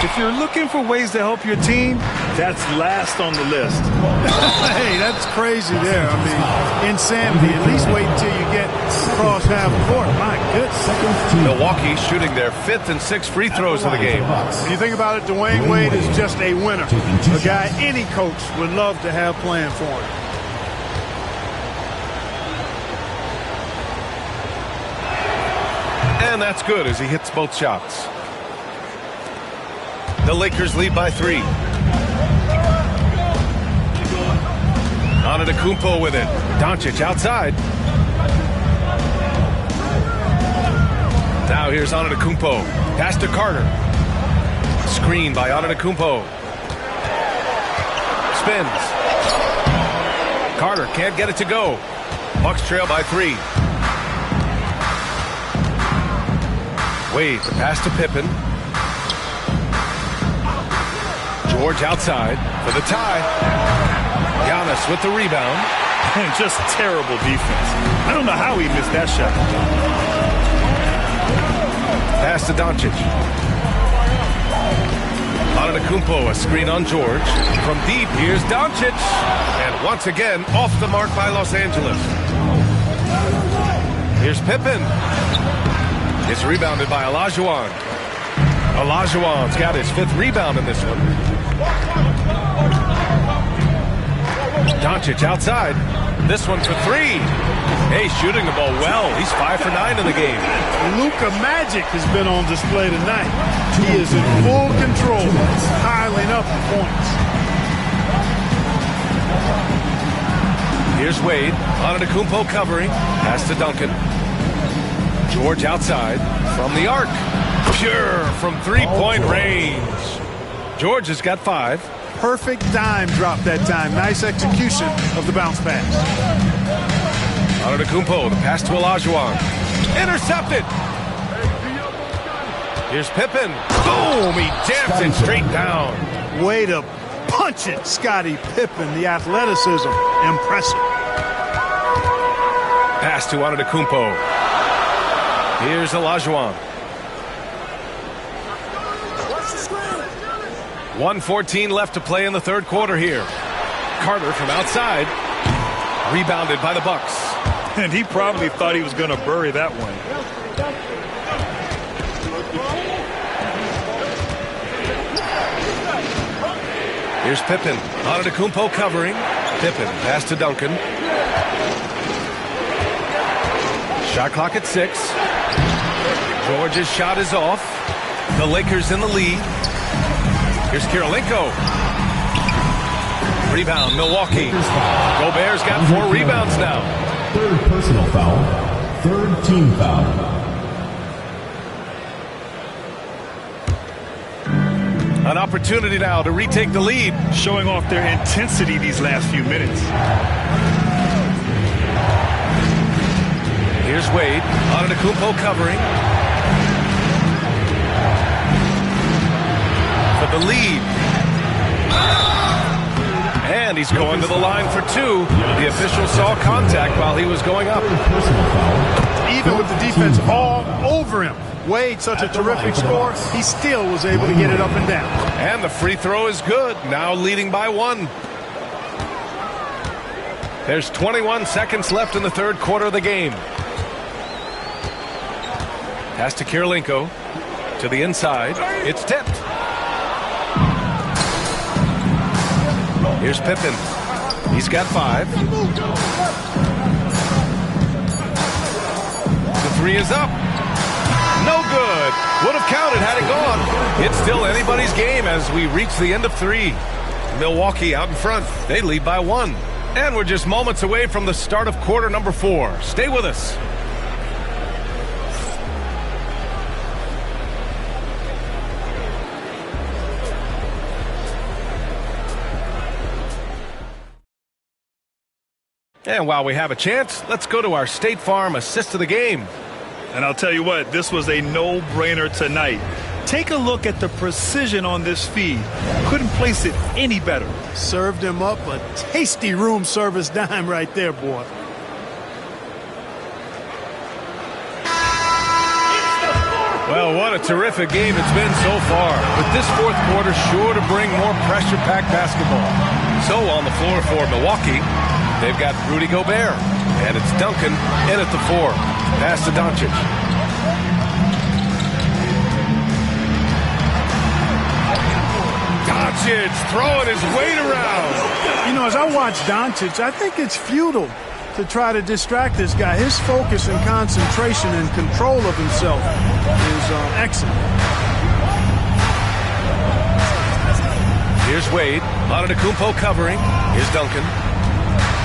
If you're looking for ways to help your team, that's last on the list. Hey, that's crazy there. I mean, insanity. At least wait until you get across half court. My goodness. Milwaukee shooting their 5th and 6th free throws of the game. When you think about it, Dwayne Wade is just a winner. A guy any coach would love to have playing for him. And that's good as he hits both shots. The Lakers lead by 3. Antetokounmpo with it. Doncic outside. Now here's Antetokounmpo. Pass to Carter. Screen by Antetokounmpo. Spins. Carter can't get it to go. Bucks trail by 3. Wade, the pass to Pippen. George outside for the tie. Giannis with the rebound. And just terrible defense. I don't know how he missed that shot. Pass to Doncic. Antetokounmpo, a screen on George. From deep, here's Doncic. And once again, off the mark by Los Angeles. Here's Pippen. It's rebounded by Olajuwon. Olajuwon's got his 5th rebound in this one. Doncic outside. This one for 3. Hey, shooting the ball well. He's 5 for 9 in the game. Luka Magic has been on display tonight. He is in full control, piling up the points. Here's Wade. Antetokounmpo covering. Pass to Duncan. George outside from the arc. Pure from three-point range. George has got 5. Perfect dime drop that time. Nice execution of the bounce pass. Antetokounmpo, the pass to Olajuwon. Intercepted. Here's Pippen. Boom! He jams it straight down. Way to punch it, Scottie Pippen. The athleticism, impressive. Pass to Antetokounmpo. Here's Olajuwon. 1:14 left to play in the third quarter here. Carter from outside. Rebounded by the Bucks. And he probably thought he was going to bury that one. Here's Pippen. Antetokounmpo covering. Pippen. Pass to Duncan. Shot clock at 6. George's shot is off. The Lakers in the lead. Here's Kirilenko. Rebound, Milwaukee. Gobert's got 4 rebounds now. Third personal foul. Third team foul. An opportunity now to retake the lead. Showing off their intensity these last few minutes. Here's Wade. Antetokounmpo covering. For the lead. And he's going to the line for 2. The official saw contact while he was going up. Even with the defense all over him. Wade, such a terrific scorer, he still was able to get it up and down. And the free throw is good. Now leading by 1. There's 21 seconds left in the third quarter of the game. Pass to Kirilenko. To the inside. It's tipped. Here's Pippen. He's got 5. The 3 is up. No good. Would have counted had it gone. It's still anybody's game as we reach the end of 3. Milwaukee out in front. They lead by 1. And we're just moments away from the start of quarter number 4. Stay with us. And while we have a chance, let's go to our State Farm assist of the game. And I'll tell you what, this was a no-brainer tonight. Take a look at the precision on this feed. Couldn't place it any better. Served him up a tasty room service dime right there, boy. Well, what a terrific game it's been so far. But this fourth quarter sure to bring more pressure-packed basketball. So on the floor for Milwaukee, they've got Rudy Gobert. And it's Duncan in at the 4. Pass to Doncic. Doncic throwing his weight around. You know, as I watch Doncic, I think it's futile to try to distract this guy. His focus and concentration and control of himself is excellent. Here's Wade. Antetokounmpo covering. Here's Duncan.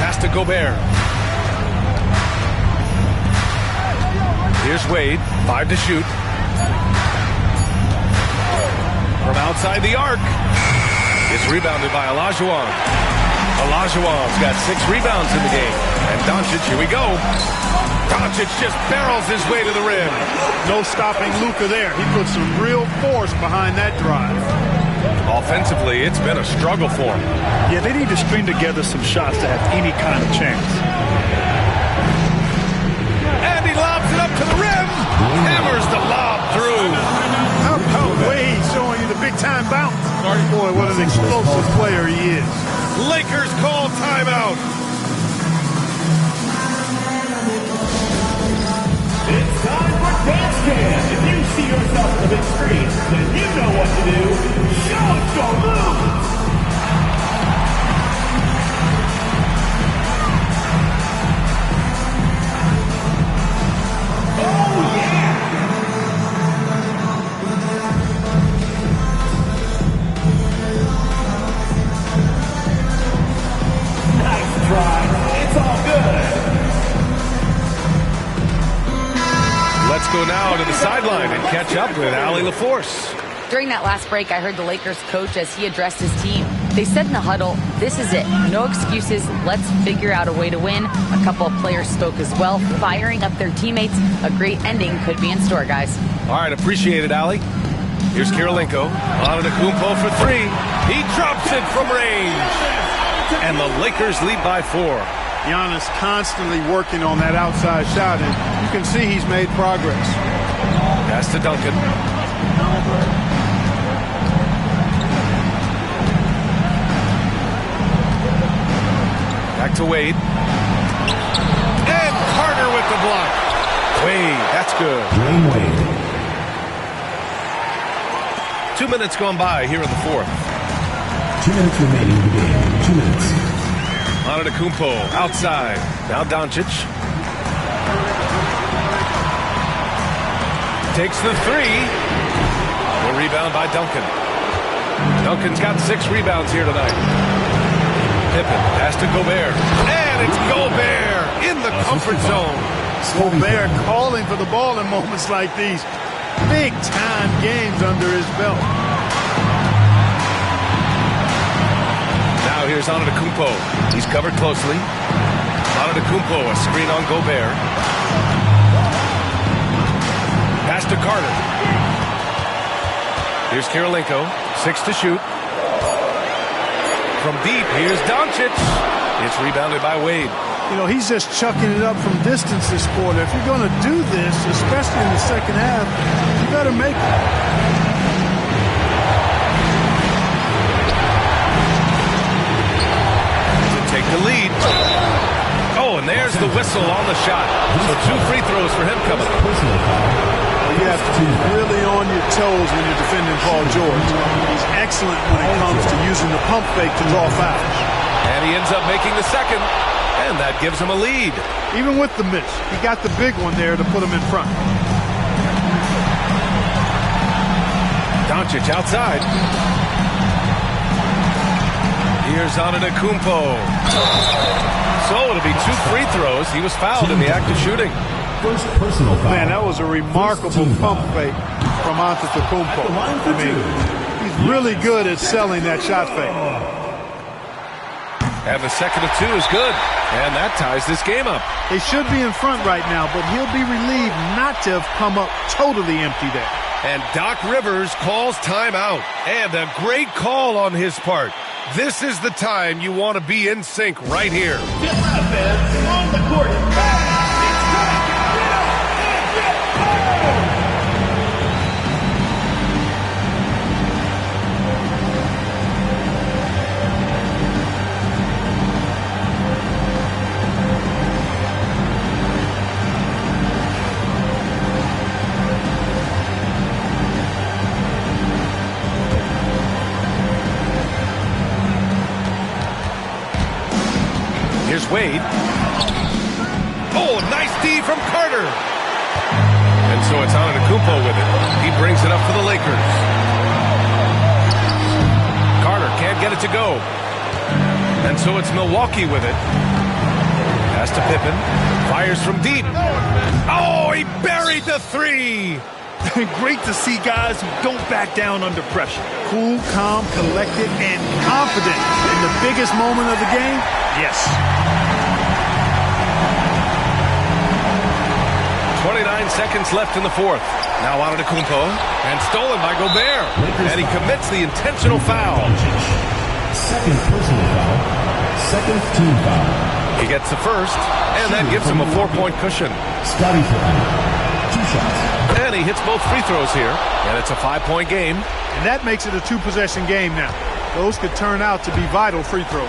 Pass to Gobert. Here's Wade. 5 to shoot. From outside the arc. It's rebounded by Olajuwon. Olajuwon's got 6 rebounds in the game. And Doncic, here we go. Doncic just barrels his way to the rim. No stopping Luka there. He put some real force behind that drive. Offensively, it's been a struggle for him. Yeah, they need to string together some shots to have any kind of chance. And he lobs it up to the rim. Hammers the lob through. How about Wade showing you the big-time bounce? Boy, what an explosive player he is. Lakers call timeout. It's time for Dance Cam. If you see yourself on the big screen, then you know what to do. Show us your moves. Oh, yeah. Nice try. It's all go now to the sideline and catch up with Allie LaForce. During that last break, I heard the Lakers coach as he addressed his team. They said in the huddle, this is it. No excuses. Let's figure out a way to win. A couple of players spoke as well, firing up their teammates. A great ending could be in store, guys. All right, appreciate it, Allie. Here's Kirilenko. Antetokounmpo for three. He drops it from range. And the Lakers lead by 4. Giannis constantly working on that outside shot, and you can see he's made progress. Pass to Duncan. Back to Wade. And Carter with the block. Wade, that's good. Dwayne Wade. 2 minutes gone by here in the fourth. 2 minutes remaining in the game. 2 minutes. Antetokounmpo outside. Now Doncic. Takes the three. The rebound by Duncan. Duncan's got 6 rebounds here tonight. Pippen pass to Gobert. And it's Gobert in the comfort zone. Gobert calling for the ball in moments like these. Big-time games under his belt. Now here's Antetokounmpo. He's covered closely. Antetokounmpo, a screen on Gobert. Pass to Carter. Here's Kirilenko. 6 to shoot. From deep, here's Doncic. It's rebounded by Wade. You know, he's just chucking it up from distance this quarter. If you're going to do this, especially in the second half, you better make it. To take the lead. Oh, and there's the whistle on the shot. So 2 free throws for him coming up. You have to be really on your toes when you're defending Paul George. He's excellent when it comes to using the pump fake to draw fouls. And he ends up making the second, and that gives him a lead. Even with the miss, he got the big one there to put him in front. Doncic outside. Here's Antetokounmpo. So it'll be 2 free throws. He was fouled in the act of shooting. First personal foul. Man, that was a remarkable pump fake from Antetokounmpo. I mean, he's really good at selling that shot fake. And the second of 2 is good. And that ties this game up. They should be in front right now, but he'll be relieved not to have come up totally empty there. And Doc Rivers calls timeout. And a great call on his part. This is the time you want to be in sync right here. Get out, man. On the court. Here's Wade. Oh, nice D from Carter. And so it's Antetokounmpo with it. He brings it up for the Lakers. Carter can't get it to go. And so it's Milwaukee with it. Pass to Pippen. Fires from deep. Oh, he buried the 3. Great to see guys who don't back down under pressure. Cool, calm, collected, and confident in the biggest moment of the game. Yes. 29 seconds left in the fourth. Now Antetokounmpo, and stolen by Gobert. And he commits the intentional foul. Second personal foul. Second team foul. He gets the first, and that gives him a 4-point cushion. Scotty Pippen. 2 shots. And he hits both free throws here, and it's a 5-point game. And that makes it a 2-possession game now. Those could turn out to be vital free throws.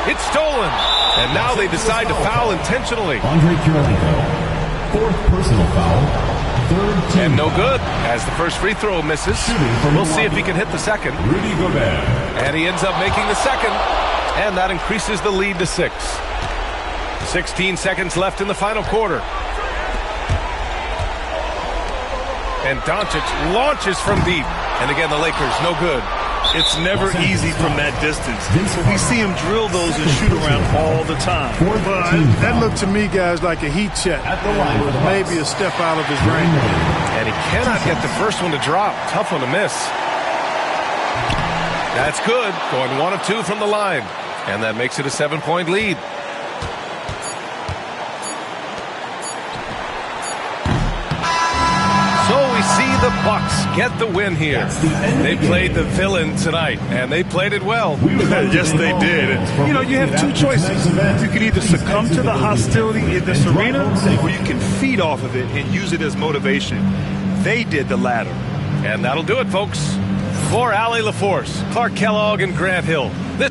It's stolen. And now they decide to foul intentionally. Andre Kirilenko. 4th personal foul. 3rd team. And no good, as the first free throw misses. We'll see if he can hit the second. Rudy Gobert. And he ends up making the second. And that increases the lead to 6. 16 seconds left in the final quarter. And Doncic launches from deep. And again, the Lakers, no good. It's never easy from that distance. We see him drill those and shoot around all the time. Well, that looked to me, guys, like a heat check. Maybe a step out of his range. And he cannot get the first one to drop. Tough one to miss. That's good. Going 1 of 2 from the line. And that makes it a 7-point lead. So we see the Bucks get the win here. They played the villain tonight, and they played it well. Yes, they did. You know, you have two choices. You can either succumb to the hostility in this arena, or you can feed off of it and use it as motivation. They did the latter. And that'll do it, folks. For Allie LaForce, Clark Kellogg, and Grant Hill, this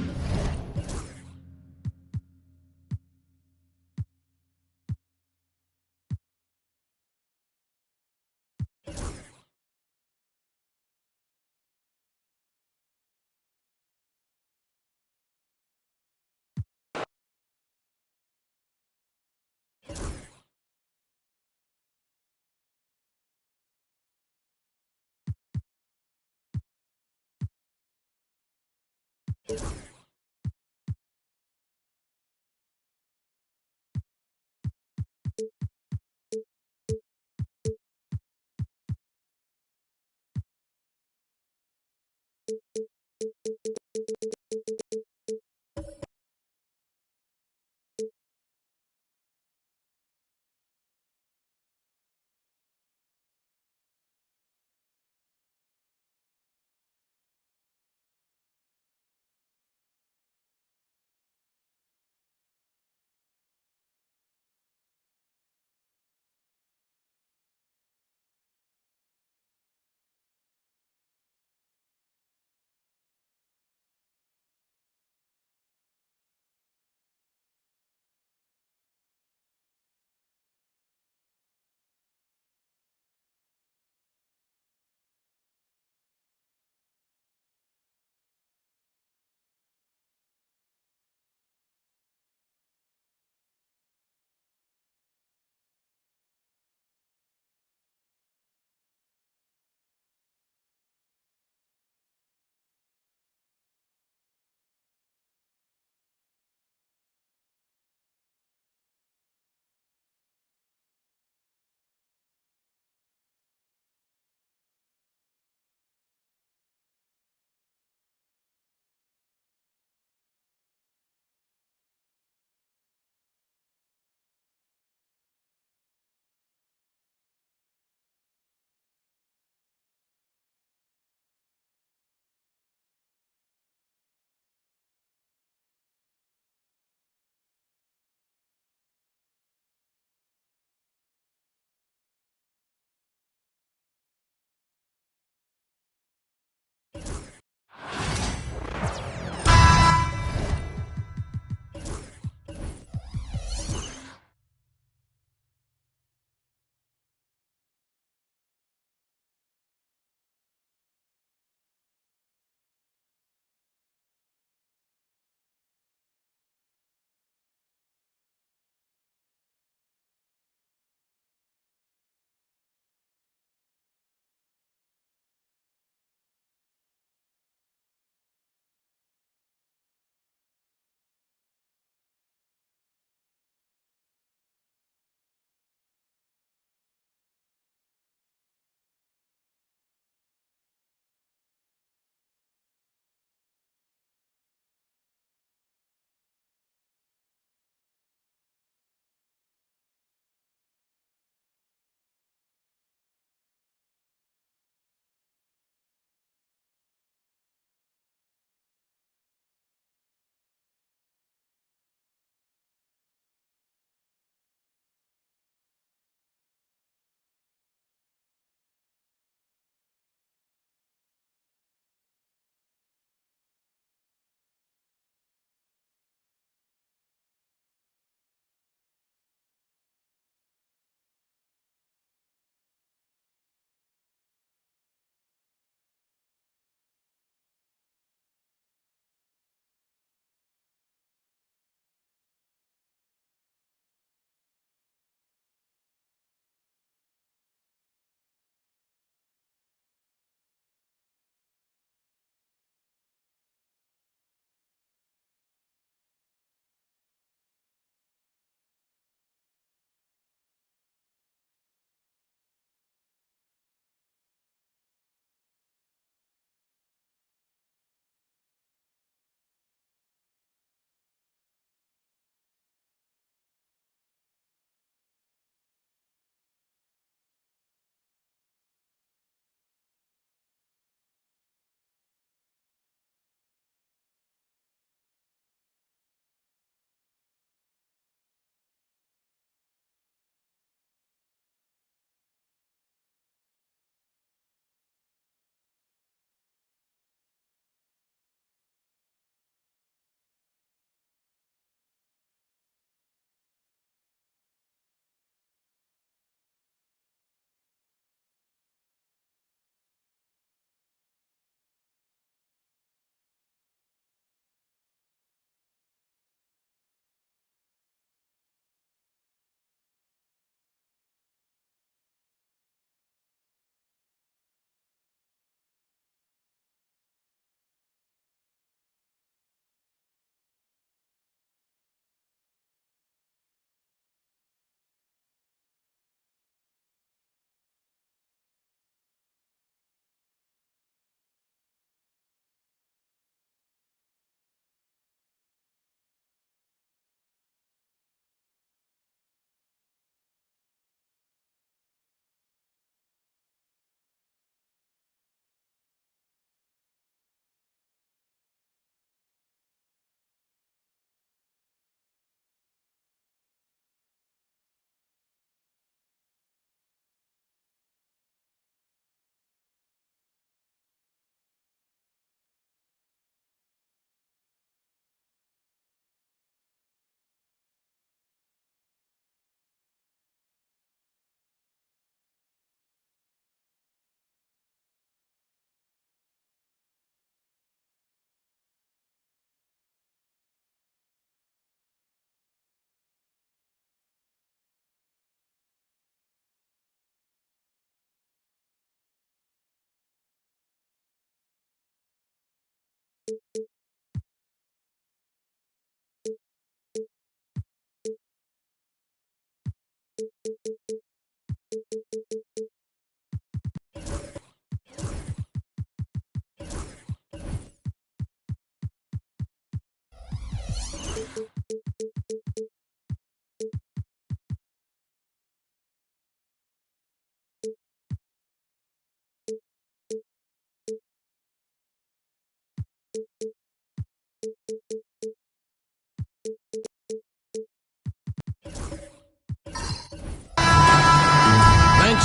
Thanks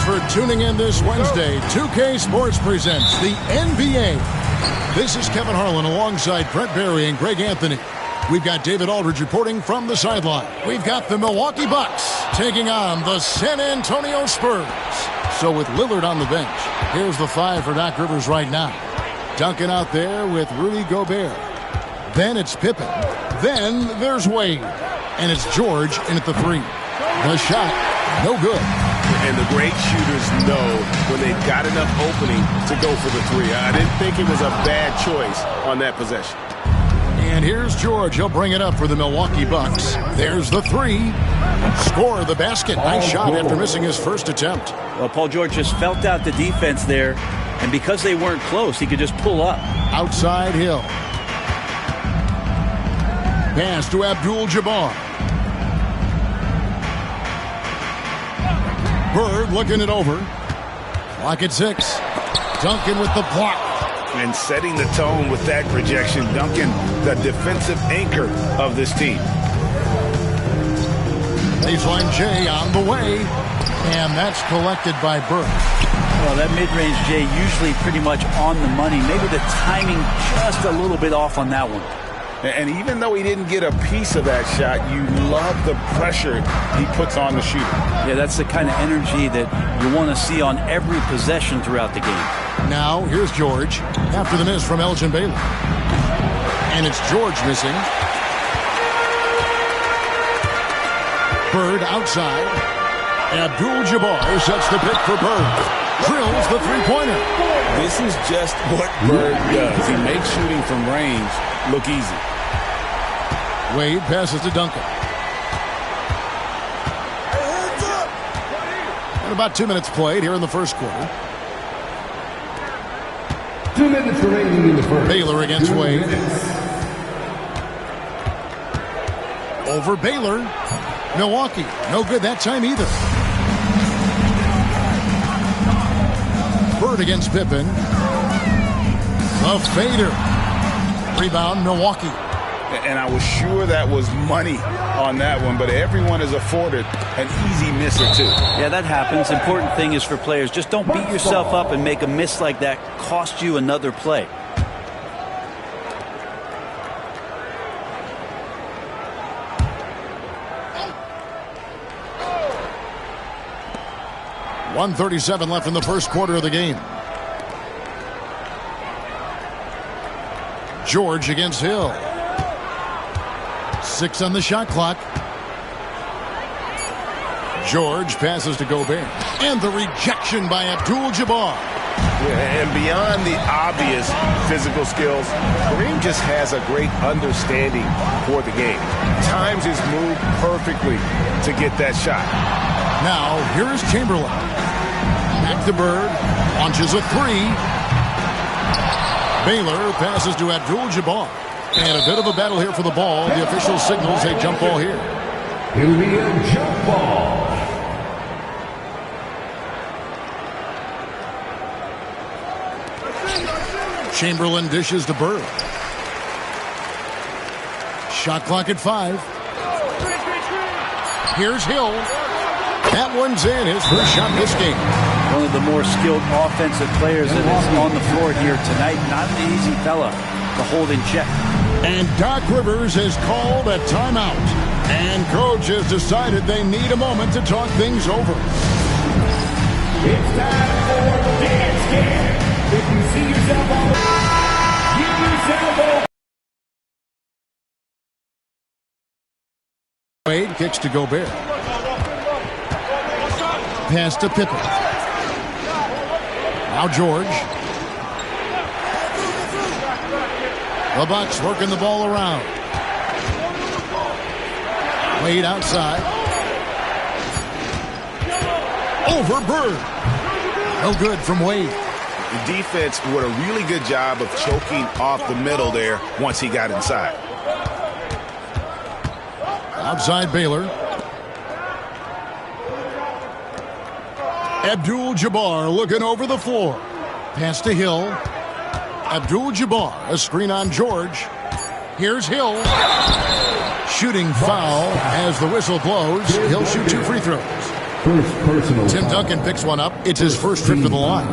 for tuning in this Wednesday. 2K Sports presents the NBA. This is Kevin Harlan alongside Brent Barry and Greg Anthony. We've got David Aldridge reporting from the sideline. We've got the Milwaukee Bucks taking on the San Antonio Spurs. So with Lillard on the bench, here's the five for Doc Rivers right now. Duncan out there with Rudy Gobert. Then it's Pippen. Then there's Wade. And it's George in at the three. The shot, no good. And the great shooters know when they've got enough opening to go for the three. I didn't think it was a bad choice on that possession. And here's George. He'll bring it up for the Milwaukee Bucks. There's the three. Score the basket. Nice shot after missing his first attempt. Well, Paul George just felt out the defense there, and because they weren't close, he could just pull up. Outside Hill. Pass to Abdul-Jabbar. Bird looking it over. Clock at 6. Duncan with the block. And setting the tone with that projection, Duncan, the defensive anchor of this team. Baseline J on the way. And that's collected by Bird. Well, that mid-range J usually pretty much on the money. Maybe the timing just a little bit off on that one. And even though he didn't get a piece of that shot, you love the pressure he puts on the shooter. Yeah, that's the kind of energy that you want to see on every possession throughout the game. Now, here's George after the miss from Elgin Baylor. And it's George missing. Bird outside. Abdul-Jabbar sets the pick for Bird. Drills the three-pointer. This is just what Bird does. He makes shooting from range look easy. Wade passes to Duncan. And about 2 minutes played here in the first quarter. 2 minutes remaining in the first. Baylor against Wade. Over Baylor. Milwaukee, no good that time either. Bird against Pippen. A fader. Rebound, Milwaukee. And I was sure that was money on that one, but everyone is afforded an easy miss or two. Yeah, that happens. Important thing is for players, just don't beat yourself up and make a miss like that cost you another play. .137 left in the first quarter of the game. George against Hill. 6 on the shot clock. George passes to Gobert. And the rejection by Abdul-Jabbar. Yeah, and beyond the obvious physical skills, Kareem just has a great understanding for the game. Times his move perfectly to get that shot. Now, here's Chamberlain. Back to Bird. Launches a three. Baylor passes to Abdul-Jabbar. And a bit of a battle here for the ball. The official signals a jump ball here. It'll be a jump ball. Chamberlain dishes to Bird. Shot clock at 5. Here's Hill. That one's in. His first shot this game. One of the more skilled offensive players that is on the floor here tonight. Not an easy fella to hold in check. And Doc Rivers has called a timeout. And coach has decided they need a moment to talk things over. It's time for Dance Camp. If you see yourself on the give yourself a Wade kicks to Gobert. Pass to Pippen. Now George. The Bucks working the ball around. Wade outside. Over Bird. No good from Wade. The defense did a really good job of choking off the middle there once he got inside. Outside Baylor. Abdul-Jabbar looking over the floor. Pass to Hill. Abdul-Jabbar, a screen on George. Here's Hill. Shooting foul as the whistle blows. He'll shoot 2 free throws. First personal Tim foul. Duncan picks one up. It's his first trip to the line.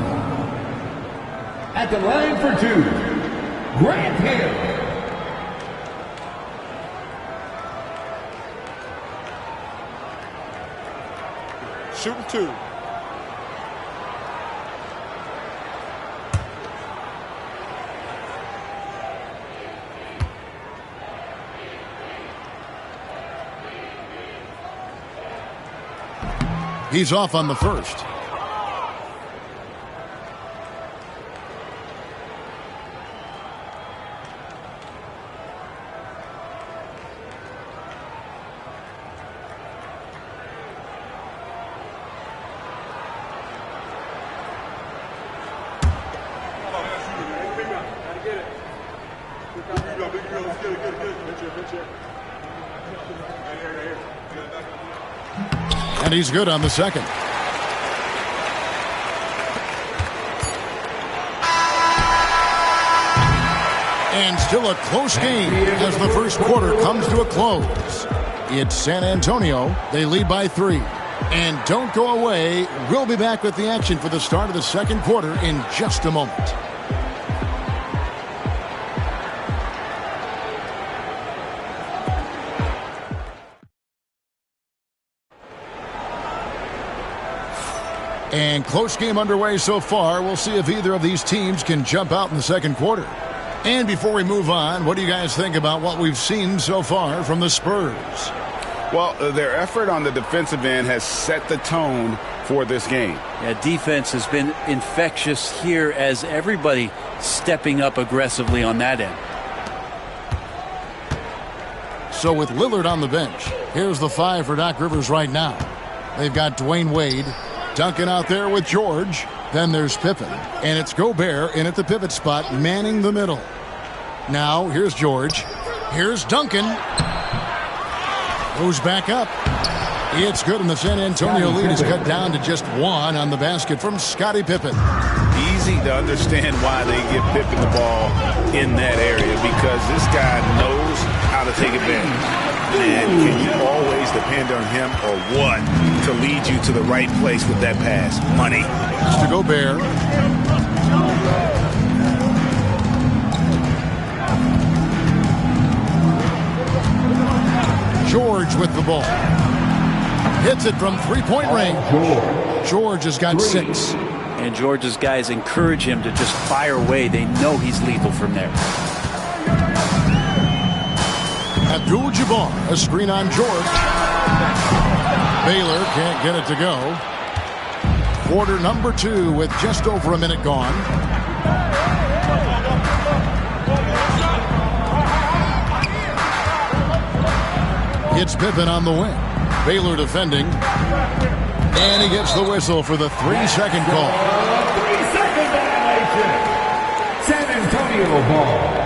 At the line for 2, Grant Hill. Shooting 2. He's off on the first. And he's good on the second. And still a close game as the first quarter comes to a close. It's San Antonio. They lead by 3. And don't go away. We'll be back with the action for the start of the second quarter in just a moment. And close game underway so far. We'll see if either of these teams can jump out in the second quarter. And before we move on, what do you guys think about what we've seen so far from the Spurs? Well, their effort on the defensive end has set the tone for this game. Yeah, defense has been infectious here as everybody stepping up aggressively on that end. So with Lillard on the bench, here's the 5 for Doc Rivers right now. They've got Dwayne Wade, Duncan out there with George. Then there's Pippen. And it's Gobert in at the pivot spot, manning the middle. Now, here's George. Here's Duncan. Goes back up. It's good, and the San Antonio lead is cut down to just 1 on the basket from Scottie Pippen. Easy to understand why they give Pippen the ball in that area, because this guy knows how to take advantage. And can you always depend on him or what to lead you to the right place with that pass? Money. To Gobert. George with the ball. Hits it from three-point range. George has got 6. And George's guys encourage him to just fire away. They know he's lethal from there. Abdul-Jabbar, a screen on George. Baylor can't get it to go. Quarter number 2 with just over a minute gone. It's Pippen on the wing. Baylor defending. And he gets the whistle for the 3-second call. 3-second violation. San Antonio ball.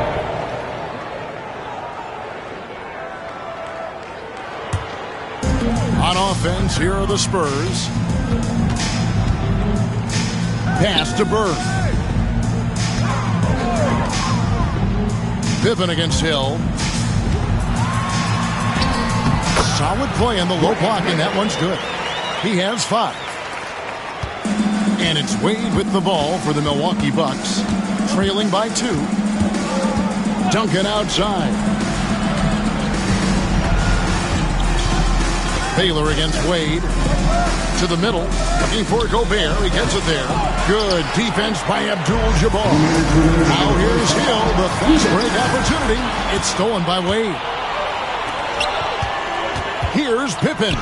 On offense, here are the Spurs. Pass to Bird. Pippen against Hill. Solid play in the low block, and that one's good. He has 5. And it's Wade with the ball for the Milwaukee Bucks. Trailing by 2. Duncan outside. Baylor against Wade. To the middle. Looking for Gobert. He gets it there. Good defense by Abdul-Jabbar. Now here's Hill. The fast break opportunity. It's stolen by Wade. Here's Pippen.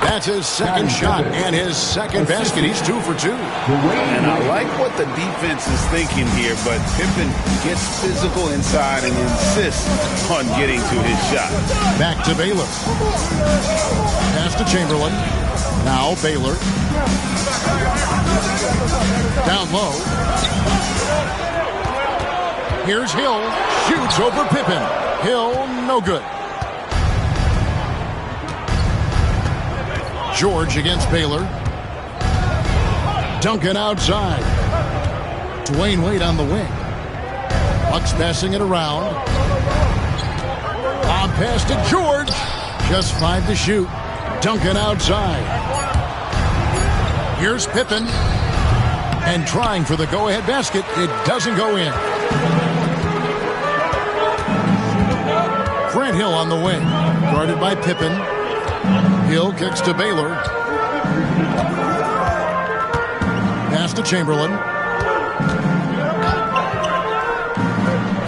That's his second shot and his second basket. He's 2 for 2. And I like what the defense is thinking here, but Pippen gets physical inside and insists on getting to his shot. Back to Baylor. Pass to Chamberlain. Now Baylor. Down low. Here's Hill. Shoots over Pippen. Hill, no good. George against Baylor. Duncan outside. Dwayne Wade on the wing. Bucks passing it around. On pass to George. Just 5 to shoot. Duncan outside. Here's Pippen. And trying for the go-ahead basket. It doesn't go in. Grant Hill on the wing. Guarded by Pippen. Hill kicks to Baylor. Pass to Chamberlain.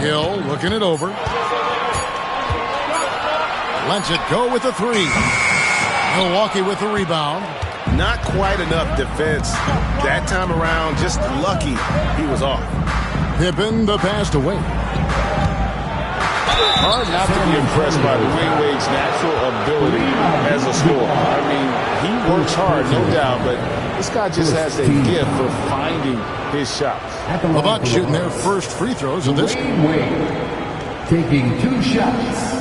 Hill looking it over. Lets it go with the 3. Milwaukee with the rebound. Not quite enough defense that time around. Just lucky he was off. Pippen the pass away. Hard not to be impressed by Dwayne Wade's natural ability as a scorer. I mean, he works hard, no doubt, but this guy just has a gift for finding his shots. The Bucks shooting their first free throws of this game. Wade taking 2 shots.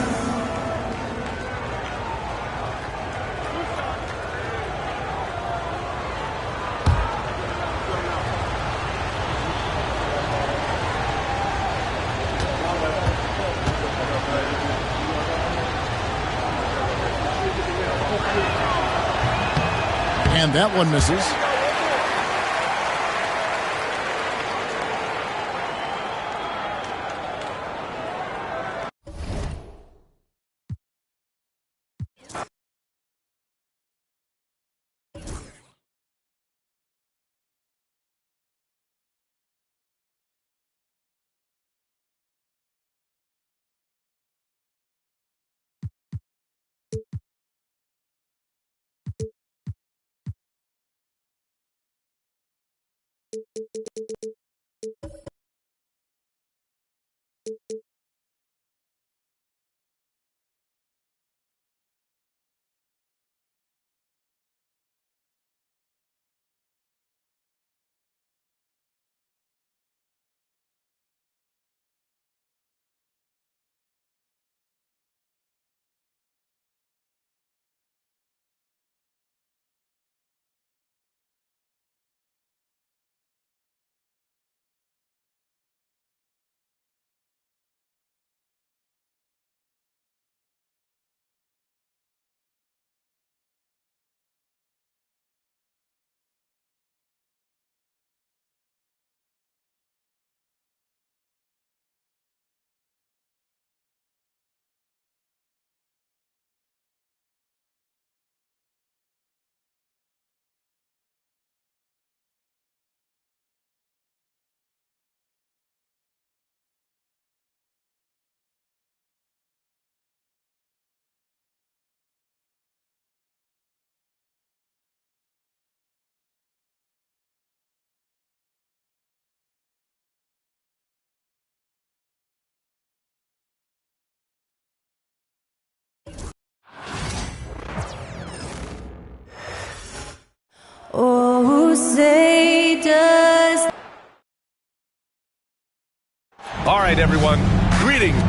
And that one misses. Oh, say does. All right, everyone. Greetings.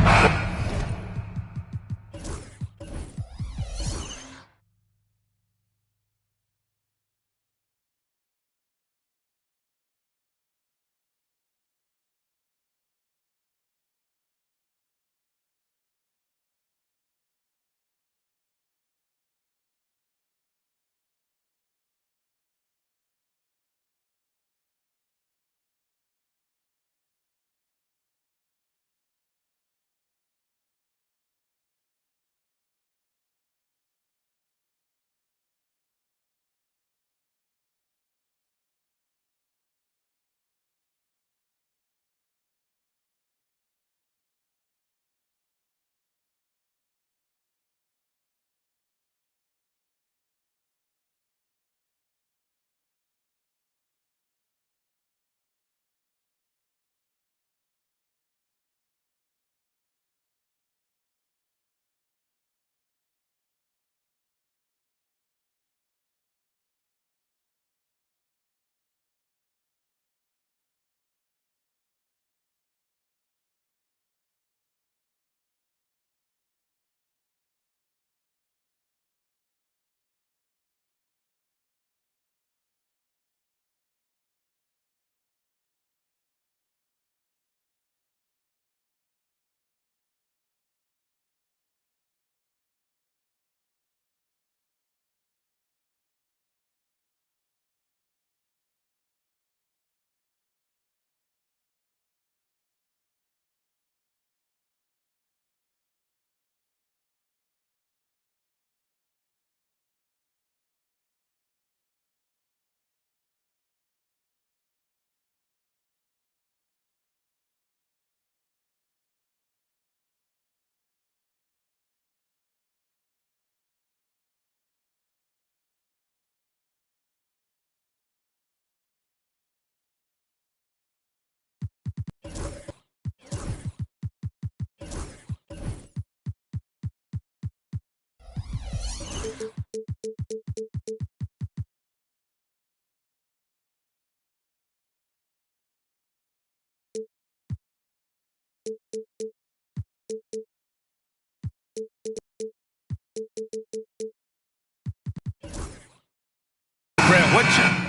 Grant, what you...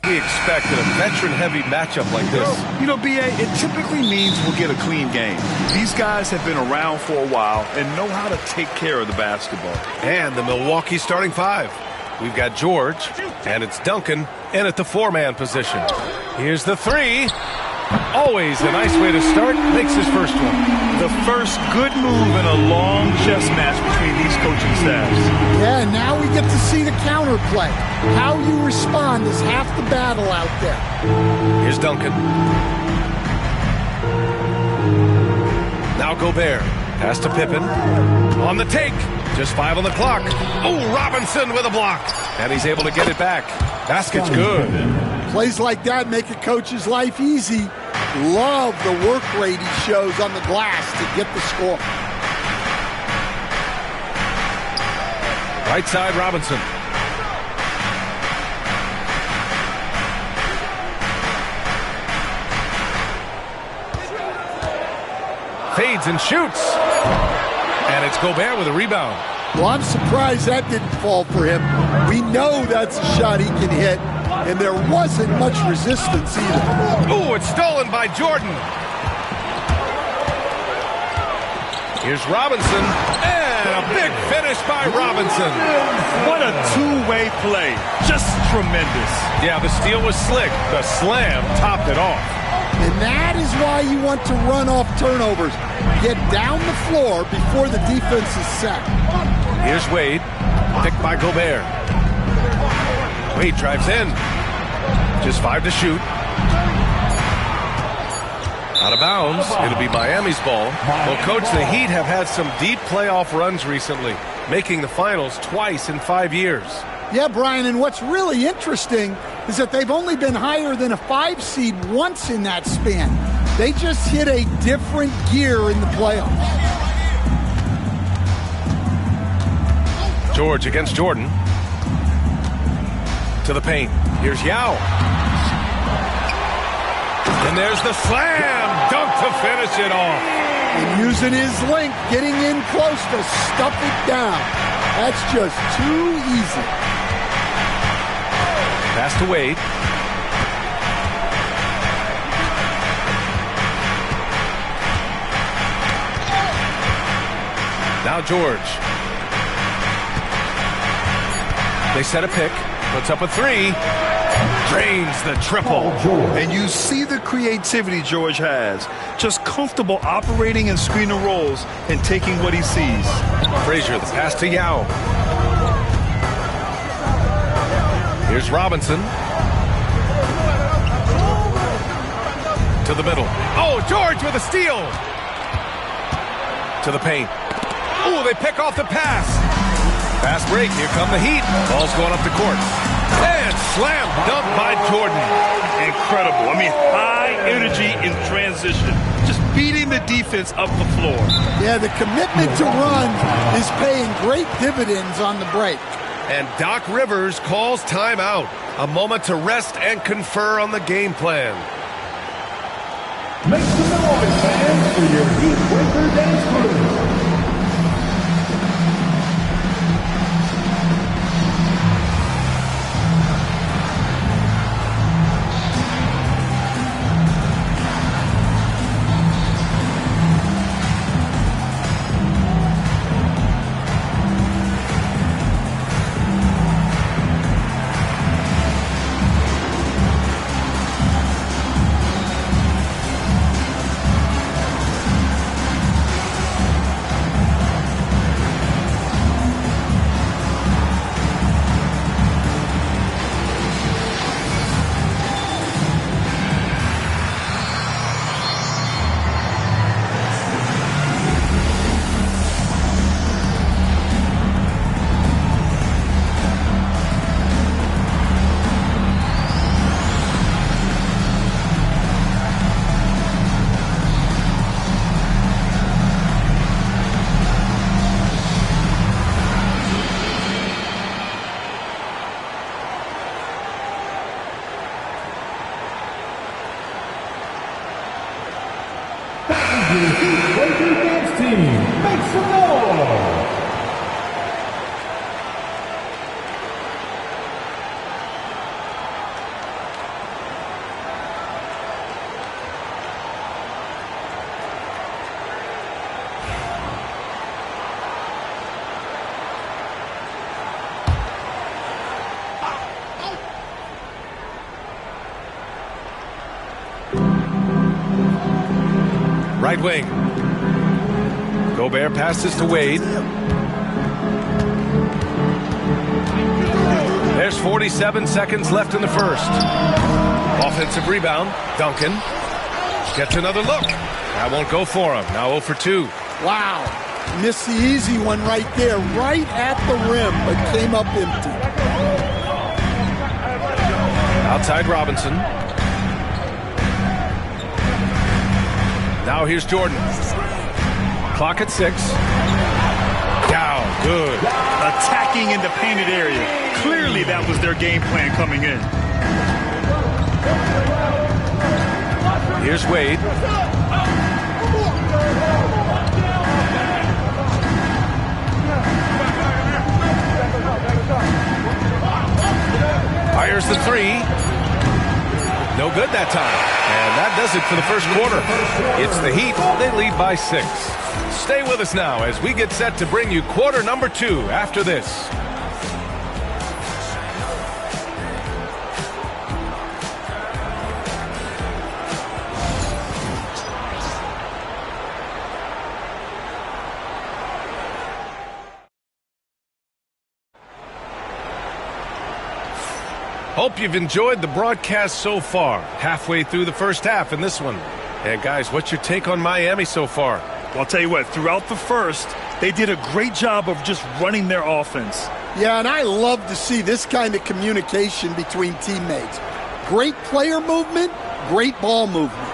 We expect in a veteran-heavy matchup like this. You know, B.A., it typically means we'll get a clean game. These guys have been around for a while and know how to take care of the basketball. And the Milwaukee starting five. We've got George, and it's Duncan in at the four-man position. Here's the three. Always a nice way to start. Makes his first one. The first good move in a long chess match between these coaching staffs. Yeah, now we get to see the counterplay. How you respond is half the battle out there. Here's Duncan. Now Gobert. Pass to Pippen. On the take. Just 5 on the clock. Oh, Robinson with a block. And he's able to get it back. Basket's good. Plays like that make a coach's life easy. Love the work rate he shows on the glass to get the score. Right side, Robinson. Fades and shoots. And it's Gobert with a rebound. Well, I'm surprised that didn't fall for him. We know that's a shot he can hit, and there wasn't much resistance either. Ooh, it's stolen by Jordan. Here's Robinson, and a big finish by Robinson. What a two-way play. Just tremendous. Yeah, the steal was slick. The slam topped it off. And that is why you want to run off turnovers. Get down the floor before the defense is set. Here's Wade, picked by Gobert. Wade drives in. Just 5 to shoot. Out of bounds. It'll be Miami's ball. Well, Coach, the Heat have had some deep playoff runs recently, making the finals twice in 5 years. Yeah, Brian, and what's really interesting is that they've only been higher than a 5 seed once in that span. They just hit a different gear in the playoffs. George against Jordan. To the paint. Here's Yao. And there's the slam dunk to finish it off. And using his length, getting in close to stuff it down. That's just too easy. Pass to Wade. Now George. They set a pick. Puts up a three. Drains the triple. And you see the creativity George has. Just comfortable operating in screen and rolls and taking what he sees. Frazier, the pass to Yao. Here's Robinson. To the middle. Oh, George with a steal. To the paint. Oh, they pick off the pass. Fast break. Here come the Heat. Ball's going up the court. And Slam dunk by Jordan. Incredible. I mean, high energy in transition. Just beating the defense up the floor. Yeah, the commitment to run is paying great dividends on the break. And Doc Rivers calls timeout. A moment to rest and confer on the game plan. Make some noise, fans, for your Heat Breaker dance crew. Right wing. Gobert passes to Wade. There's 47 seconds left in the first. Offensive rebound. Duncan gets another look. That won't go for him. Now 0 for 2. Wow. Missed the easy one right there, right at the rim, but came up empty. Outside Robinson. Now here's Jordan. Clock at 6. Down. Good. Attacking in the painted area. Clearly that was their game plan coming in. Here's Wade. Fires the 3. No good that time. And that does it for the first quarter. It's the Heat. They lead by 6. Stay with us now as we get set to bring you quarter number 2 after this. Hope you've enjoyed the broadcast so far. Halfway through the first half in this one. And guys, what's your take on Miami so far? Well, I'll tell you what, throughout the first, they did a great job of just running their offense. Yeah, and I love to see this kind of communication between teammates. Great player movement, great ball movement.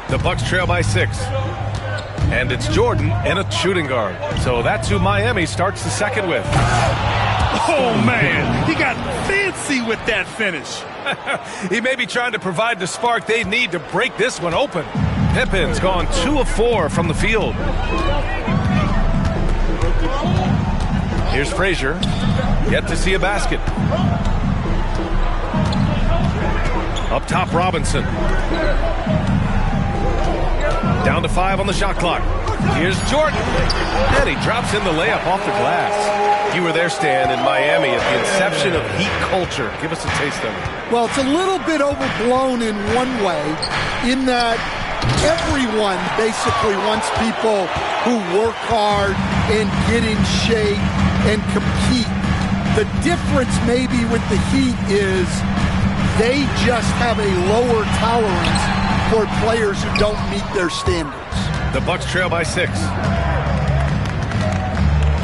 The Bucks trail by 6. And it's Jordan in a shooting guard. So that's who Miami starts the second with. Oh, man, he got fancy with that finish. He may be trying to provide the spark they need to break this one open. Pippen's gone 2 of 4 from the field. Here's Frazier. Yet to see a basket. Up top, Robinson. Down to 5 on the shot clock. Here's Jordan. And he drops in the layup off the glass. You were there, Stan, in Miami at the inception of Heat culture. Give us a taste of it. Well, it's a little bit overblown in one way, in that everyone basically wants people who work hard and get in shape and compete. The difference maybe with the Heat is they just have a lower tolerance for players who don't meet their standards. The Bucks trail by 6.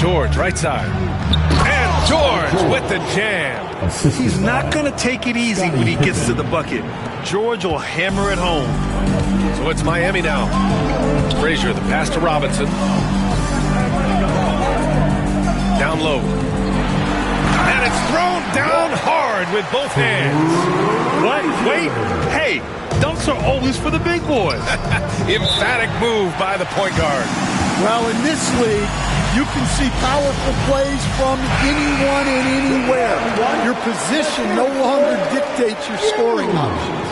George, right side. And George with the jam. He's not going to take it easy when he gets to the bucket. George will hammer it home. So it's Miami now. Frazier, the pass to Robinson. Down low. And it's thrown down hard with both hands. What? Wait. Hey, dunks are always for the big boys. Emphatic move by the point guard. Well, in this league, you can see powerful plays from anyone and anywhere. Your position no longer dictates your scoring options.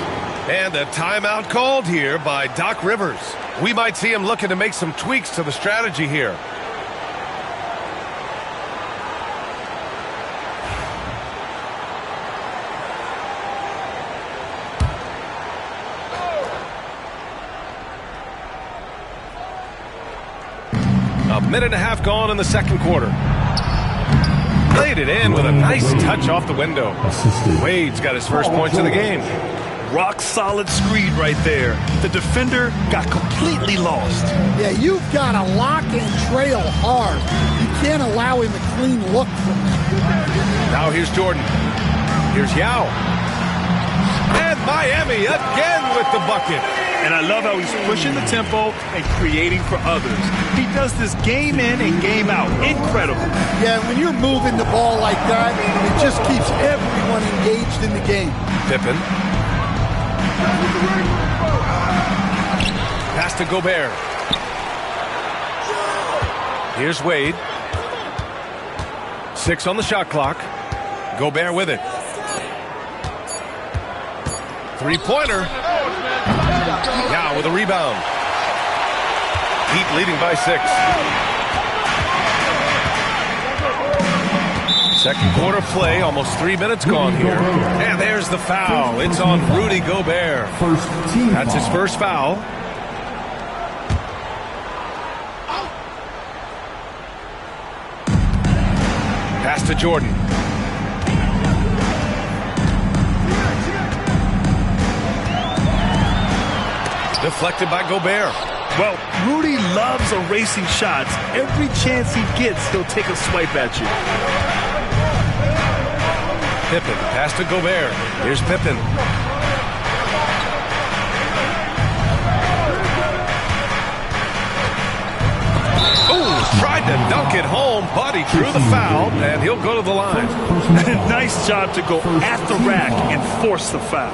And a timeout called here by Doc Rivers. We might see him looking to make some tweaks to the strategy here. A minute and a half gone in the second quarter. Played it in with a nice touch off the window. Wade's got his first points of the game. Rock solid screen right there. The defender got completely lost. Yeah, you've got to lock and trail hard. You can't allow him a clean look from him. Now here's Jordan. Here's Yao. And Miami again with the bucket. And I love how he's pushing the tempo and creating for others. He does this game in and game out. Incredible. Yeah, when you're moving the ball like that, it just keeps everyone engaged in the game. Pippen. Pass to Gobert. Here's Wade. 6 on the shot clock. Gobert with it. Three-pointer. Now with a rebound. Heat leading by 6. Second quarter play, almost 3 minutes gone here. And there's the foul. It's on Rudy Gobert. That's his first foul. Pass to Jordan. Deflected by Gobert. Well, Rudy loves erasing shots. Every chance he gets, he'll take a swipe at you. Pippen, pass to Gobert. Here's Pippen. Oh, tried to dunk it home, but he drew the foul, and he'll go to the line. Nice job to go at the rack and force the foul.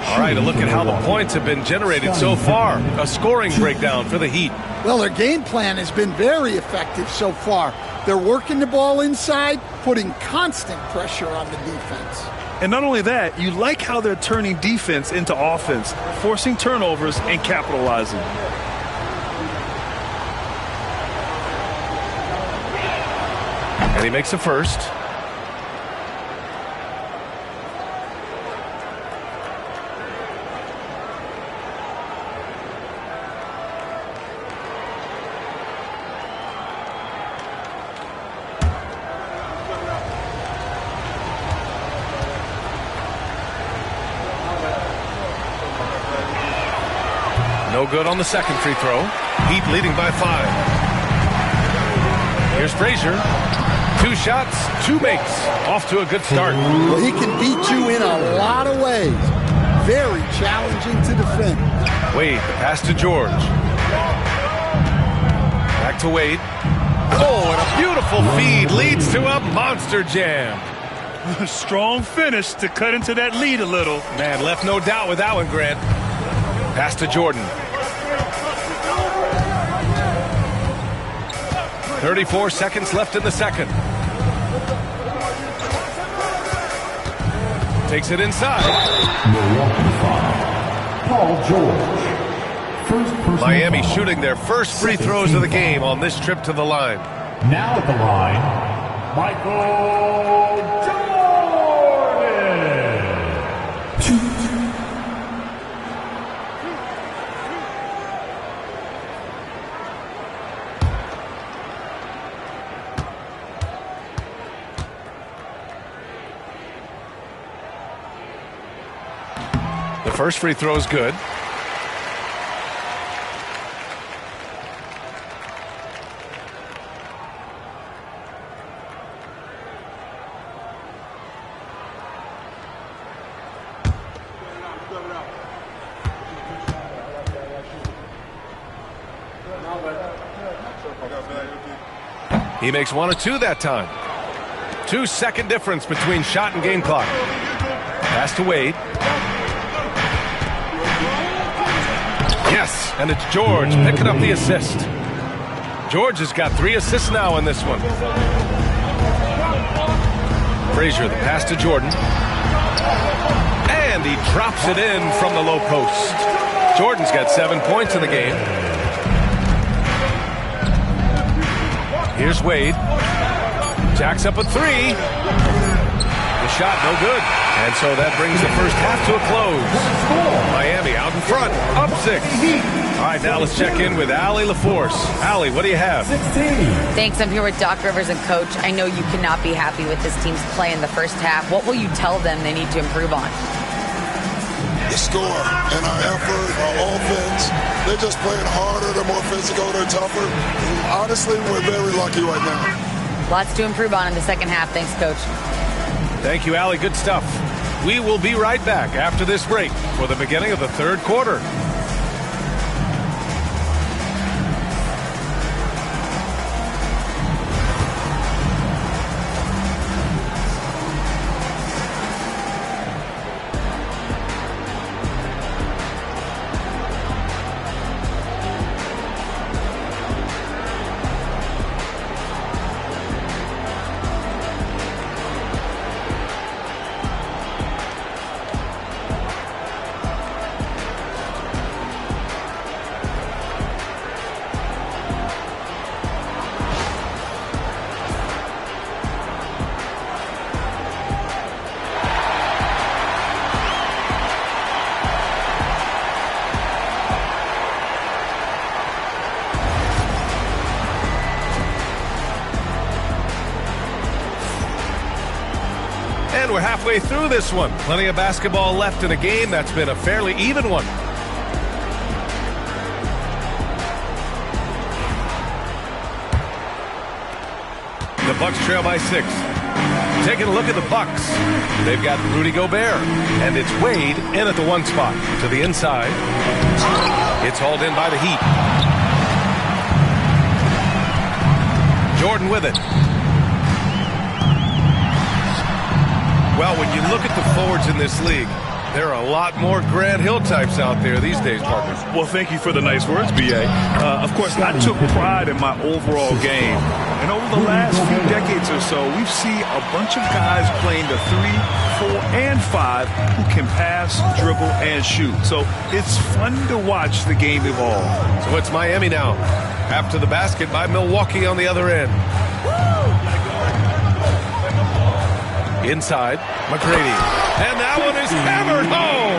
All right, a look at how the points have been generated so far. A scoring breakdown for the Heat. Well, their game plan has been very effective so far. They're working the ball inside, putting constant pressure on the defense. And not only that, you like how they're turning defense into offense, forcing turnovers and capitalizing. And he makes a first. No good on the second free throw. Heat leading by 5. Here's Frazier. 2 shots, 2 makes. Off to a good start. Well, he can beat you in a lot of ways. Very challenging to defend. Wade, the pass to George. Back to Wade. Oh, and a beautiful feed leads to a monster jam. Strong finish to cut into that lead a little. Man, left no doubt with that one, Grant. Pass to Jordan. 34 seconds left in the second. Takes it inside. Paul George. Miami shooting their first free throws of the game on this trip to the line. Now at the line, Michael Jordan. The first free throw is good. He makes 1 or 2 that time. 2-second difference between shot and game clock. Pass to Wade. Yes, and it's George picking up the assist. George has got 3 assists now in this one. Frazier, the pass to Jordan. And he drops it in from the low post. Jordan's got 7 points in the game. Here's Wade. Jacks up a 3. The shot no good. And so that brings the first half to a close. Miami out in front, up 6. All right, now let's check in with Allie LaForce. Allie, what do you have? Thanks. I'm here with Doc Rivers and Coach. I know you cannot be happy with this team's play in the first half. What will you tell them they need to improve on? The score and our effort, our offense. They're just playing harder. They're more physical. They're tougher. Honestly, we're very lucky right now. Lots to improve on in the second half. Thanks, Coach. Thank you, Allie. Good stuff. We will be right back after this break for the beginning of the third quarter. And we're halfway through this one. Plenty of basketball left in a game that's been a fairly even one. The Bucks trail by 6. Taking a look at the Bucks. They've got Rudy Gobert. And it's Wade in at the 1 spot. To the inside. It's hauled in by the Heat. Jordan with it. Well, when you look at the forwards in this league, there are a lot more Grant Hill types out there these days, partners. Well, thank you for the nice words, B.A. Of course, I took pride in my overall game. And over the last few decades or so, we've seen a bunch of guys playing the 3, 4, and 5 who can pass, dribble, and shoot. So it's fun to watch the game evolve. So it's Miami now. After the basket by Milwaukee on the other end. Inside, McGrady. And that one is hammered home.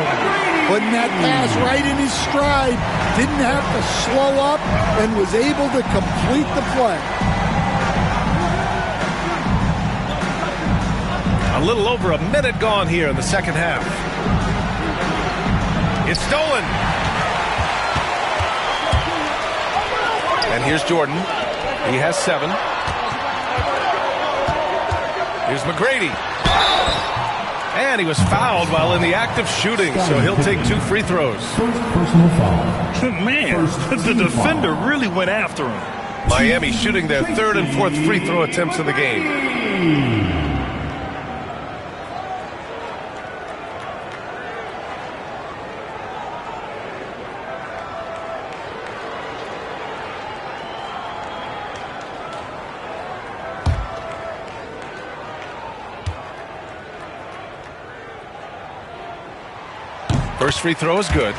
Putting that pass right in his stride. Didn't have to slow up and was able to complete the play. A little over a minute gone here in the second half. It's stolen. And here's Jordan. He has 7. Here's McGrady. And he was fouled while in the act of shooting, so he'll take 2 free throws. Personal foul. Man, the defender really went after him. Miami shooting their 3rd and 4th free throw attempts of the game. First free throw is good.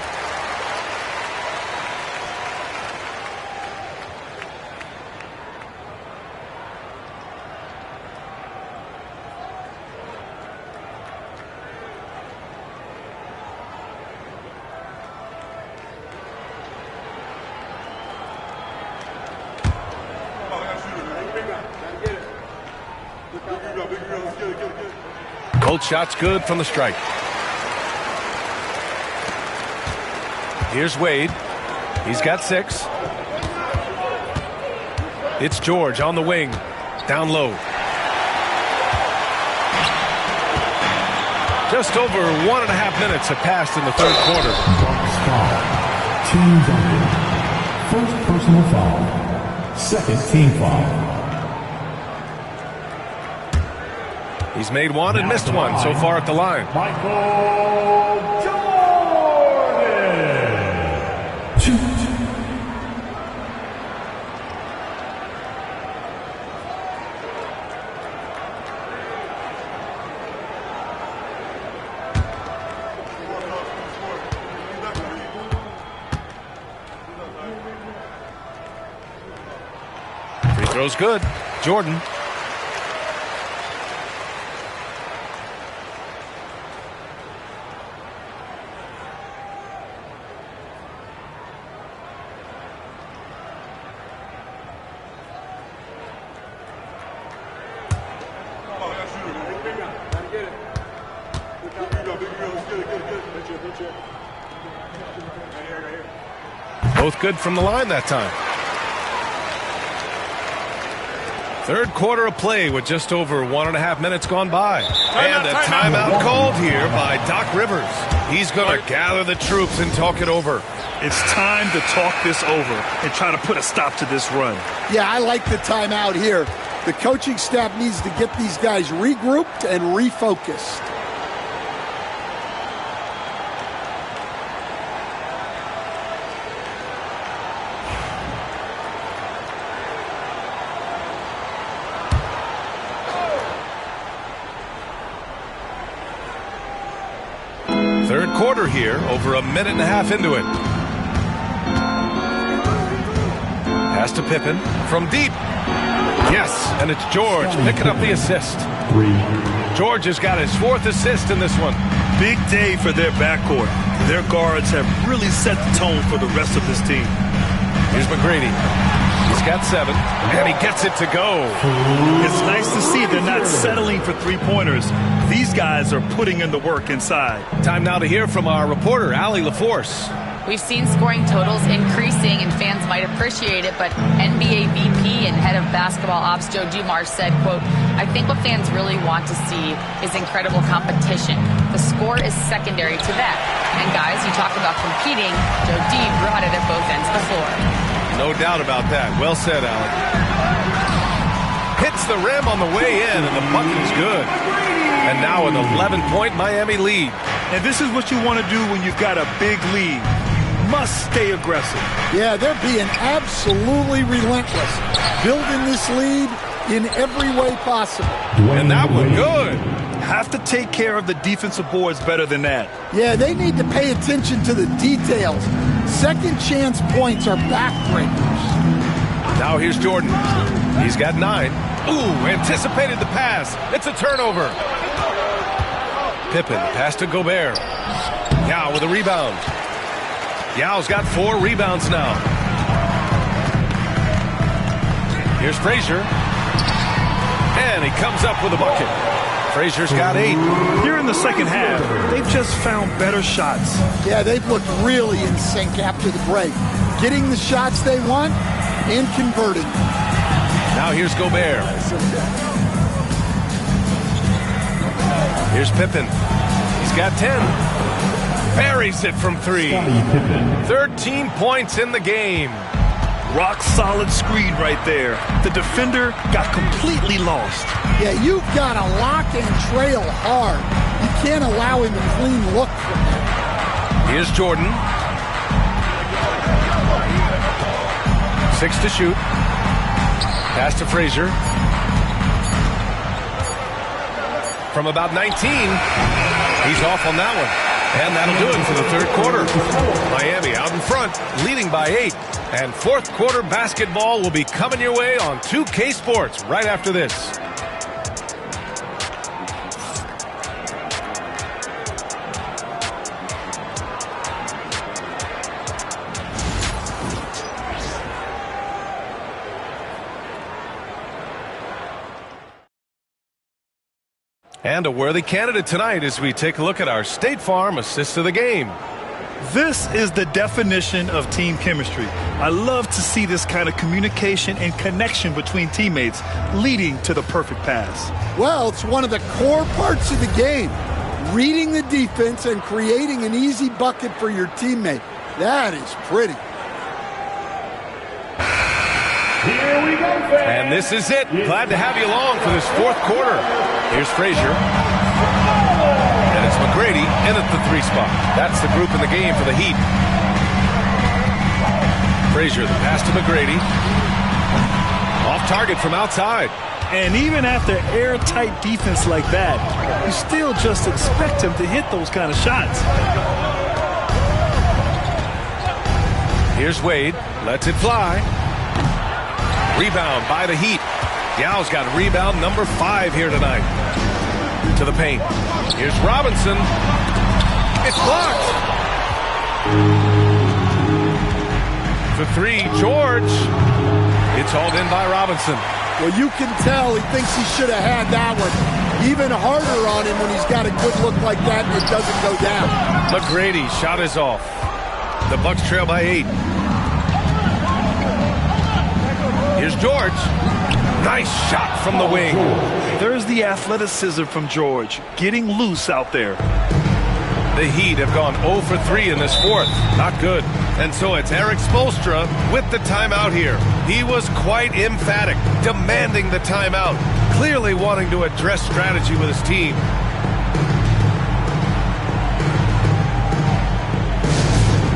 Cold shot's good from the strike. Here's Wade. He's got 6. It's George on the wing. Down low. Just over 1.5 minutes have passed in the third quarter. First personal foul. Second team foul. He's made one and missed one so far at the line. Michael Jordan. Shoot. Free throw's good. Jordan. Both good from the line that time. Third quarter of play with just over 1.5 minutes gone by. And a timeout called here by Doc Rivers. He's going to gather the troops and talk it over. It's time to talk this over and try to put a stop to this run. Yeah, I like the timeout here. The coaching staff needs to get these guys regrouped and refocused. Third quarter here, over 1.5 minutes into it. Pass to Pippen from deep. Yes, and it's George picking up the assist. George has got his 4th assist in this one. Big day for their backcourt. Their guards have really set the tone for the rest of this team. Here's McGrady. He's got 7, and he gets it to go. It's nice to see they're not settling for three-pointers. These guys are putting in the work inside. Time now to hear from our reporter, Allie LaForce. We've seen scoring totals increasing, and fans might appreciate it, but NBA VP and head of basketball ops Joe Dumars said, quote, "I think what fans really want to see is incredible competition. The score is secondary to that. And guys, you talk about competing, Joe D brought it at both ends of the floor." No doubt about that. Well said, Allie. Hits the rim on the way in, and the bucket is good. And now an 11-point Miami lead. And this is what you want to do when you've got a big lead. Must stay aggressive. Yeah, they're being absolutely relentless. Building this lead in every way possible. And that one good. Have to take care of the defensive boards better than that. Yeah, they need to pay attention to the details. Second chance points are backbreakers. Now here's Jordan. He's got 9. Ooh, anticipated the pass. It's a turnover. Pippen, pass to Gobert. Yao with a rebound. Yao's got 4 rebounds now. Here's Frazier. And he comes up with a bucket. Frazier's got 8. Here in the second half, they've just found better shots. Yeah, they've looked really in sync after the break. Getting the shots they want and converting. Now here's Gobert. Here's Pippen. He's got 10. Buries it from 3. 13 points in the game. Rock solid screen right there. The defender got completely lost. Yeah, you've got to lock and trail hard. You can't allow him a clean look from there. Here's Jordan. 6 to shoot. Pass to Frazier. From about 19, he's off on that one. And that'll do it for the third quarter. Miami out in front, leading by 8. And fourth quarter basketball will be coming your way on 2K Sports right after this. And a worthy candidate tonight as we take a look at our State Farm assist of the game. This is the definition of team chemistry. I love to see this kind of communication and connection between teammates leading to the perfect pass. Well, it's one of the core parts of the game. Reading the defense and creating an easy bucket for your teammate. That is pretty. Here we go, fans. And this is it. Glad to have you along for this fourth quarter. Here's Frazier. And it's McGrady in at the 3 spot. That's the group in the game for the Heat. Frazier, the pass to McGrady. Off target from outside. And even after airtight defense like that, you still just expect him to hit those kind of shots. Here's Wade. Lets it fly. Rebound by the Heat. Yao's got rebound number 5 here tonight. To the paint. Here's Robinson. It's blocked. For 3, George. It's hauled in by Robinson. Well, you can tell he thinks he should have had that one. Even harder on him when he's got a good look like that and it doesn't go down. McGrady shot is off. The Bucks trail by 8. Here's George. Nice shot from the wing. There's the athleticism from George, getting loose out there. The Heat have gone 0 for 3 in this fourth. Not good. And so it's Eric Spoelstra with the timeout here. He was quite emphatic, demanding the timeout, clearly wanting to address strategy with his team.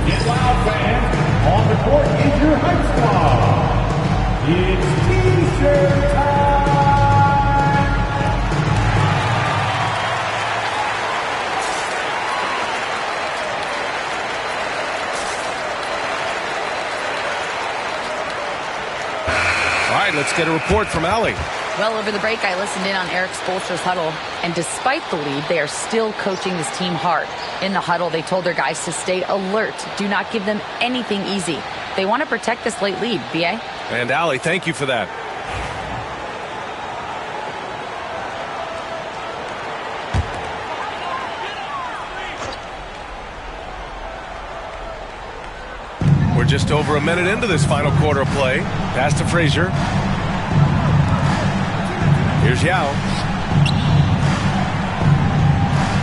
Get loud, fans. On the court is your hype squad. It's T-shirt time. All right, let's get a report from Allie. Well, over the break, I listened in on Eric Spoelstra's huddle, and despite the lead, they are still coaching this team hard. In the huddle, they told their guys to stay alert. Do not give them anything easy. They want to protect this late lead, B.A. And Allie, thank you for that. We're just over a minute into this final quarter of play. Pass to Frazier. Here's Yao.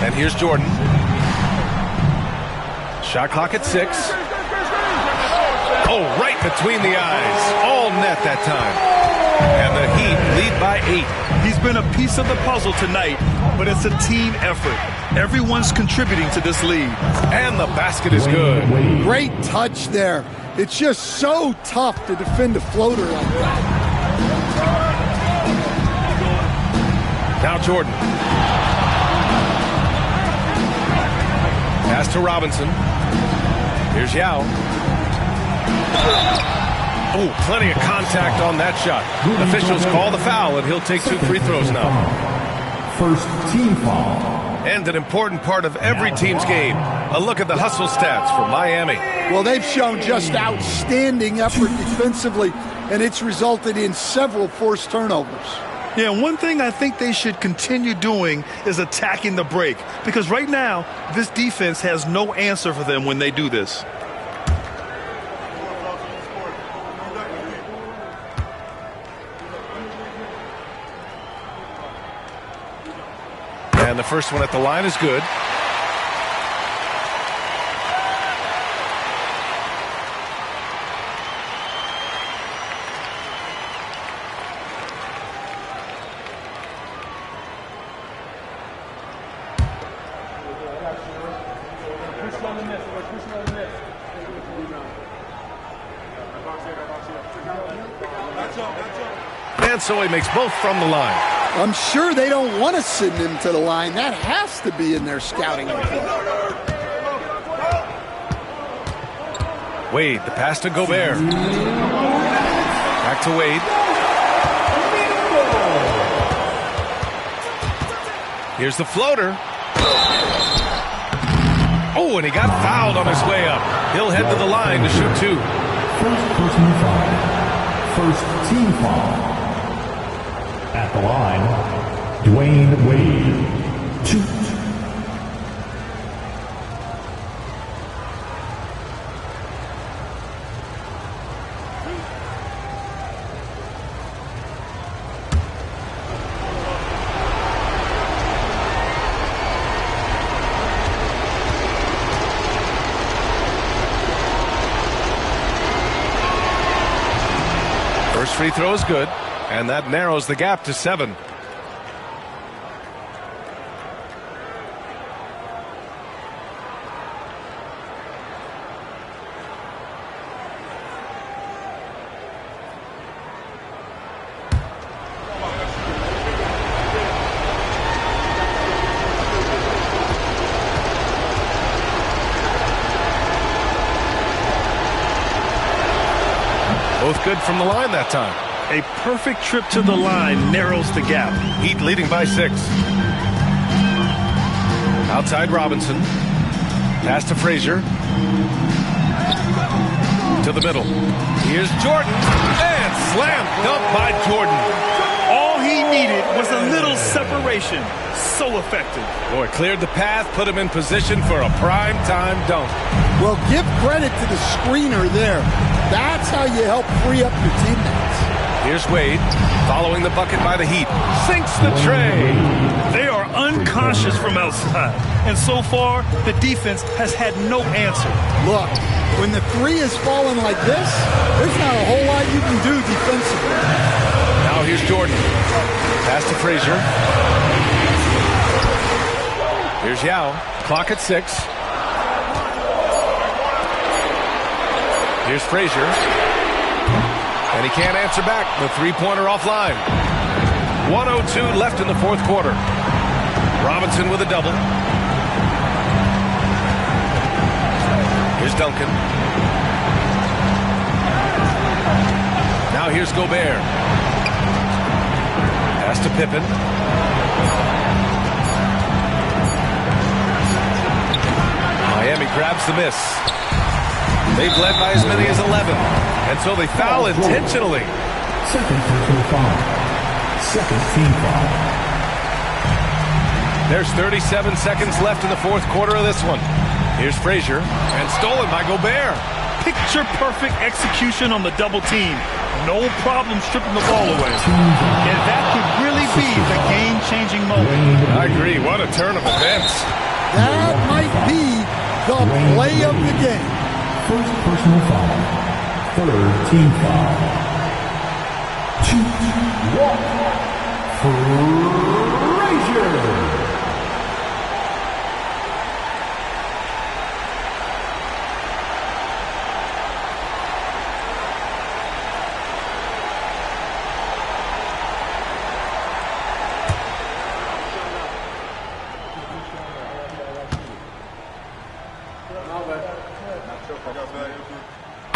And here's Jordan. Shot clock at 6. Oh, right between the eyes. All net that time. And the Heat lead by 8. He's been a piece of the puzzle tonight, but it's a team effort. Everyone's contributing to this lead. And the basket is good. Great touch there. It's just so tough to defend a floater like that. Now Jordan. Pass to Robinson. Here's Yao. Oh, plenty of contact on that shot. Officials call the foul, and he'll take 2 free throws now. First team foul. And an important part of every team's game. A look at the hustle stats for Miami. Well, they've shown just outstanding effort defensively, and it's resulted in several forced turnovers. Yeah, one thing I think they should continue doing is attacking the break, because right now, this defense has no answer for them when they do this. And the first one at the line is good. And so he makes both from the line. I'm sure they don't want to send him to the line. That has to be in their scouting report. Wade, the pass to Gobert. Back to Wade. Here's the floater. Oh, and he got fouled on his way up. He'll head to the line to shoot 2. First personal foul. First team foul. At the line, Dwayne Wade. 2. First free throw is good, and that narrows the gap to 7. Both good from the line that time. A perfect trip to the line narrows the gap. Heat leading by 6. Outside Robinson. Pass to Frazier. To the middle. Here's Jordan. And slam dunk by Jordan. All he needed was a little separation. So effective. Boy, cleared the path, put him in position for a prime-time dunk. Well, give credit to the screener there. That's how you help free up your teammates. Here's Wade, following the bucket by the Heat. Sinks the tray. They are unconscious from outside. And so far, the defense has had no answer. Look, when the three is falling like this, there's not a whole lot you can do defensively. Now here's Jordan. Pass to Frazier. Here's Yao. Clock at 6. Here's Frazier. And he can't answer back. The three-pointer offline. 1:02 left in the fourth quarter. Robinson with a double. Here's Duncan. Now here's Gobert. Pass to Pippen. Miami grabs the miss. They've led by as many as 11. And so they foul intentionally. Second personal foul. Second team foul. There's 37 seconds left in the fourth quarter of this one. Here's Frazier. And stolen by Gobert. Picture-perfect execution on the double team. No problem stripping the ball away. And that could really be the game-changing moment. I agree. What a turn of events. That might be the play of the game. First personal foul. Third team foul. 2-1. Frazier.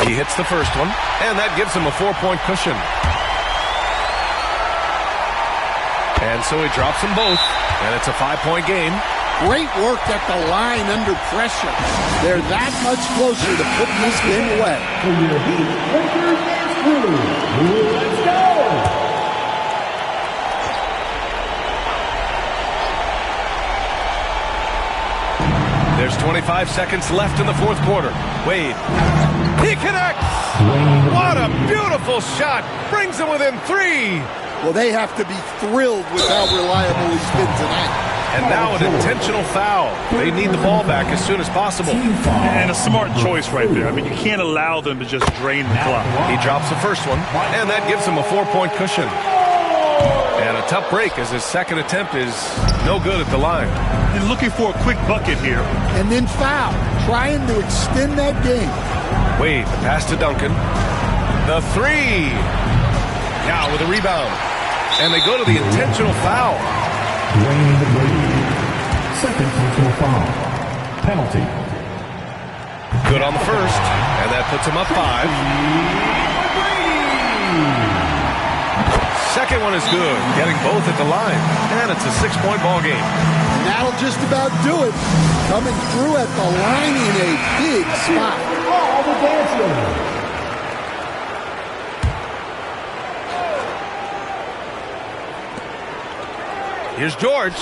He hits the first one, and that gives him a 4-point cushion. And so he drops them both, and it's a 5-point game. Great work at the line under pressure. They're that much closer to putting this game away. Let's go! There's 25 seconds left in the fourth quarter. Wade. He connects! What a beautiful shot! Brings them within 3! Well, they have to be thrilled with how reliable he's been tonight. And now an intentional foul. They need the ball back as soon as possible. And a smart choice right there. I mean, you can't allow them to just drain the clock. He drops the first one, and that gives him a 4-point cushion. And a tough break as his second attempt is no good at the line. He's looking for a quick bucket here. And then foul, trying to extend that game. Wade, the pass to Duncan. The 3. Now with a rebound. And they go to the intentional foul. Wayne Wade. Second personal foul. Penalty. Good on the first. And that puts him up 5. Second one is good, getting both at the line. And it's a 6-point ball game. And that'll just about do it. Coming through at the line in a big spot. All the dancing. Here's George.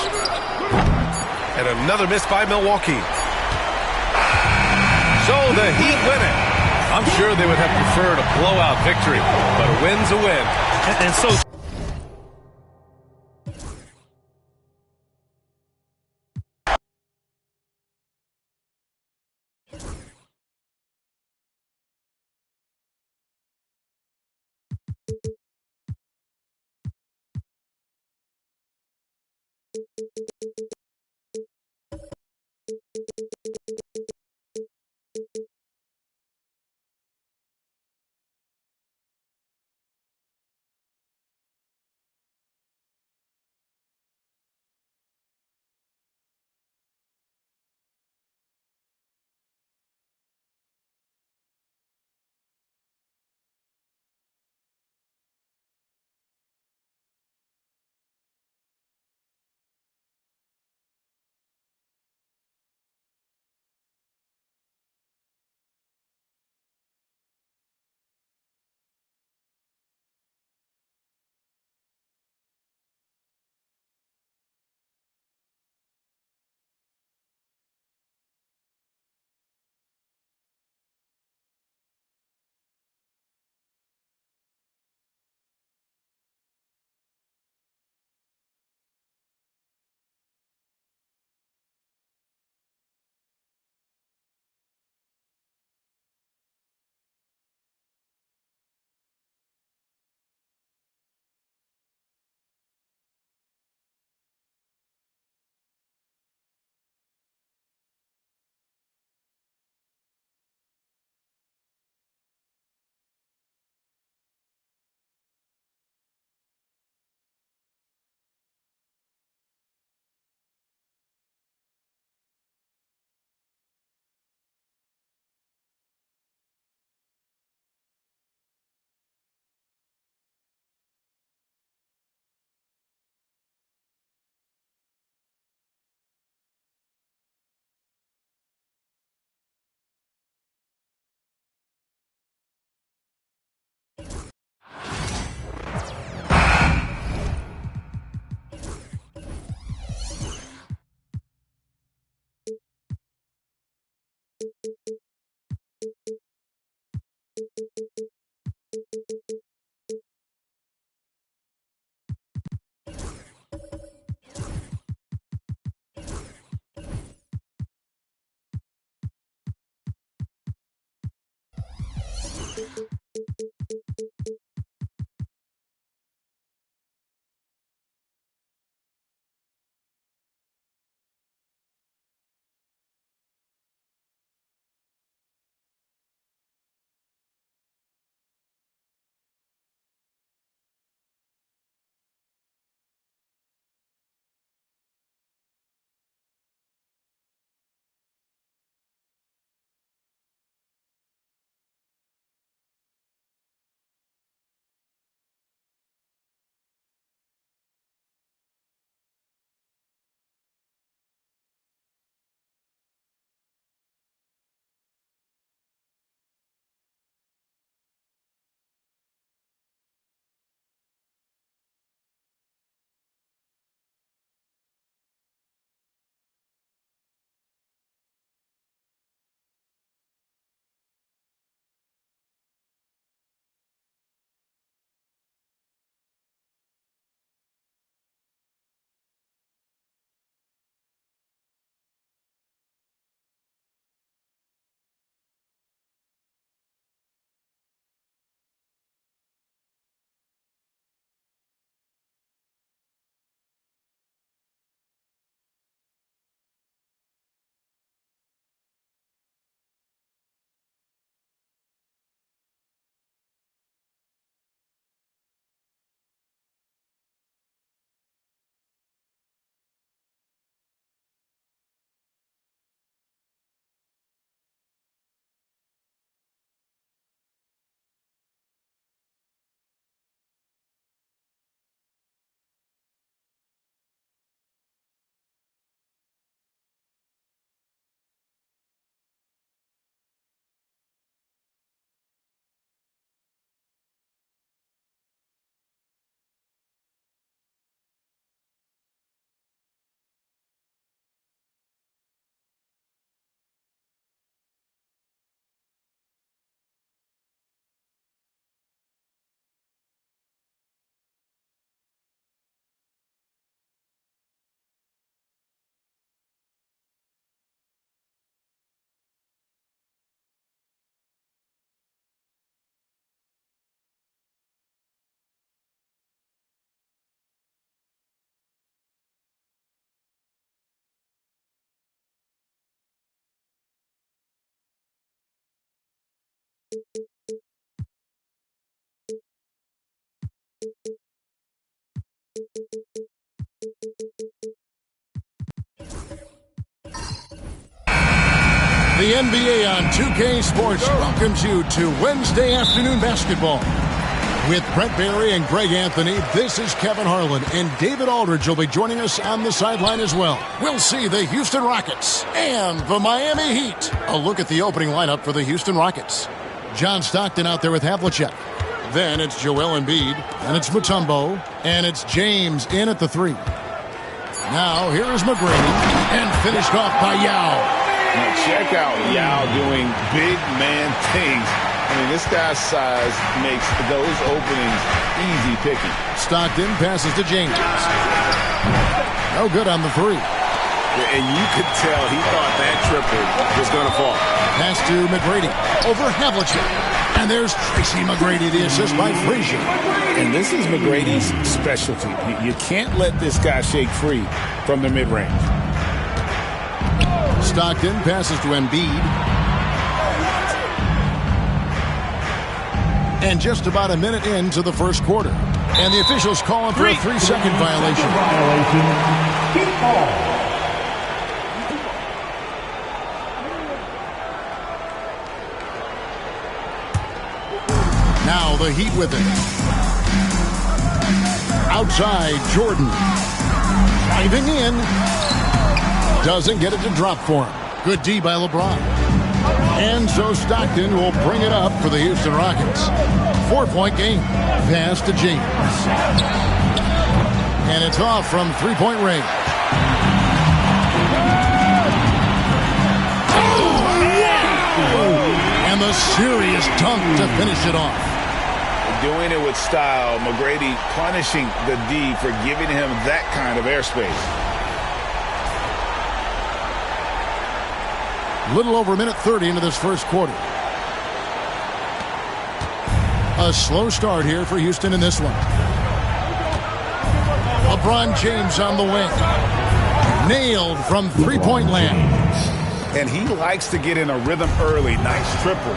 And another miss by Milwaukee. So the Heat win it. I'm sure they would have preferred a blowout victory, but a win's a win. And so The NBA on 2K Sports welcomes you to Wednesday afternoon basketball. With Brent Barry and Greg Anthony, this is Kevin Harlan, and David Aldridge will be joining us on the sideline as well. We'll see the Houston Rockets and the Miami Heat. A look at the opening lineup for the Houston Rockets. John Stockton out there with Havlicek. Then it's Joel Embiid, and it's Mutombo, and it's James in at the 3. Now here is McGrady, and finished off by Yao. Now check out Yao doing big man things. I mean, this guy's size makes those openings easy picking. Stockton passes to James. No good on the 3. And you could tell he thought that triple was going to fall. Pass to McGrady over Havlicek. And there's Tracy McGrady, the assist by Frazier. And this is McGrady's specialty. You can't let this guy shake free from the mid-range. Stockton passes to Embiid. And just about a minute into the first quarter. And the officials calling for a 3-second violation. Keep ball. Now the Heat with it. Outside, Jordan. Driving in. Doesn't get it to drop for him. Good D by LeBron. And so Stockton will bring it up for the Houston Rockets. 4-point game. Pass to James. And it's off from three-point range. And the serious dunk to finish it off. Doing it with style. McGrady punishing the D for giving him that kind of airspace. Little over a minute 30 into this first quarter. A slow start here for Houston in this one. LeBron James on the wing. Nailed from three-point land. And he likes to get in a rhythm early. Nice triple.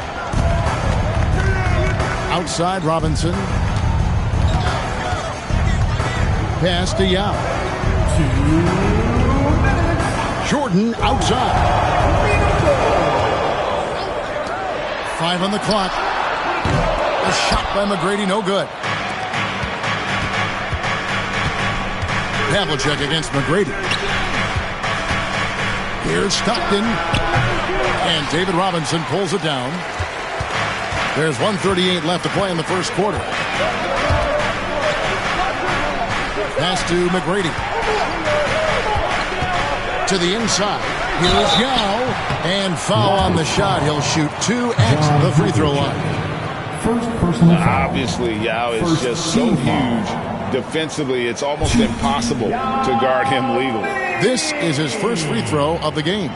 Outside Robinson. Pass to Yao. Jordan outside. 5 on the clock. A shot by McGrady, no good. Havlicek against McGrady. Here's Stockton. And David Robinson pulls it down. There's 1:38 left to play in the first quarter. Pass to McGrady. To the inside. Here's Yao. And foul on the shot. He'll shoot 2 at the free throw line. Obviously, Yao is just so huge. Defensively, it's almost impossible to guard him legally. This is his first free throw of the game.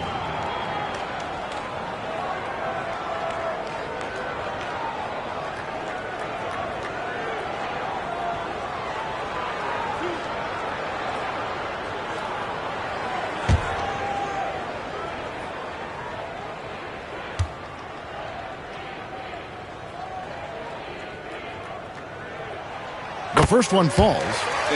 The first one falls.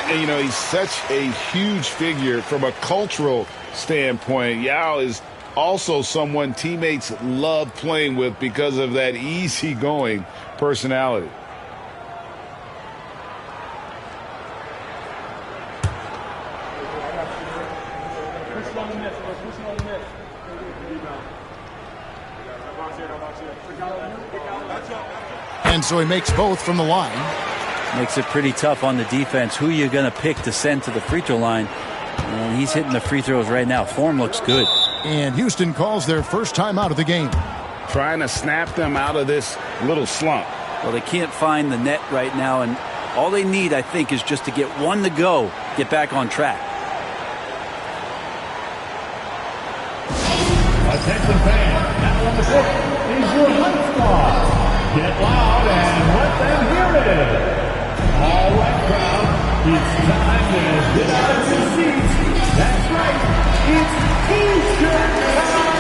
And, you know, he's such a huge figure from a cultural standpoint. Yao is also someone teammates love playing with because of that easygoing personality. And so he makes both from the line. Makes it pretty tough on the defense. Who you're going to pick to send to the free throw line. And he's hitting the free throws right now. Form looks good. And Houston calls their first time out of the game. Trying to snap them out of this little slump. Well, they can't find the net right now, and all they need, I think, is just to get one to go, get back on track. Attention fans, now on the court is your Hunt Squad. Get loud and let them hear it. All right, crowd, it's time to get out of your seats. That's right, it's T-shirt time!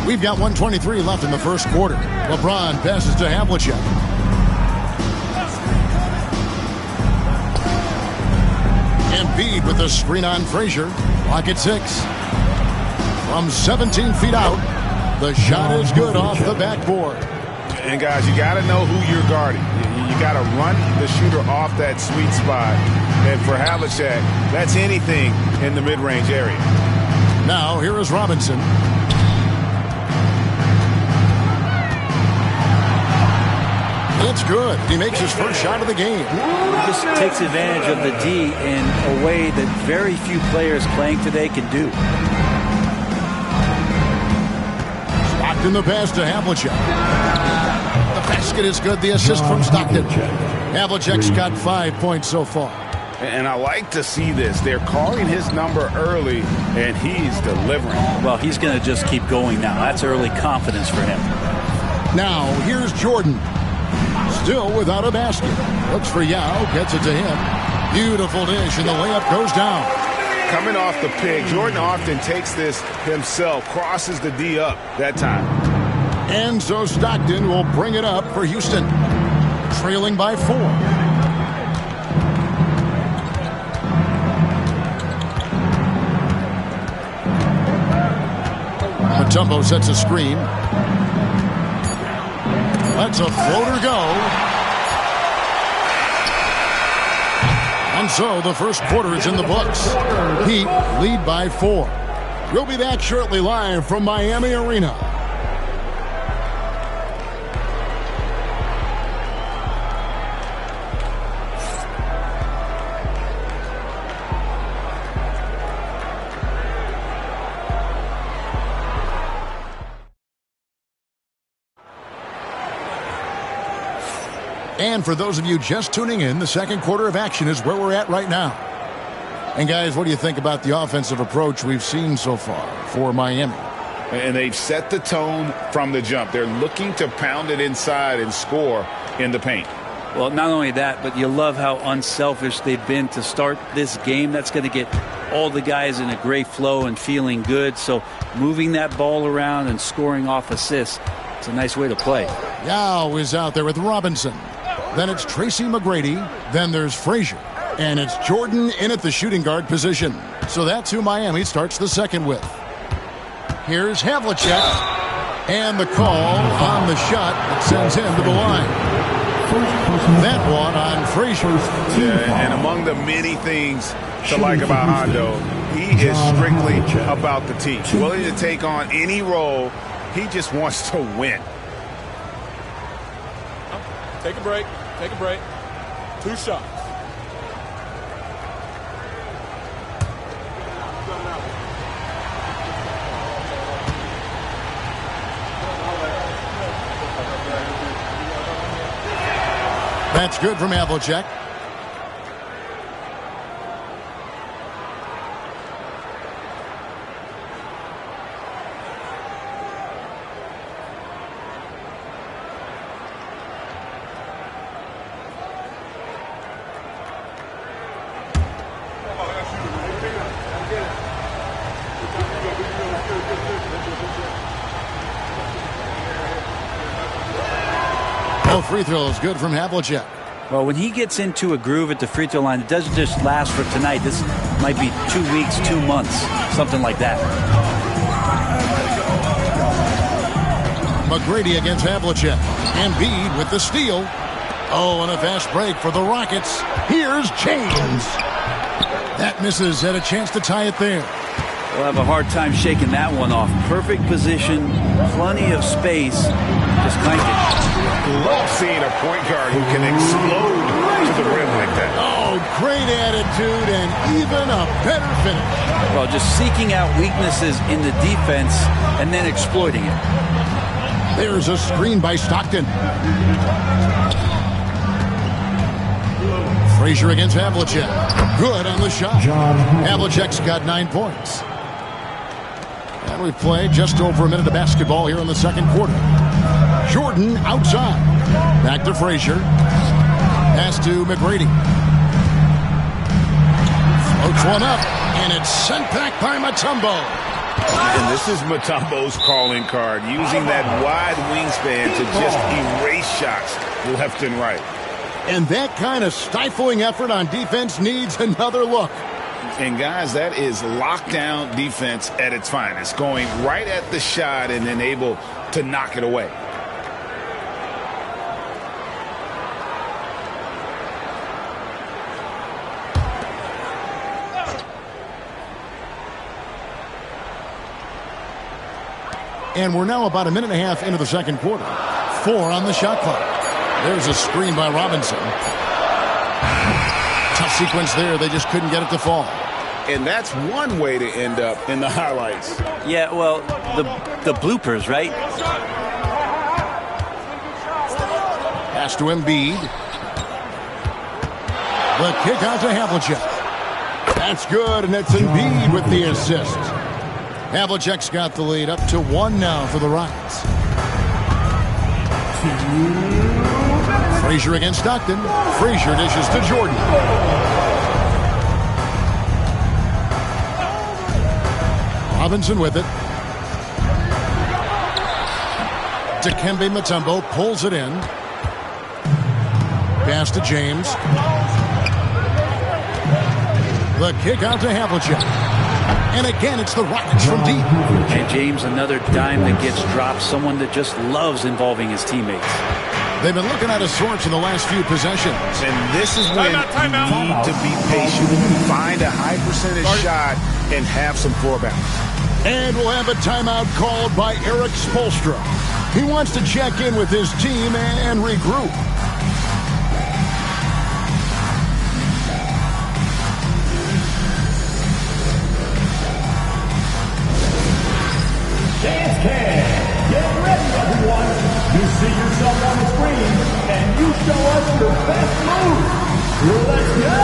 We've got 1:23 left in the first quarter. LeBron passes to Havlicek. Embiid with the screen on Frazier. Clock at 6. From 17 feet out, the shot is good off the backboard. And guys, you got to know who you're guarding. You got to run the shooter off that sweet spot. And for Havlicek, that's anything in the mid-range area. Now, here is Robinson. It's good. He makes his first shot of the game. Just takes advantage of the D in a way that very few players playing today can do. Stockton the pass to Havlicek. The basket is good. The assist from Stockton. Havlicek's got 5 points so far. And I like to see this. They're calling his number early, and he's delivering. Well, he's going to just keep going now. That's early confidence for him. Now, here's Jordan. Still without a basket. Looks for Yao. Gets it to him. Beautiful dish, and the layup goes down. Coming off the pick, Jordan often takes this himself, crosses the D up that time. And so Stockton will bring it up for Houston. Trailing by 4. Mutombo sets a screen. That's a floater go. And so the first quarter is in the books. Heat lead by 4. We'll be back shortly live from Miami Arena. And for those of you just tuning in, the second quarter of action is where we're at right now. And guys, what do you think about the offensive approach we've seen so far for Miami? And they've set the tone from the jump. They're looking to pound it inside and score in the paint. Well, not only that, but you love how unselfish they've been to start this game. That's going to get all the guys in a great flow and feeling good. So moving that ball around and scoring off assists, it's a nice way to play. Yao is out there with Robinson. Then it's Tracy McGrady. Then there's Frazier. And it's Jordan in at the shooting guard position. So that's who Miami starts the second with. Here's Havlicek. And the call on the shot that sends him to the line. That one on Frazier. Yeah, and among the many things to like about Hondo, he is strictly about the team. Willing to take on any role. He just wants to win. Take a break. Take a break. 2 shots. That's good from Havlicek. Free throws good from Havlicek. Well, when he gets into a groove at the free throw line, it doesn't just last for tonight. This might be 2 weeks, 2 months, something like that. McGrady against Havlicek. Embiid with the steal. Oh, and a fast break for the Rockets. Here's James. That misses. Had a chance to tie it there. We'll have a hard time shaking that one off. Perfect position, plenty of space. Just clanked it. Love seeing a point guard who can explode to the rim like that. Oh, great attitude and even a better finish. Well, just seeking out weaknesses in the defense and then exploiting it. There's a screen by Stockton. Frazier against Havlicek. Good on the shot. Havlicek's got 9 points. And we've played just over a minute of basketball here in the second quarter. Jordan outside. Back to Frazier. Pass to McGrady. Floats one up, and it's sent back by Mutombo. And this is Mutombo's calling card, using that wide wingspan to just erase shots left and right. And that kind of stifling effort on defense needs another look. And guys, that is lockdown defense at its finest, going right at the shot and then able to knock it away. And we're now about a minute and a half into the second quarter. 4 on the shot clock. There's a screen by Robinson. Tough sequence there. They just couldn't get it to fall. And that's one way to end up in the highlights. Yeah, well, the bloopers, right? Pass to Embiid. The kick out to Havlicek. That's good, and it's Embiid with the assist. Havlicek's got the lead up to 1 now for the Rockets. Frazier against Stockton. Frazier dishes to Jordan. Robinson with it. Dikembe Mutombo pulls it in. Pass to James. The kick out to Havlicek. And again, it's the Rockets from deep. And James, another dime that gets dropped. Someone that just loves involving his teammates. They've been looking at his sorts in the last few possessions. And this is when you need to be patient. Find a high percentage shot and have some floor balance. And we'll have a timeout called by Eric Spoelstra. He wants to check in with his team and regroup. Dance Cam. Get ready, everyone. You see yourself on the screen, and you show us your best move. Let's go!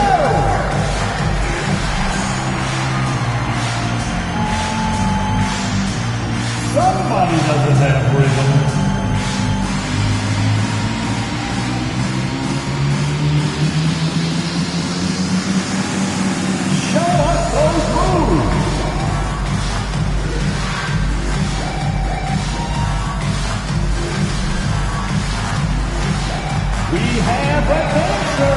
Somebody doesn't have rhythm. Show us those moves. We have a dancer.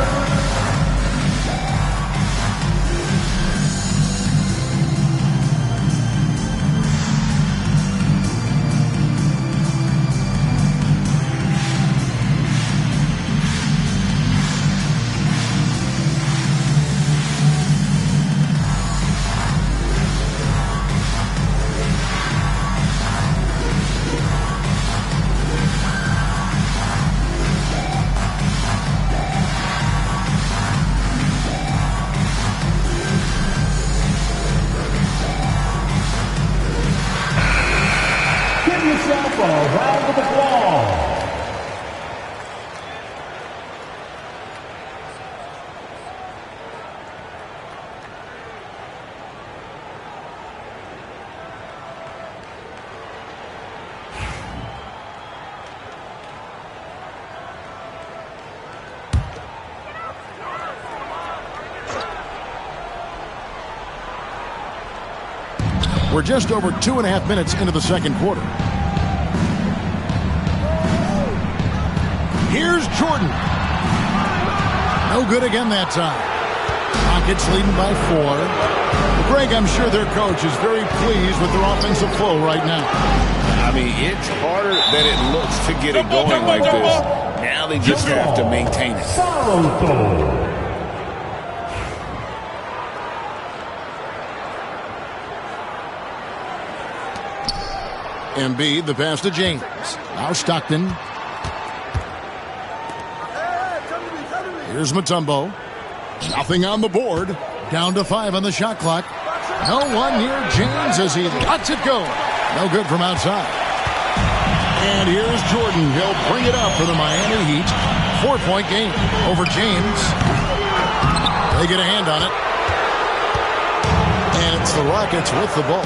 A round of applause. We're just over 2.5 minutes into the second quarter. Here's Jordan. No good again that time. Rockets leading by 4. Greg, I'm sure their coach is very pleased with their offensive flow right now. I mean, it's harder than it looks to get it going like this. Now they just have to maintain it. Embiid, the pass to James. Now Stockton. Here's Mutombo. Nothing on the board. Down to 5 on the shot clock. No one near James as he lets it go. No good from outside. And here's Jordan. He'll bring it up for the Miami Heat. 4-point game over James. They get a hand on it. And it's the Rockets with the ball.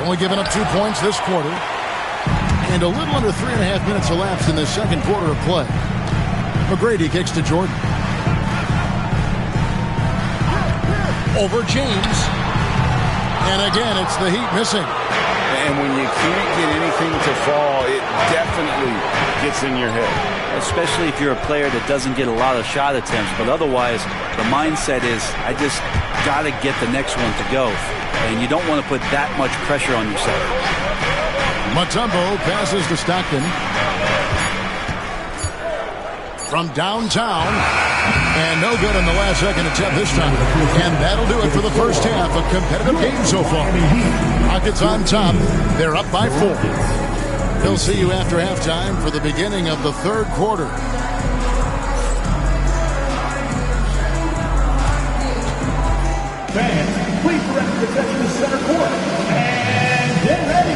Only giving up 2 points this quarter. And a little under 3.5 minutes elapsed in the second quarter of play. McGrady kicks to Jordan. Over James. And again, it's the Heat missing. And when you can't get anything to fall, it definitely gets in your head. Especially if you're a player that doesn't get a lot of shot attempts. But otherwise, the mindset is, I just got to get the next one to go. And you don't want to put that much pressure on yourself. Mutombo passes to Stockton. From downtown. And no good on the last second attempt this time. And that'll do it for the first half. A competitive game so far. Rockets on top. They're up by 4. We'll see you after halftime for the beginning of the third quarter. Fans, please direct your attention to center court. And get ready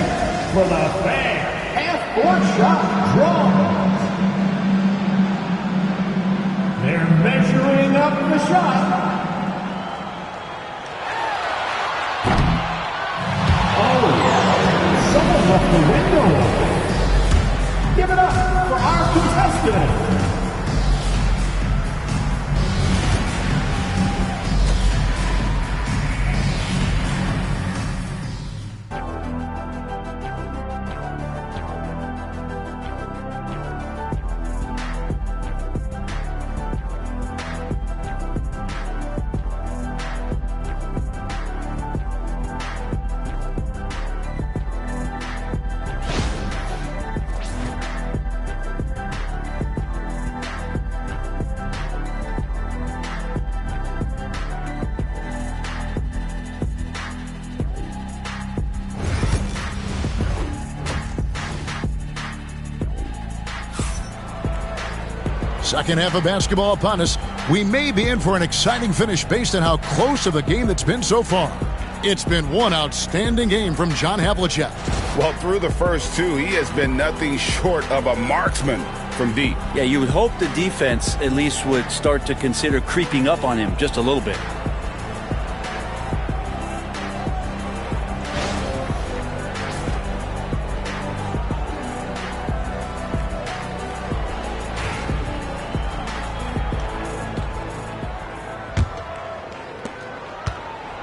for the fan half-court shot draw. They're measuring up the shot. Oh, someone left the window open. Give it up for our contestant. Second half of basketball upon us. We may be in for an exciting finish based on how close of a game that's been so far. It's been one outstanding game from John Havlicek. Well, through the first 2, he has been nothing short of a marksman from deep. Yeah, you would hope the defense at least would start to consider creeping up on him just a little bit.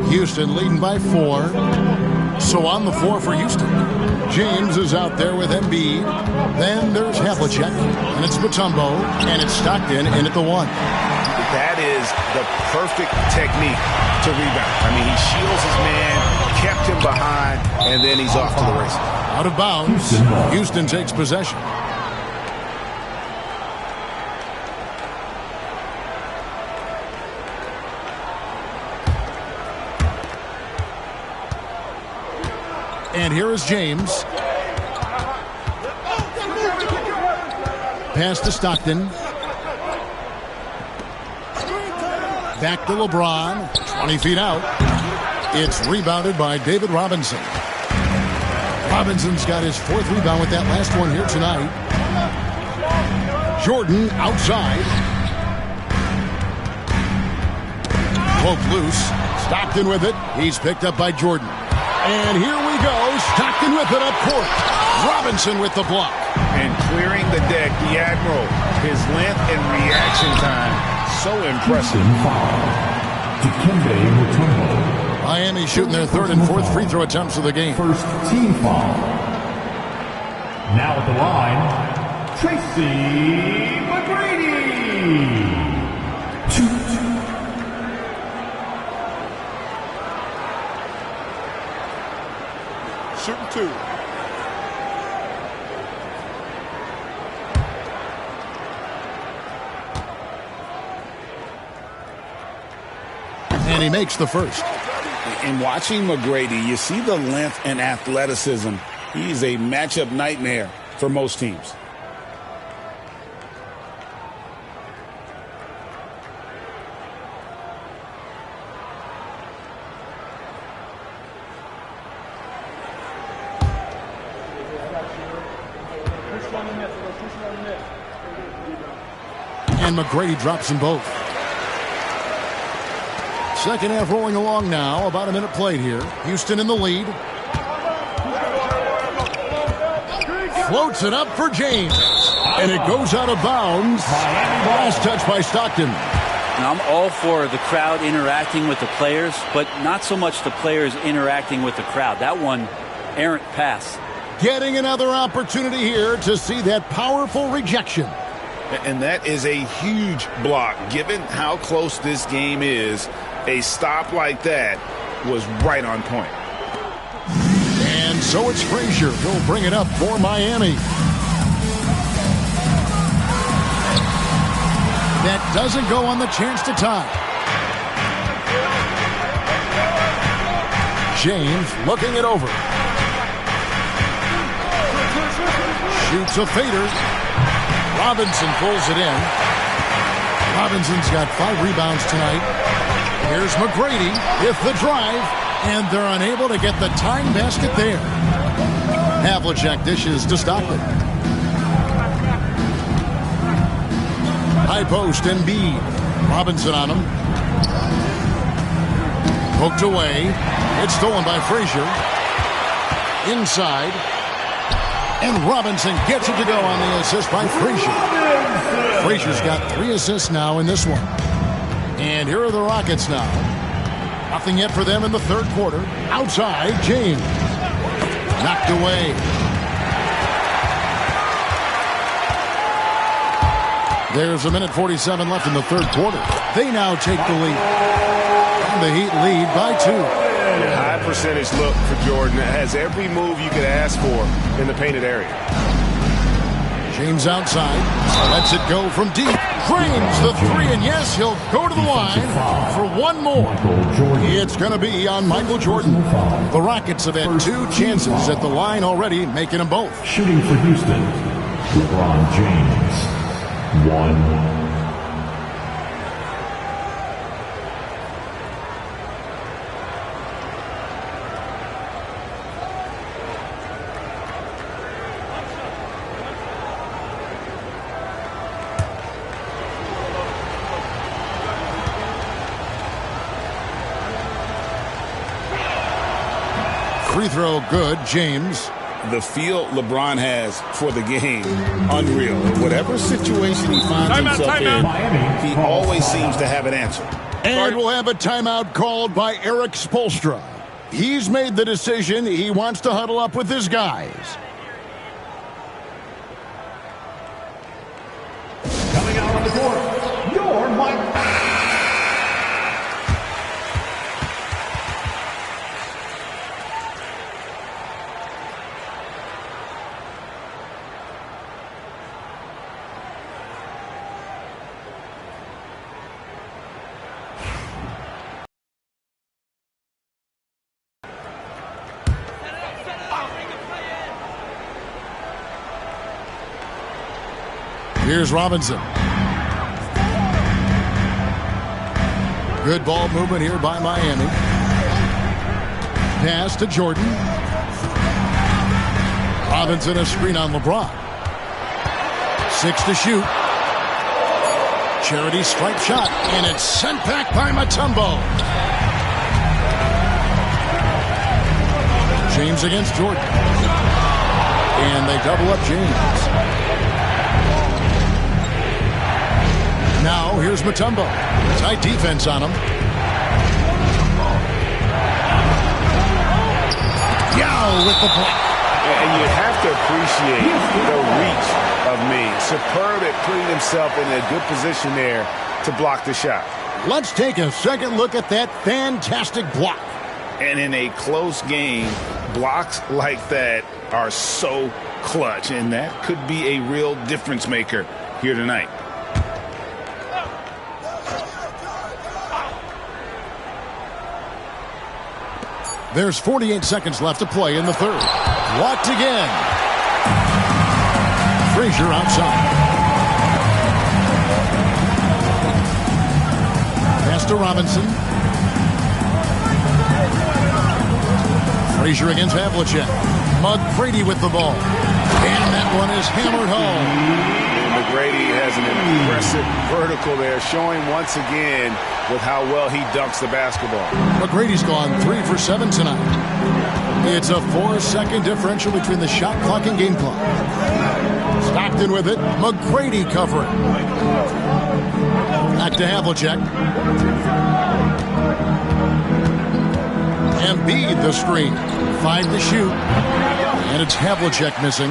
Houston leading by 4. So on the floor for Houston. James is out there with Embiid. Then there's Havlicek. And it's Mutombo. And it's Stockton in at the 1. That is the perfect technique to rebound. I mean, he shields his man, kept him behind, and then he's off to the races. Out of bounds. Houston takes possession. And here is James. Pass to Stockton. Back to LeBron. 20 feet out. It's rebounded by David Robinson. Robinson's got his 4th rebound with that last one here tonight. Jordan outside. Poke loose. Stockton with it. He's picked up by Jordan. And here we go. Stockton with it up court. Robinson with the block. And clearing the deck, the Admiral. His length and reaction time, so impressive. Dikembe Mutombo. Miami shooting their 3rd and 4th free throw attempts of the game. First team foul. Now at the line, Tracy McGrady. Shooting 2. And he makes the first. In watching McGrady, you see the length and athleticism. He's a matchup nightmare for most teams. And McGrady drops them both. Second half rolling along now. About a minute played here. Houston in the lead. Floats it up for James. And it goes out of bounds. Last touch by Stockton. Now, I'm all for the crowd interacting with the players, but not so much the players interacting with the crowd. That one, errant pass. Getting another opportunity here to see that powerful rejection. And that is a huge block. Given how close this game is, a stop like that was right on point. And so it's Frazier who'll bring it up for Miami. That doesn't go on the chance to tie. James looking it over. Shoots a fader. Robinson pulls it in. Robinson's got 5 rebounds tonight. Here's McGrady with the drive, and they're unable to get the tying basket there. Havlicek dishes to Stockton. High post, Embiid. Robinson on him. Poked away. It's stolen by Frazier. Inside. And Robinson gets it to go on the assist by Frazier. Frazier's got 3 assists now in this one. And here are the Rockets now. Nothing yet for them in the third quarter. Outside, James. Knocked away. There's 1:47 left in the third quarter. They now take the lead. And the Heat lead by 2. High percentage look for Jordan. It has every move you could ask for in the painted area. James outside. Lets it go from deep. Drains the 3, and yes, he'll go to the line for one more. It's going to be on Michael Jordan. The Rockets have had 2 chances at the line already, making them both. Shooting for Houston, LeBron James. 1. Free throw good, James. The feel LeBron has for the game, unreal. In whatever situation he finds himself in, he always seems to have an answer. And we'll have a timeout called by Eric Spoelstra. He's made the decision. He wants to huddle up with his guys. Coming out on the court, your Mike. Here's Robinson. Good ball movement here by Miami. Pass to Jordan. Robinson a screen on LeBron. 6 to shoot. Charity stripe shot, and it's sent back by Mutombo. James against Jordan. And they double up James. Now, here's Mutombo. Tight defense on him. Yao with the block. And you have to appreciate the reach of Mean. Superb at putting himself in a good position there to block the shot. Let's take a second look at that fantastic block. And in a close game, blocks like that are so clutch. And that could be a real difference maker here tonight. There's 48 seconds left to play in the third. Blocked again. Frazier outside. Pass to Robinson. Frazier against Havlicek. McGrady with the ball. And that one is hammered home. McGrady has an impressive vertical there, showing once again with how well he dunks the basketball. McGrady's gone 3 for 7 tonight. It's a 4-second differential between the shot clock and game clock. Stockton with it. McGrady covering. Back to Havlicek. Embiid the screen. 5 to shoot. And it's Havlicek missing.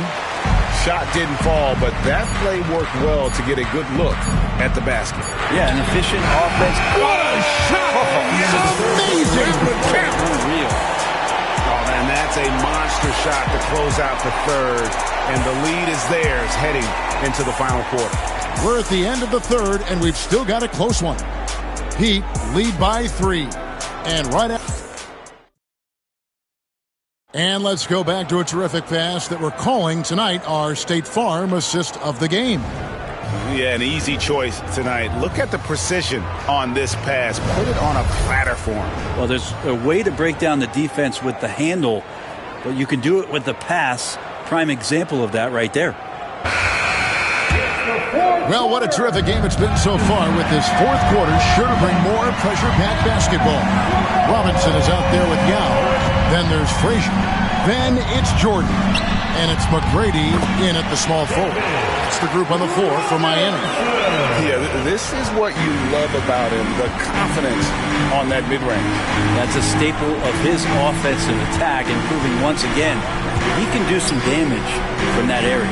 Shot didn't fall, but that play worked well to get a good look at the basket. Yeah, an efficient offense. What a shot! Amazing! Unreal. Oh, man, that's a monster shot to close out the third. And the lead is theirs heading into the final quarter. We're at the end of the third, and we've still got a close one. Heat lead by 3. And right after. And let's go back to a terrific pass that we're calling tonight our State Farm assist of the game. Yeah, an easy choice tonight. Look at the precision on this pass. Put it on a platter for him. Well, there's a way to break down the defense with the handle, but you can do it with the pass. Prime example of that right there. Well, what a terrific game it's been so far with this fourth quarter. Sure to bring more pressure-packed basketball. Robinson is out there with Yao. Then there's Frazier. Then it's Jordan. And it's McGrady in at the small forward. It's the group on the floor for Miami. Yeah, this is what you love about him, the confidence on that mid-range. That's a staple of his offensive attack, and proving once again he can do some damage from that area.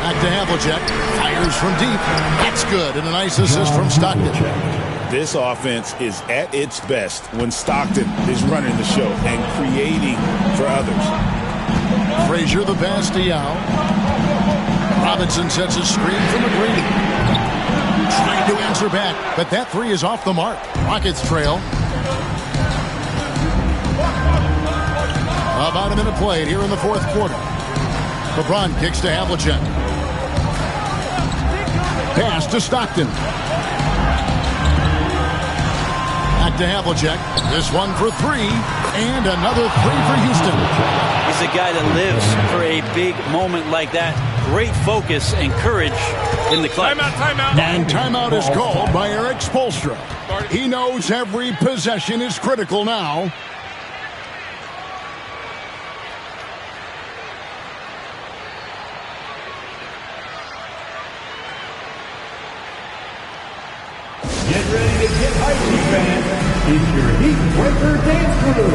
Back to Havlicek. Fires from deep. That's good. And a nice assist from Stockton. This offense is at its best when Stockton is running the show and creating for others. Frazier the pass to Yao. Robinson sets a screen for McGrady. Trying to answer back, but that three is off the mark. Rockets trail. About a minute played here in the fourth quarter. LeBron kicks to Havlicek. Pass to Stockton. Back to Havlicek. This one for 3. And another 3 for Houston. He's a guy that lives for a big moment like that. Great focus and courage in the clutch. Timeout. And timeout is called by Eric Spoelstra. He knows every possession is critical now. Get ready to get hyped, fans. It's your Heat Breaker Dance Crew.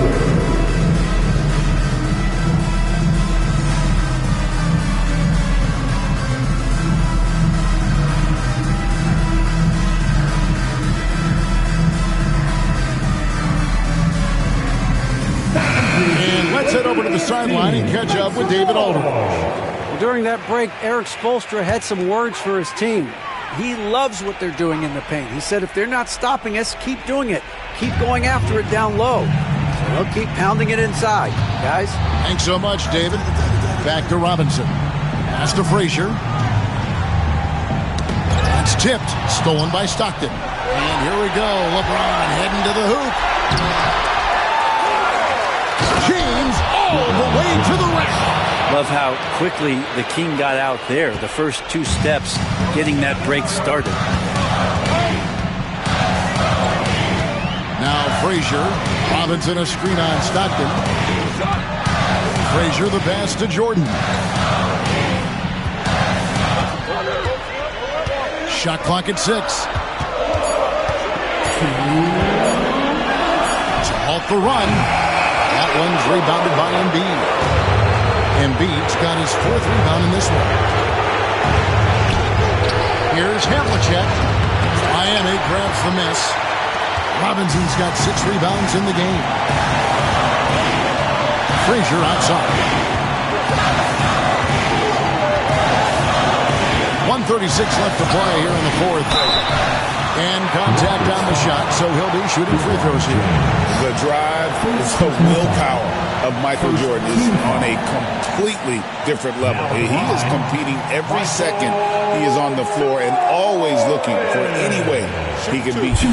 And let's head over to the sideline and catch up with David Aldridge. Well, during that break, Eric Spoelstra had some words for his team. He loves what they're doing in the paint. He said, if they're not stopping us, keep doing it. Keep going after it down low. So they'll keep pounding it inside, guys. Thanks so much, David. Back to Robinson. Pass to Frazier. It's tipped. Stolen by Stockton. And here we go. LeBron heading to the hoop. James all the way to the rack. Love how quickly the King got out there. The first 2 steps getting that break started. Now Frazier. Robinson a screen on Stockton. Frazier the pass to Jordan. Shot clock at 6. To halt the run. That one's rebounded by Embiid. Embiid's got his 4th rebound in this one. Here's Havlicek. Miami grabs the miss. Robinson's got 6 rebounds in the game. Frazier outside. 1:36 left to play here in the fourth. And contact on the shot, so he'll be shooting free throws here. The drive, the willpower of Michael Jordan is on a completely different level. He is competing every second he is on the floor and always looking for any way he can beat you.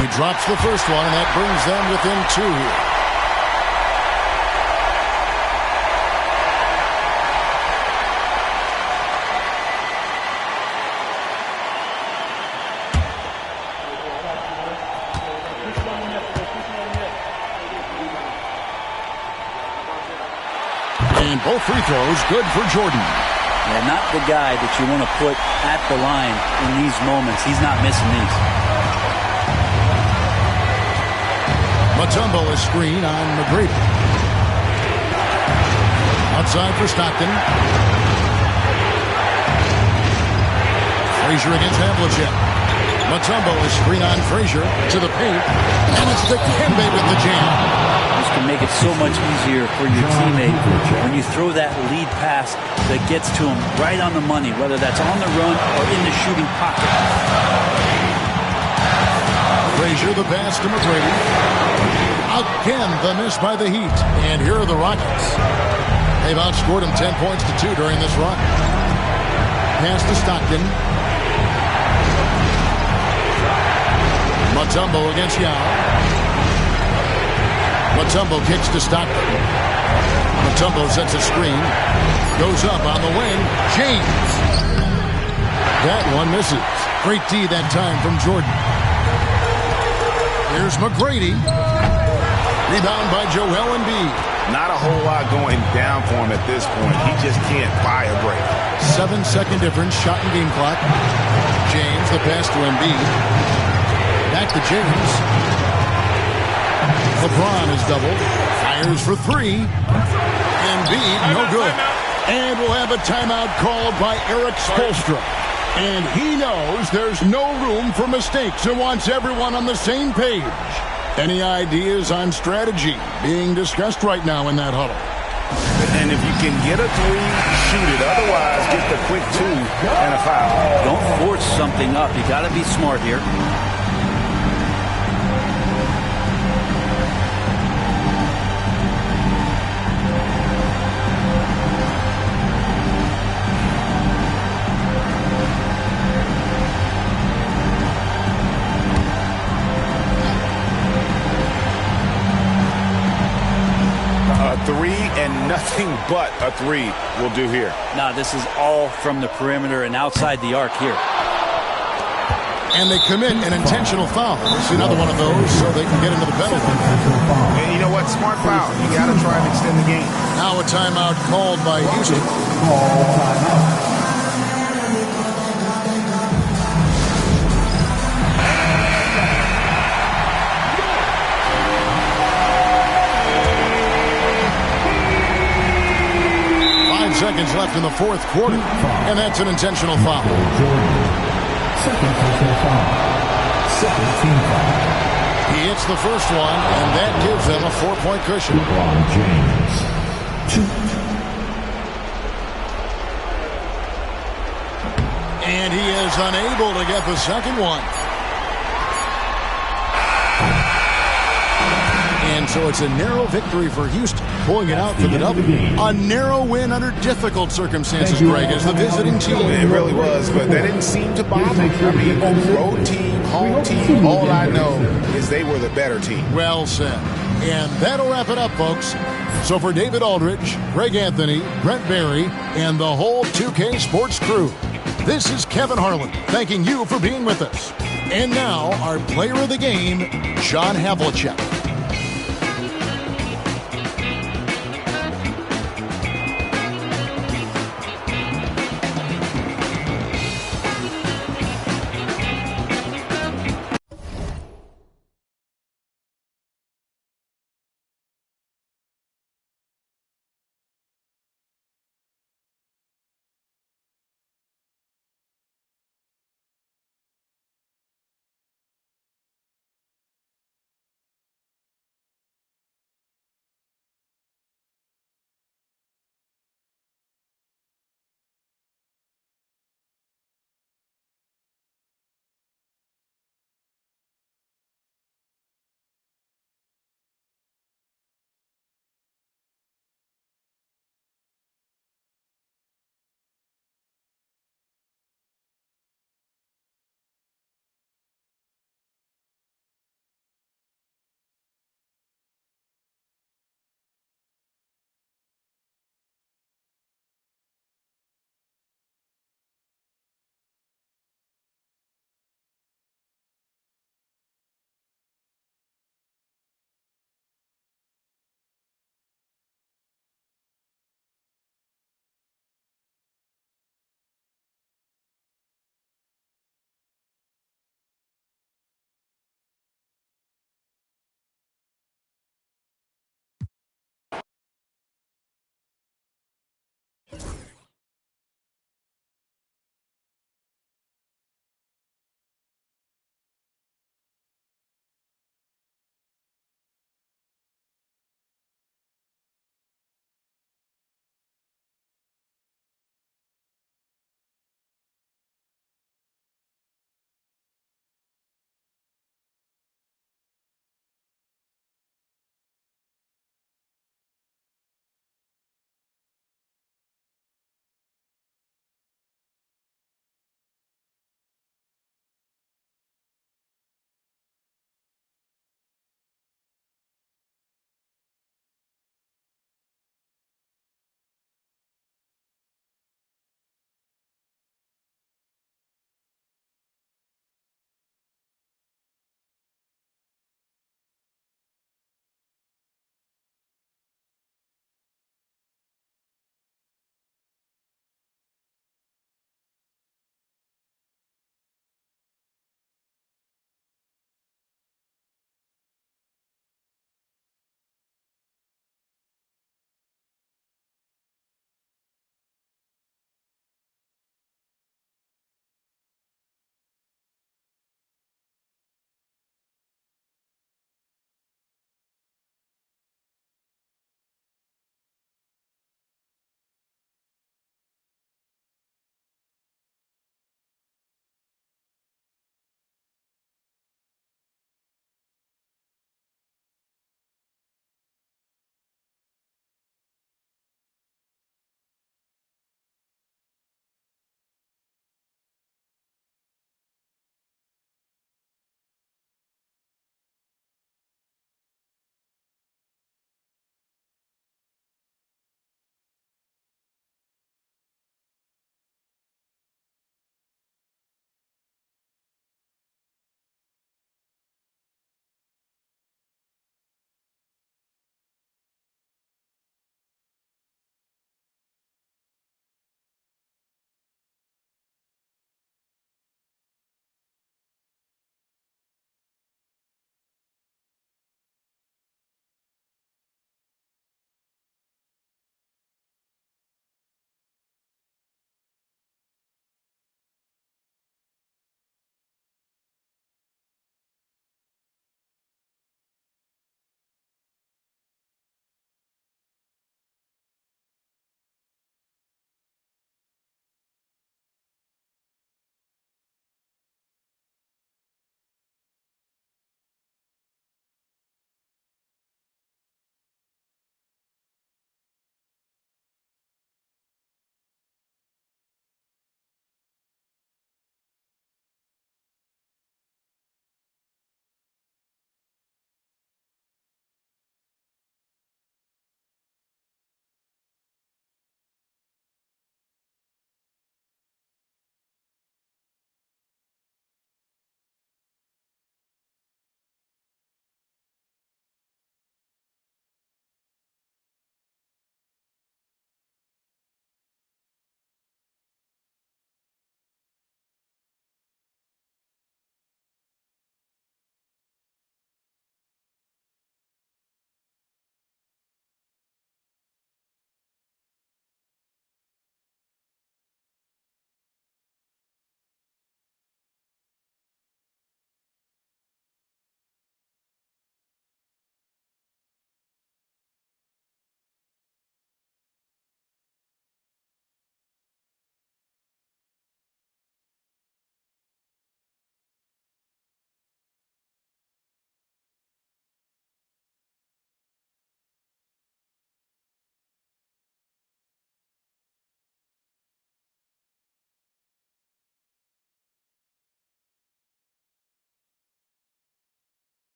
He drops the first one, and that brings them within 2 here. And both free throws good for Jordan. Yeah, not the guy that you want to put at the line in these moments. He's not missing these. Mutombo is screen on McGrady. Outside for Stockton. Frazier against Havlicek. Mutombo is screen on Frazier to the paint. And it's Dikembe with the jam. This can make it so much easier for your teammate when you throw that lead pass that gets to him right on the money, whether that's on the run or in the shooting pocket. Frazier the pass to McGrady. Again, the miss by the Heat. And here are the Rockets. They've outscored them 10 points to 2 during this run. Pass to Stockton. Mutombo against Yao. Mutombo kicks to Stockton. Mutombo sets a screen. Goes up on the wing. James. That one misses. Great D that time from Jordan. Here's McGrady. Rebound by Joel Embiid. Not a whole lot going down for him at this point. He just can't buy a break. 7-second difference, shot and game clock. James, the pass to Embiid. Back to James. LeBron is doubled. Fires for three. Embiid, no good. And we'll have a timeout called by Eric Spoelstra. And he knows there's no room for mistakes and wants everyone on the same page. Any ideas on strategy being discussed right now in that huddle? And if you can get a three, shoot it. Otherwise, get the quick 2 and a foul. Don't force something up. You got to be smart here. Three and nothing but a three will do here. Now, this is all from the perimeter and outside the arc here. And they commit an intentional foul. It's another one of those so they can get into the penalty. And you know what? Smart foul. You got to try and extend the game. Now a timeout called by Houston. 5 seconds left in the fourth quarter. And that's an intentional foul. Second personal foul. Second team foul. He hits the first one, and that gives them a 4-point cushion. LeBron James. 2. And he is unable to get the second one. And so it's a narrow victory for Houston, pulling it out for the W. A narrow win under difficult circumstances, Greg, as the visiting team. It really was, but that didn't seem to bother. I mean, road team, home team, all I know is they were the better team. Well said. And that'll wrap it up, folks. So for David Aldridge, Greg Anthony, Brent Barry, and the whole 2K Sports crew, this is Kevin Harlan thanking you for being with us. And now, our player of the game, John Havlicek.